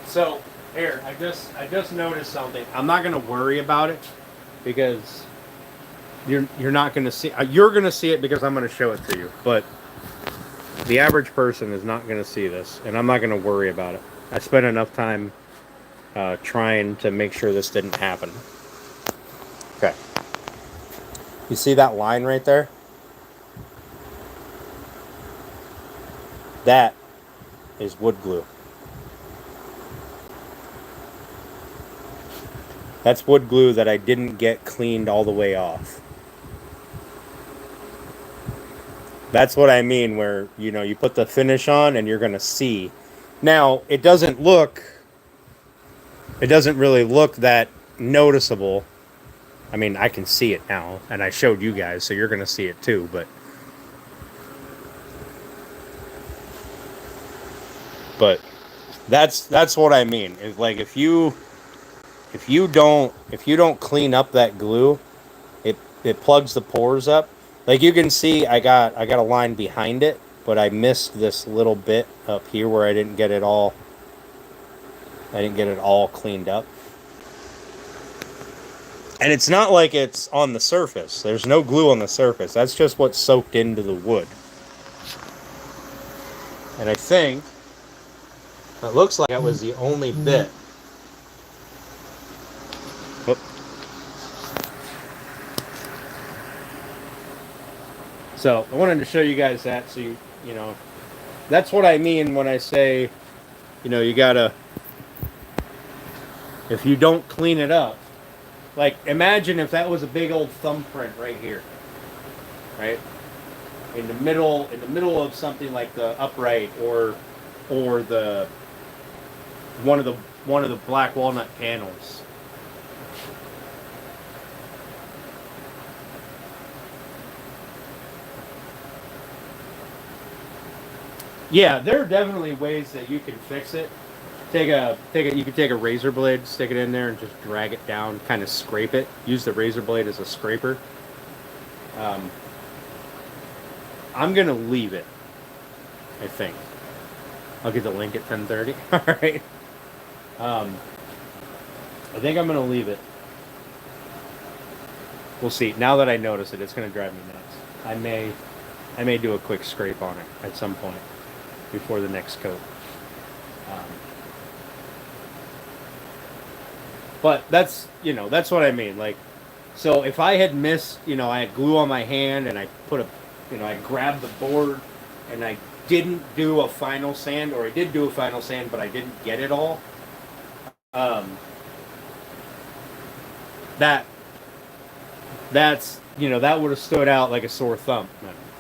So, here, I just noticed something. I'm not gonna worry about it because you're not gonna see. You're gonna see it because I'm gonna show it to you. But the average person is not gonna see this, and I'm not gonna worry about it. I spent enough time trying to make sure this didn't happen. Okay. You see that line right there? That is wood glue. That's wood glue that I didn't get cleaned all the way off. That's what I mean where, you put the finish on and you're going to see. Now, it doesn't really look that noticeable. I mean, I can see it now, and I showed you guys, so you're going to see it too, but that's what I mean. Is like if you don't clean up that glue, it plugs the pores up. Like you can see, I got a line behind it, but I missed this little bit up here where I didn't get it all cleaned up. And it's not like it's on the surface. There's no glue on the surface. That's just what's soaked into the wood. And I think it looks like that was the only bit. Whoop. So I wanted to show you guys that, so you know, that's what I mean when I say, you gotta, if you don't clean it up, like imagine if that was a big old thumbprint right here, right, in the middle of something like the upright or the one of the black walnut panels. Yeah, there are definitely ways that you can fix it. You can take a razor blade, stick it in there, and just drag it down, kind of scrape it. Use the razor blade as a scraper. I'm gonna leave it, I think. I'll get the link at 10:30. All right. I think I'm gonna leave it. We'll see. Now that I notice it, it's gonna drive me nuts. I may do a quick scrape on it at some point before the next coat. But that's, that's what I mean. Like, so if I had missed, I had glue on my hand and I I grabbed the board and I didn't do a final sand, or I did do a final sand, but I didn't get it all. That's, that would have stood out like a sore thumb.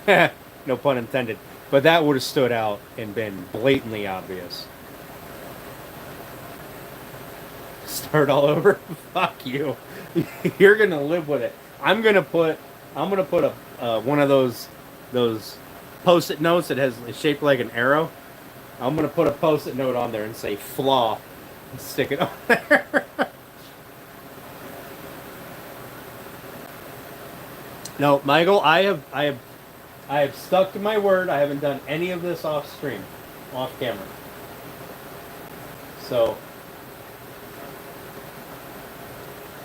No pun intended. But that would have stood out and been blatantly obvious. Start all over? Fuck you. You're gonna live with it. I'm gonna put a one of those post-it notes that is shaped like an arrow. I'm gonna put a post-it note on there and say flaw and stick it on there. No, Michael, I have stuck to my word. I haven't done any of this off stream, off camera. So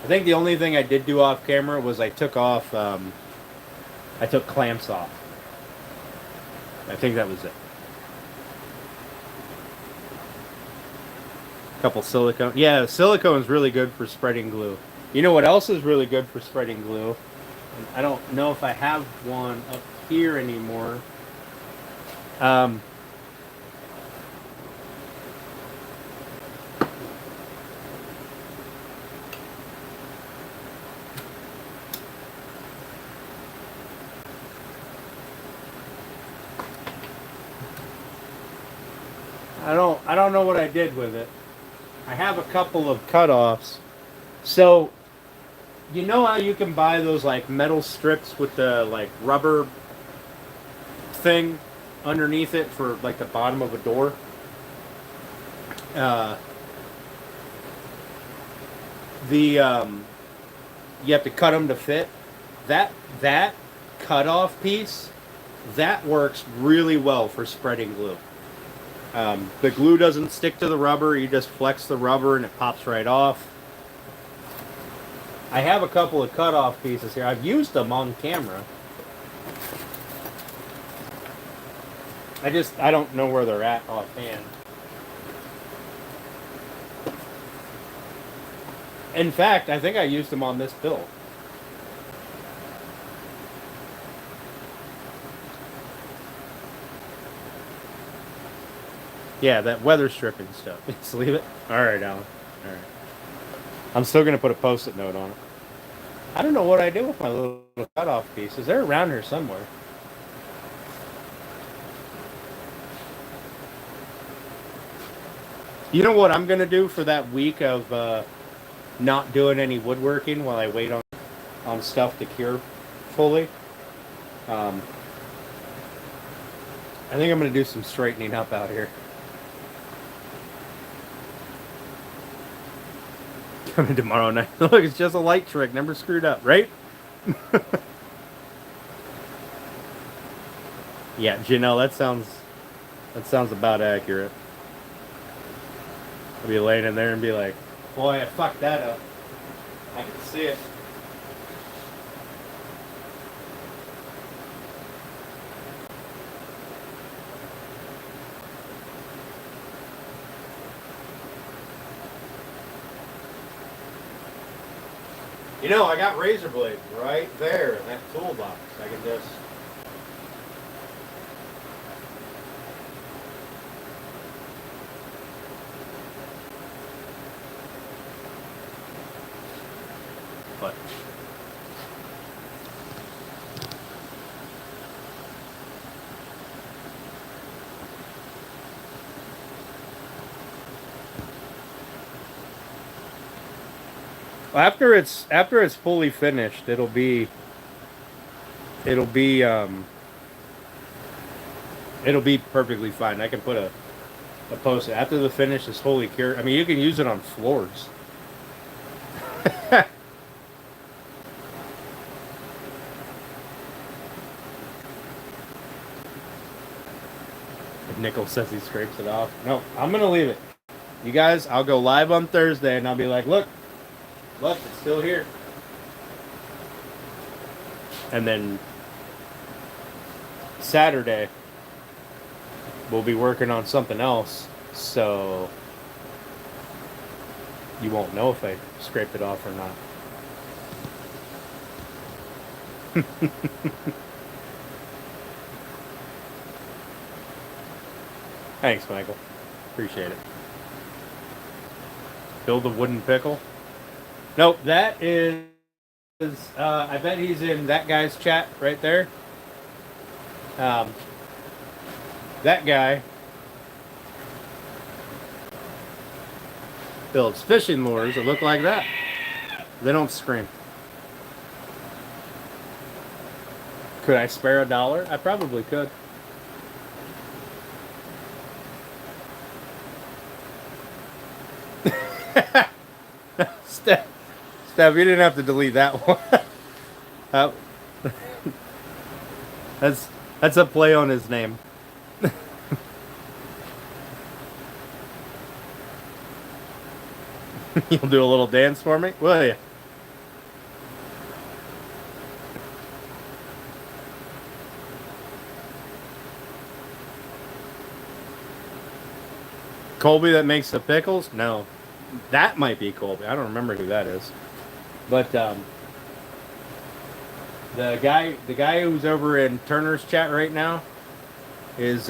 I think the only thing I did do off camera was I took clamps off. I think that was it. A couple silicone. Yeah, silicone is really good for spreading glue. You know what else is really good for spreading glue? I don't know if I have one up here anymore. I don't know what I did with it. I have a couple of cutoffs. So, you know how you can buy those like metal strips with the like rubber thing underneath it for like the bottom of a door? You have to cut them to fit. That cutoff piece, that works really well for spreading glue. The glue doesn't stick to the rubber. You just flex the rubber and it pops right off. I have a couple of cutoff pieces here. I've used them on camera. I don't know where they're at offhand. In fact, I think I used them on this build. Yeah, that weather stripping stuff. Just leave it. All right, Alan. All right. I'm still gonna put a post-it note on it. I don't know what I did with my little cutoff pieces. They're around here somewhere. You know what I'm gonna do for that week of not doing any woodworking while I wait on stuff to cure fully? I think I'm gonna do some straightening up out here. Coming tomorrow night. Look, it's just a light trick, never screwed up, right? Yeah, Janelle, that sounds about accurate. I'll be laying in there and be like, boy, I fucked that up. I can see it. You know, I got razor blades right there in that toolbox. I can just... But... After it's fully finished, it'll be perfectly fine. I can put a post after the finish is fully cured. I mean, you can use it on floors. Nickel says he scrapes it off. No, I'm gonna leave it. You guys, I'll go live on Thursday and I'll be like, look, it's still here. And then Saturday, we'll be working on something else, so you won't know if I scraped it off or not. Thanks, Michael. Appreciate it. Build a wooden pickle? Nope, that is... I bet he's in that guy's chat right there. That guy builds fishing lures that look like that. They don't scream. Could I spare $1? I probably could. Steph, you didn't have to delete that one. That's a play on his name. You'll do a little dance for me, will you? Colby that makes the pickles? No. That might be Colby. I don't remember who that is. But the guy who's over in Turner's chat right now is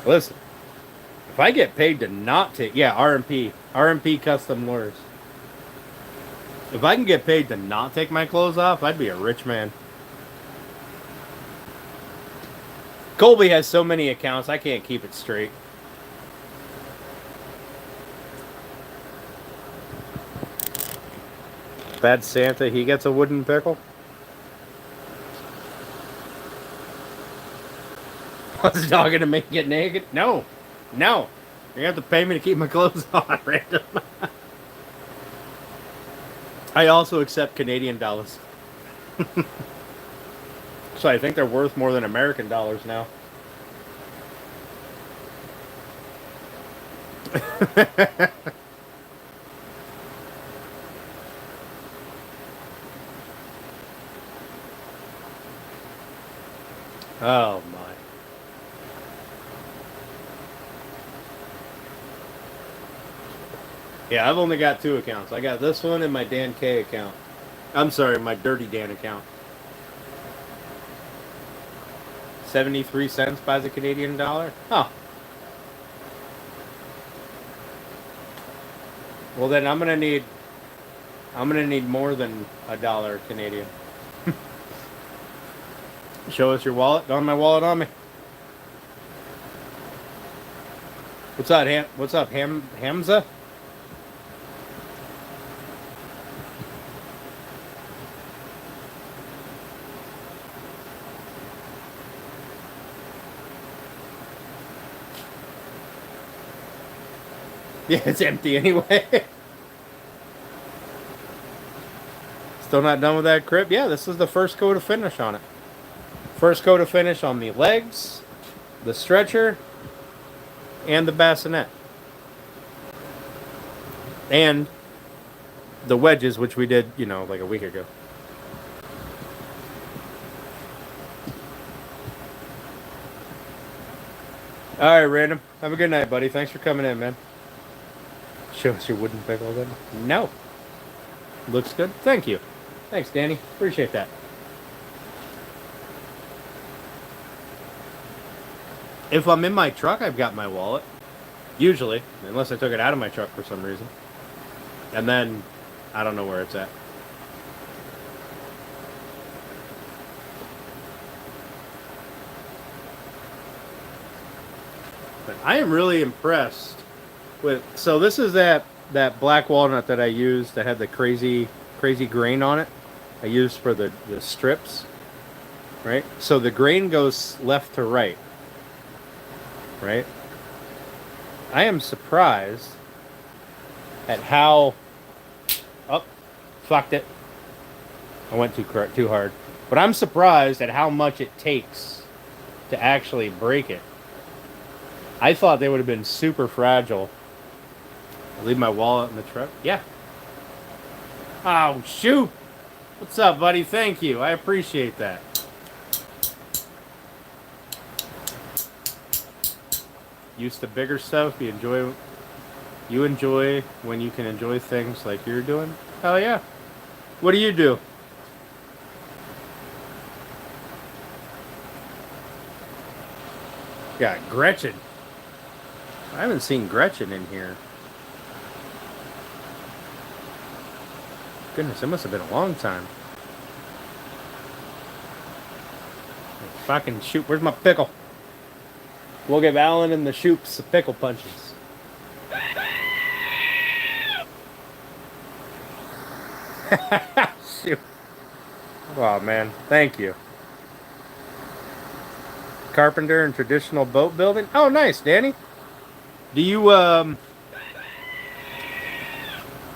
listen. If I get paid to not take, yeah, RMP custom lures. If I can get paid to not take my clothes off, I'd be a rich man. Colby has so many accounts, I can't keep it straight. Bad Santa, he gets a wooden pickle? What's talking to me get naked? No. No. You have to pay me to keep my clothes on, random. I also accept Canadian dollars. So I think they're worth more than American dollars now. Oh my. Yeah, I've only got 2 accounts. I got this one and my Dan K account. I'm sorry, my Dirty Dan account. 73 cents buys a Canadian dollar? Oh. Well then I'm gonna need more than $1 Canadian. Show us your wallet. Don't have my wallet on me. What's up, Hamza? Yeah, it's empty anyway. Still not done with that grip? Yeah, this is the first coat of finish on it. First coat of finish on the legs, the stretcher, and the bassinet. And the wedges, which we did, like a week ago. All right, Random. Have a good night, buddy. Thanks for coming in, man. Show us your wooden pickle then. No. Looks good. Thank you. Thanks, Danny. Appreciate that. If I'm in my truck, I've got my wallet. Usually. Unless I took it out of my truck for some reason. And then, I don't know where it's at. But I am really impressed with... So this is that black walnut that I used that had the crazy grain on it. I used for the strips. Right? So the grain goes left to right. Right? I am surprised at how... Oh, fucked it. I went too hard. But I'm surprised at how much it takes to actually break it. I thought they would have been super fragile. I'll leave my wallet in the truck. Yeah. Oh, shoot. What's up, buddy? Thank you. I appreciate that. Used to bigger stuff. You enjoy when you can enjoy things like you're doing? Hell yeah. What do you do? Yeah, Gretchen. I haven't seen Gretchen in here. Goodness, it must have been a long time. Fucking shoot, where's my pickle? We'll give Alan and the Shoops the pickle punches. Shoot. Oh man, thank you. Carpenter and traditional boat building. Oh, nice, Danny. Do you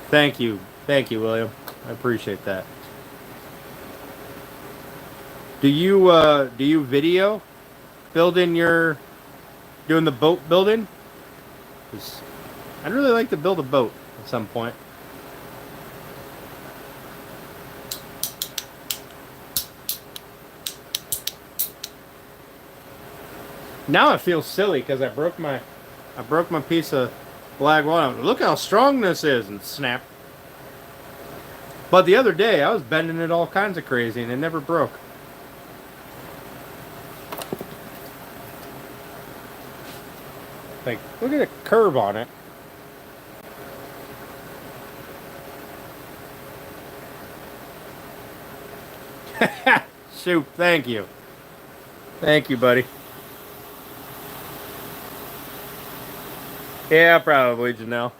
Thank you, William. I appreciate that. Do you video building doing the boat building? 'Cause I'd really like to build a boat at some point. Now I feel silly because I broke my piece of black walnut. Look how strong this is, and snap. But the other day I was bending it all kinds of crazy and it never broke. Like, look at the curve on it. Shoot, thank you. Thank you, buddy. Yeah, probably, Janelle.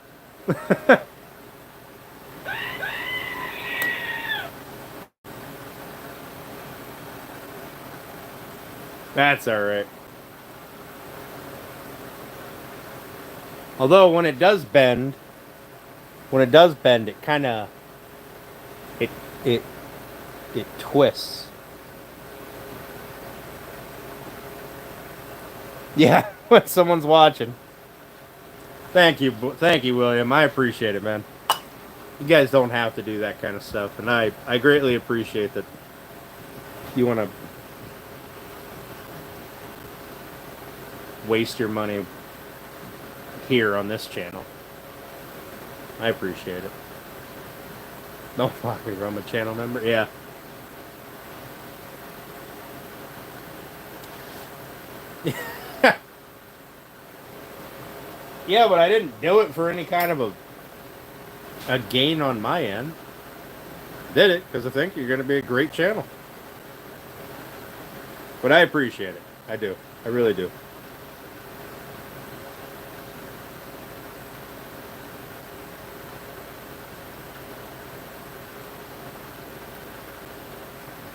That's alright. Although when it does bend, it kind of it twists. Yeah, when someone's watching. Thank you, William. I appreciate it, man. You guys don't have to do that kind of stuff, and I greatly appreciate that you want to waste your money here on this channel. I appreciate it. Don't fuck me, I'm a channel member. Yeah. Yeah, but I didn't do it for any kind of a gain on my end. Did it because I think you're going to be a great channel. But I appreciate it. I do. I really do.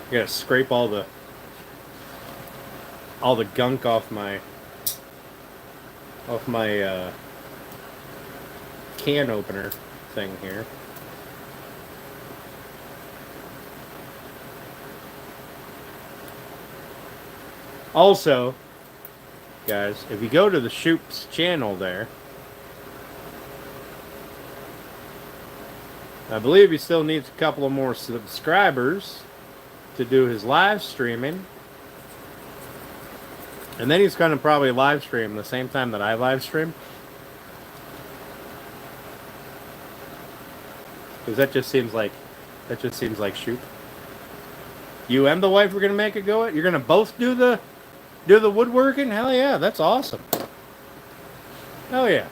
I gotta scrape all the gunk off my can opener thing here. Also, guys, if you go to the Shoop's channel there, I believe he still needs a couple of more subscribers to do his live streaming. And then he's going to probably live stream the same time that I live stream. Because that just seems like Shoop. You and the wife are going to make a go at? You're going to both do the woodworking? Hell yeah, that's awesome. Hell yeah.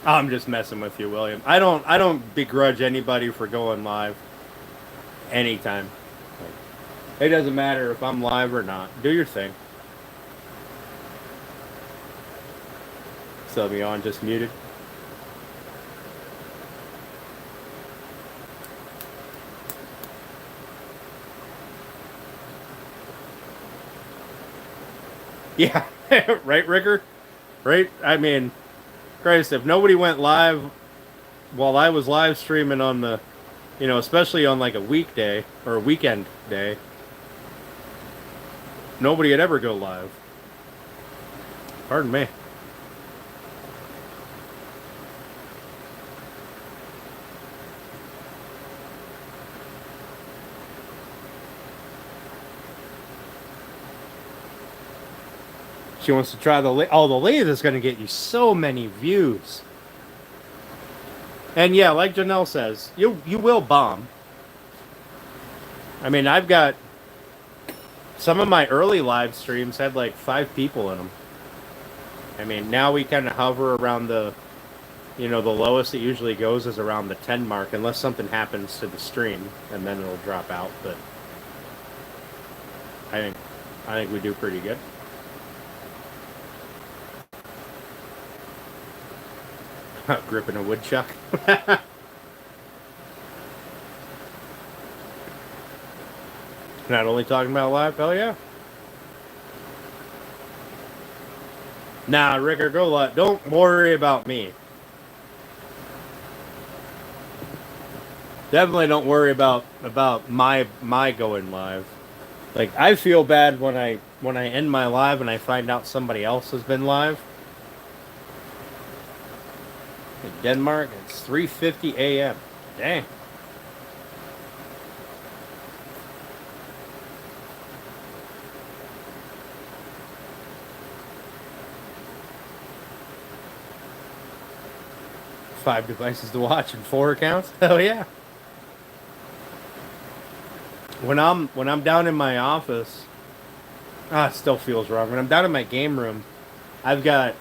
I'm just messing with you, William. I don't begrudge anybody for going live anytime. It doesn't matter if I'm live or not. Do your thing. So me on just muted. Yeah, right, Ricker? Right? I mean, Christ, if nobody went live while I was live streaming on the, especially on like a weekday or a weekend day, nobody would ever go live. Pardon me. She wants to try the lathe. Oh, the lathe is going to get you so many views. And yeah, like Janelle says, you will bomb. I mean, I've got some of my early live streams had like 5 people in them. I mean, now we kind of hover around the, the lowest it usually goes is around the 10 mark, unless something happens to the stream, and then it'll drop out. But I think we do pretty good. Gripping a woodchuck. Not only talking about live, hell yeah. Nah, Ricker, go live. Don't worry about me. Definitely don't worry about my going live. Like, I feel bad when I end my live and I find out somebody else has been live. In Denmark, it's 3:50 a.m. Dang. Five devices to watch and 4 accounts? Hell yeah. When I'm down in my office, it still feels wrong. When I'm down in my game room, I've got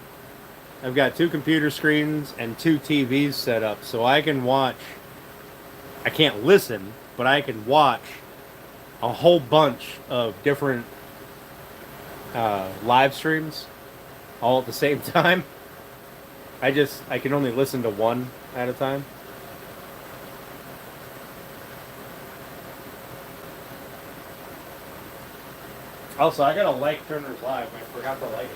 2 computer screens and 2 TVs set up, so I can watch. I can't listen, but I can watch a whole bunch of different live streams all at the same time. I can only listen to one at a time. Also, I gotta like Turner's Live. I forgot to like it.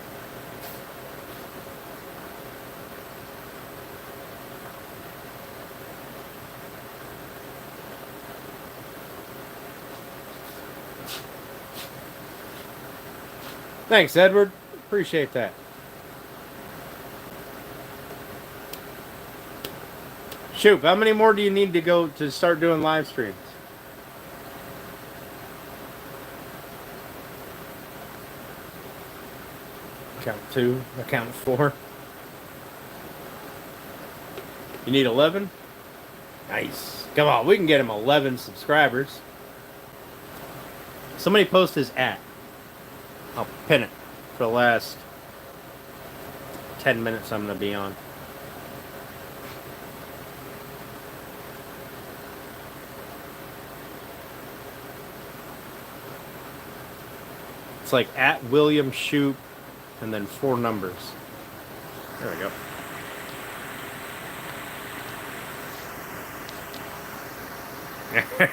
Thanks, Edward. Appreciate that. Shoot, how many more do you need to go to start doing live streams? Count 2, I count 4. You need 11? Nice. Come on, we can get him 11 subscribers. Somebody post his @ I'll pin it for the last 10 minutes I'm going to be on. It's like @William Shoop and then 4 numbers. There we go.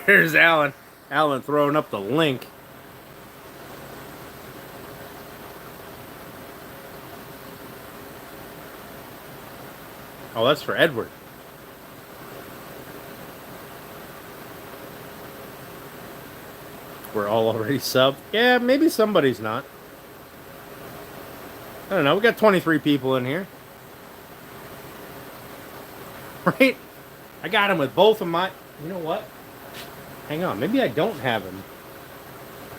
There's Alan. Alan throwing up the link. Oh, that's for Edward. We're all already subbed. Yeah, maybe somebody's not. I don't know. We got 23 people in here. Right? I got him with both of my... You know what? Hang on. Maybe I don't have him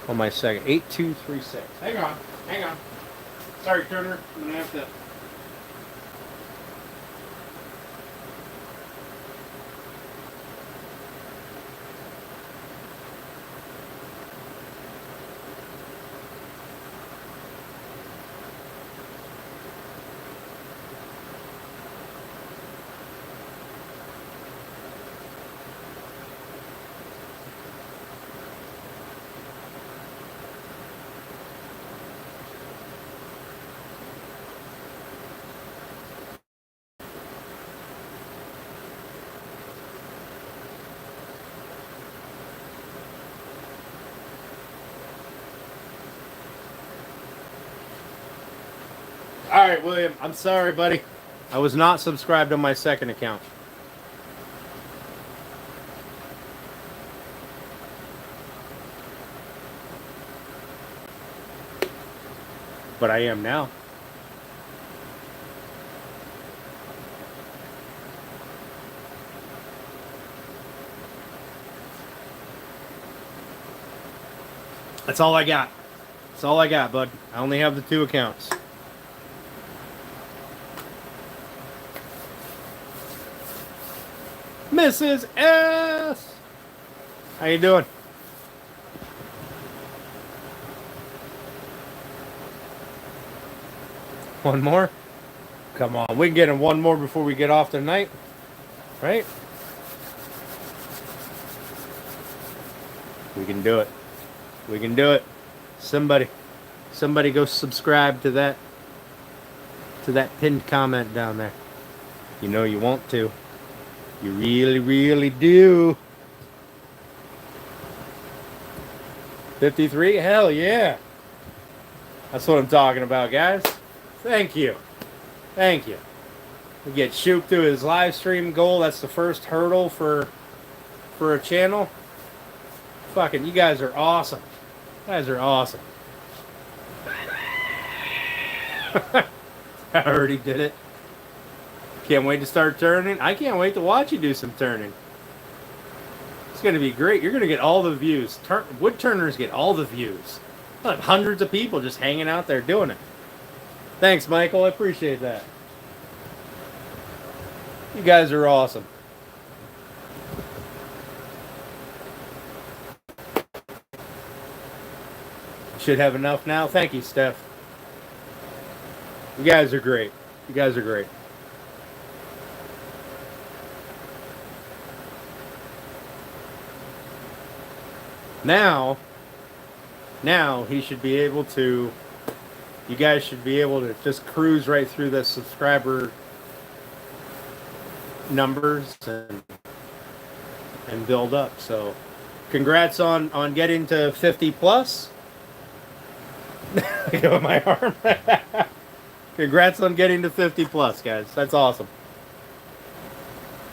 on my second. 8236. Hang on. Hang on. Sorry, Turner. I'm going to have to... All right, William. I'm sorry, buddy. I was not subscribed on my second account. But I am now. That's all I got. That's all I got, bud. I only have the 2 accounts. Mrs. S. How you doing? One more? Come on, we can get in one more before we get off tonight, right? We can do it. We can do it. Somebody go subscribe to that pinned comment down there. You know you want to. You really, really do. 53? Hell yeah. That's what I'm talking about, guys. Thank you. Thank you. We get Shoop to his live stream goal. That's the first hurdle for a channel. Fucking, you guys are awesome. You guys are awesome. I already did it. Can't wait to start turning. I can't wait to watch you do some turning. It's going to be great. You're going to get all the views. Wood turners get all the views. Like hundreds of people just hanging out there doing it. Thanks, Michael. I appreciate that. You guys are awesome. Should have enough now. Thank you, Steph. You guys are great. You guys are great. Now he should be able to, you guys should be able to just cruise right through the subscriber numbers and build up. So congrats on getting to 50 plus. Look at my arm. Congrats on getting to 50 plus, guys. That's awesome.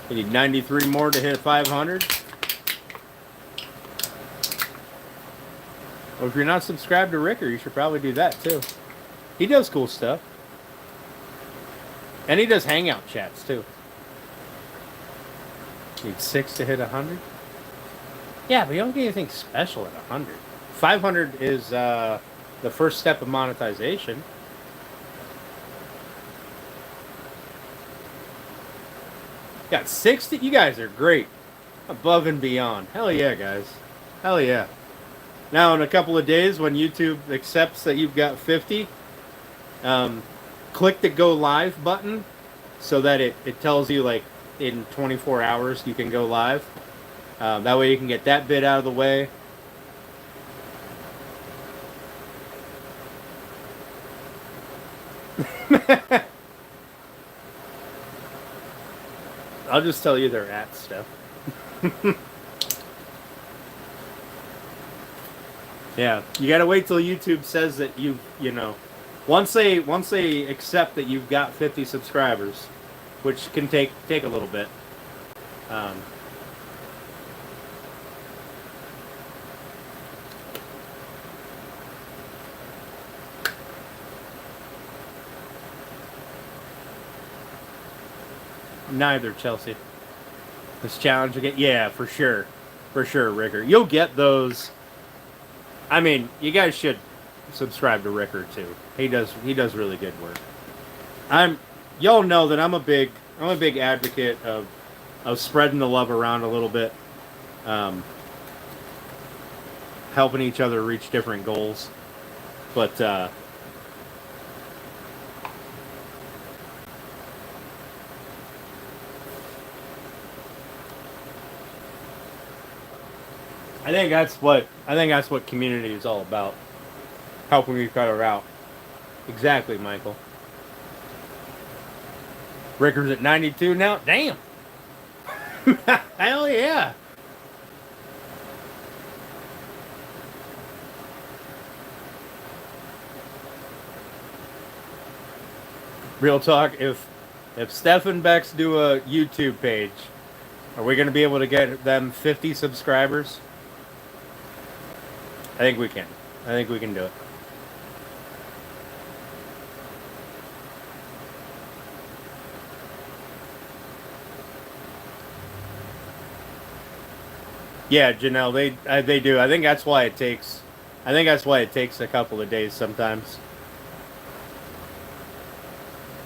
You need 93 more to hit 500. Well, if you're not subscribed to Ricker, you should probably do that too. He does cool stuff. And he does hangout chats too. Need 6 to hit 100. Yeah, but you don't get anything special at 100. 500 is the first step of monetization. Got 60. You guys are great. Above and beyond. Hell yeah, guys. Hell yeah. Now, in a couple of days, when YouTube accepts that you've got 50, click the go live button so that it tells you, like, in 24 hours you can go live. That way you can get that bit out of the way. I'll just tell you they're at stuff. Yeah, you gotta wait till YouTube says that you know, once they accept that you've got 50 subscribers, which can take a little bit. Neither, Chelsea. This challenge again, yeah, for sure, Ricker. You'll get those. I mean, you guys should subscribe to Ricker too. He does really good work. Y'all know that I'm a big advocate of spreading the love around a little bit, helping each other reach different goals. But I think that's what community is all about. Helping each other out. Exactly, Michael. Ricker's at 92 now. Damn. Hell yeah. Real talk, if Steph and Bex do a YouTube page, are we going to be able to get them 50 subscribers? I think we can. I think we can do it. Yeah, Janelle, they do. I think that's why it takes a couple of days sometimes.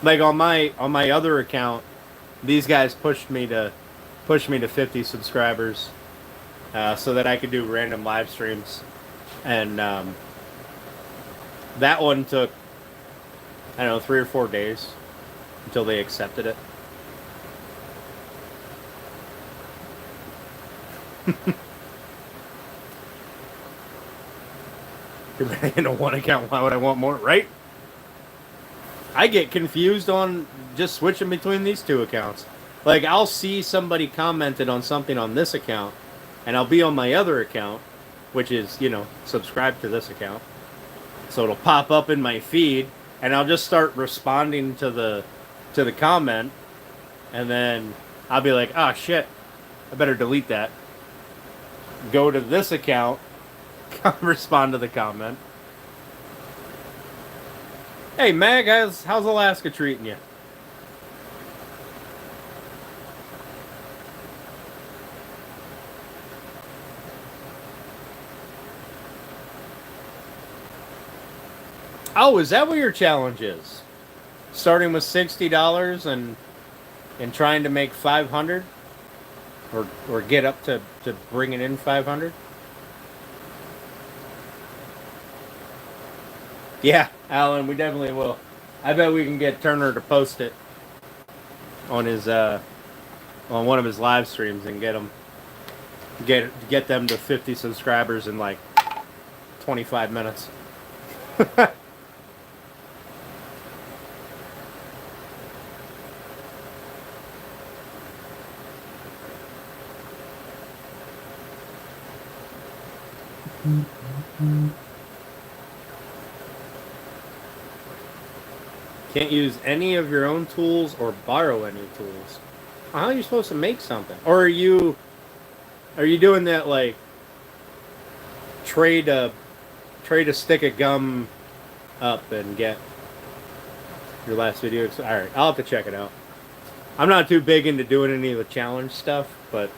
Like on my other account, these guys pushed me to push me to 50 subscribers so that I could do random live streams. And that one took, I don't know, 3 or 4 days until they accepted it. In a one account, why would I want more, right? I get confused on just switching between these two accounts. Like, I'll see somebody commented on something on this account, and I'll be on my other account, which is, you know, subscribed to this account. So it'll pop up in my feed, and I'll just start responding to the comment, and then I'll be like, ah, shit, I better delete that. Go to this account, respond to the comment. Hey, Mag, how's Alaska treating you? Oh, is that what your challenge is? Starting with $60 and trying to make 500, or get up to bringing in 500. Yeah, Alan, we definitely will. I bet we can get Turner to post it on his on one of his live streams and get them to 50 subscribers in like 25 minutes. Can't use any of your own tools or borrow any tools. How are you supposed to make something? Or are you doing that like trade a stick of gum up and get your last video? All right, I'll have to check it out. I'm not too big into doing any of the challenge stuff, but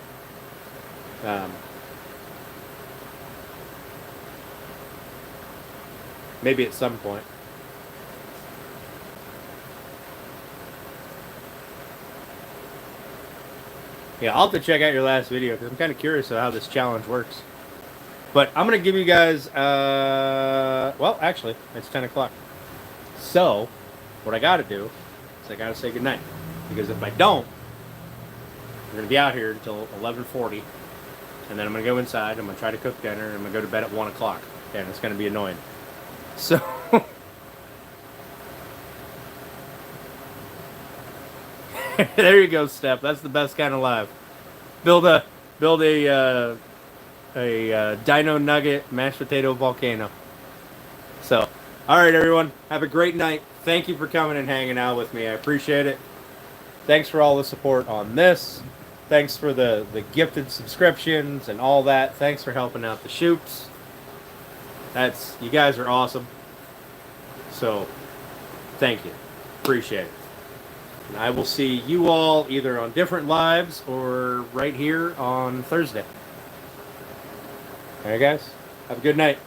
maybe at some point. Yeah, I'll have to check out your last video because I'm kind of curious of how this challenge works. But I'm going to give you guys, well, actually, it's 10 o'clock. So, what I got to do is I got to say goodnight. Because if I don't, we're going to be out here until 11:40. And then I'm going to go inside, I'm going to try to cook dinner, and I'm going to go to bed at 1 o'clock. And it's going to be annoying. So... there you go, Steph. That's the best kind of live. Build a dino nugget mashed potato volcano. So, all right, everyone. Have a great night. Thank you for coming and hanging out with me. I appreciate it. Thanks for all the support on this. Thanks for the gifted subscriptions and all that. Thanks for helping out the shoots. You guys are awesome. So, thank you. Appreciate it. And I will see you all either on different lives or right here on Thursday. All right, guys. Have a good night.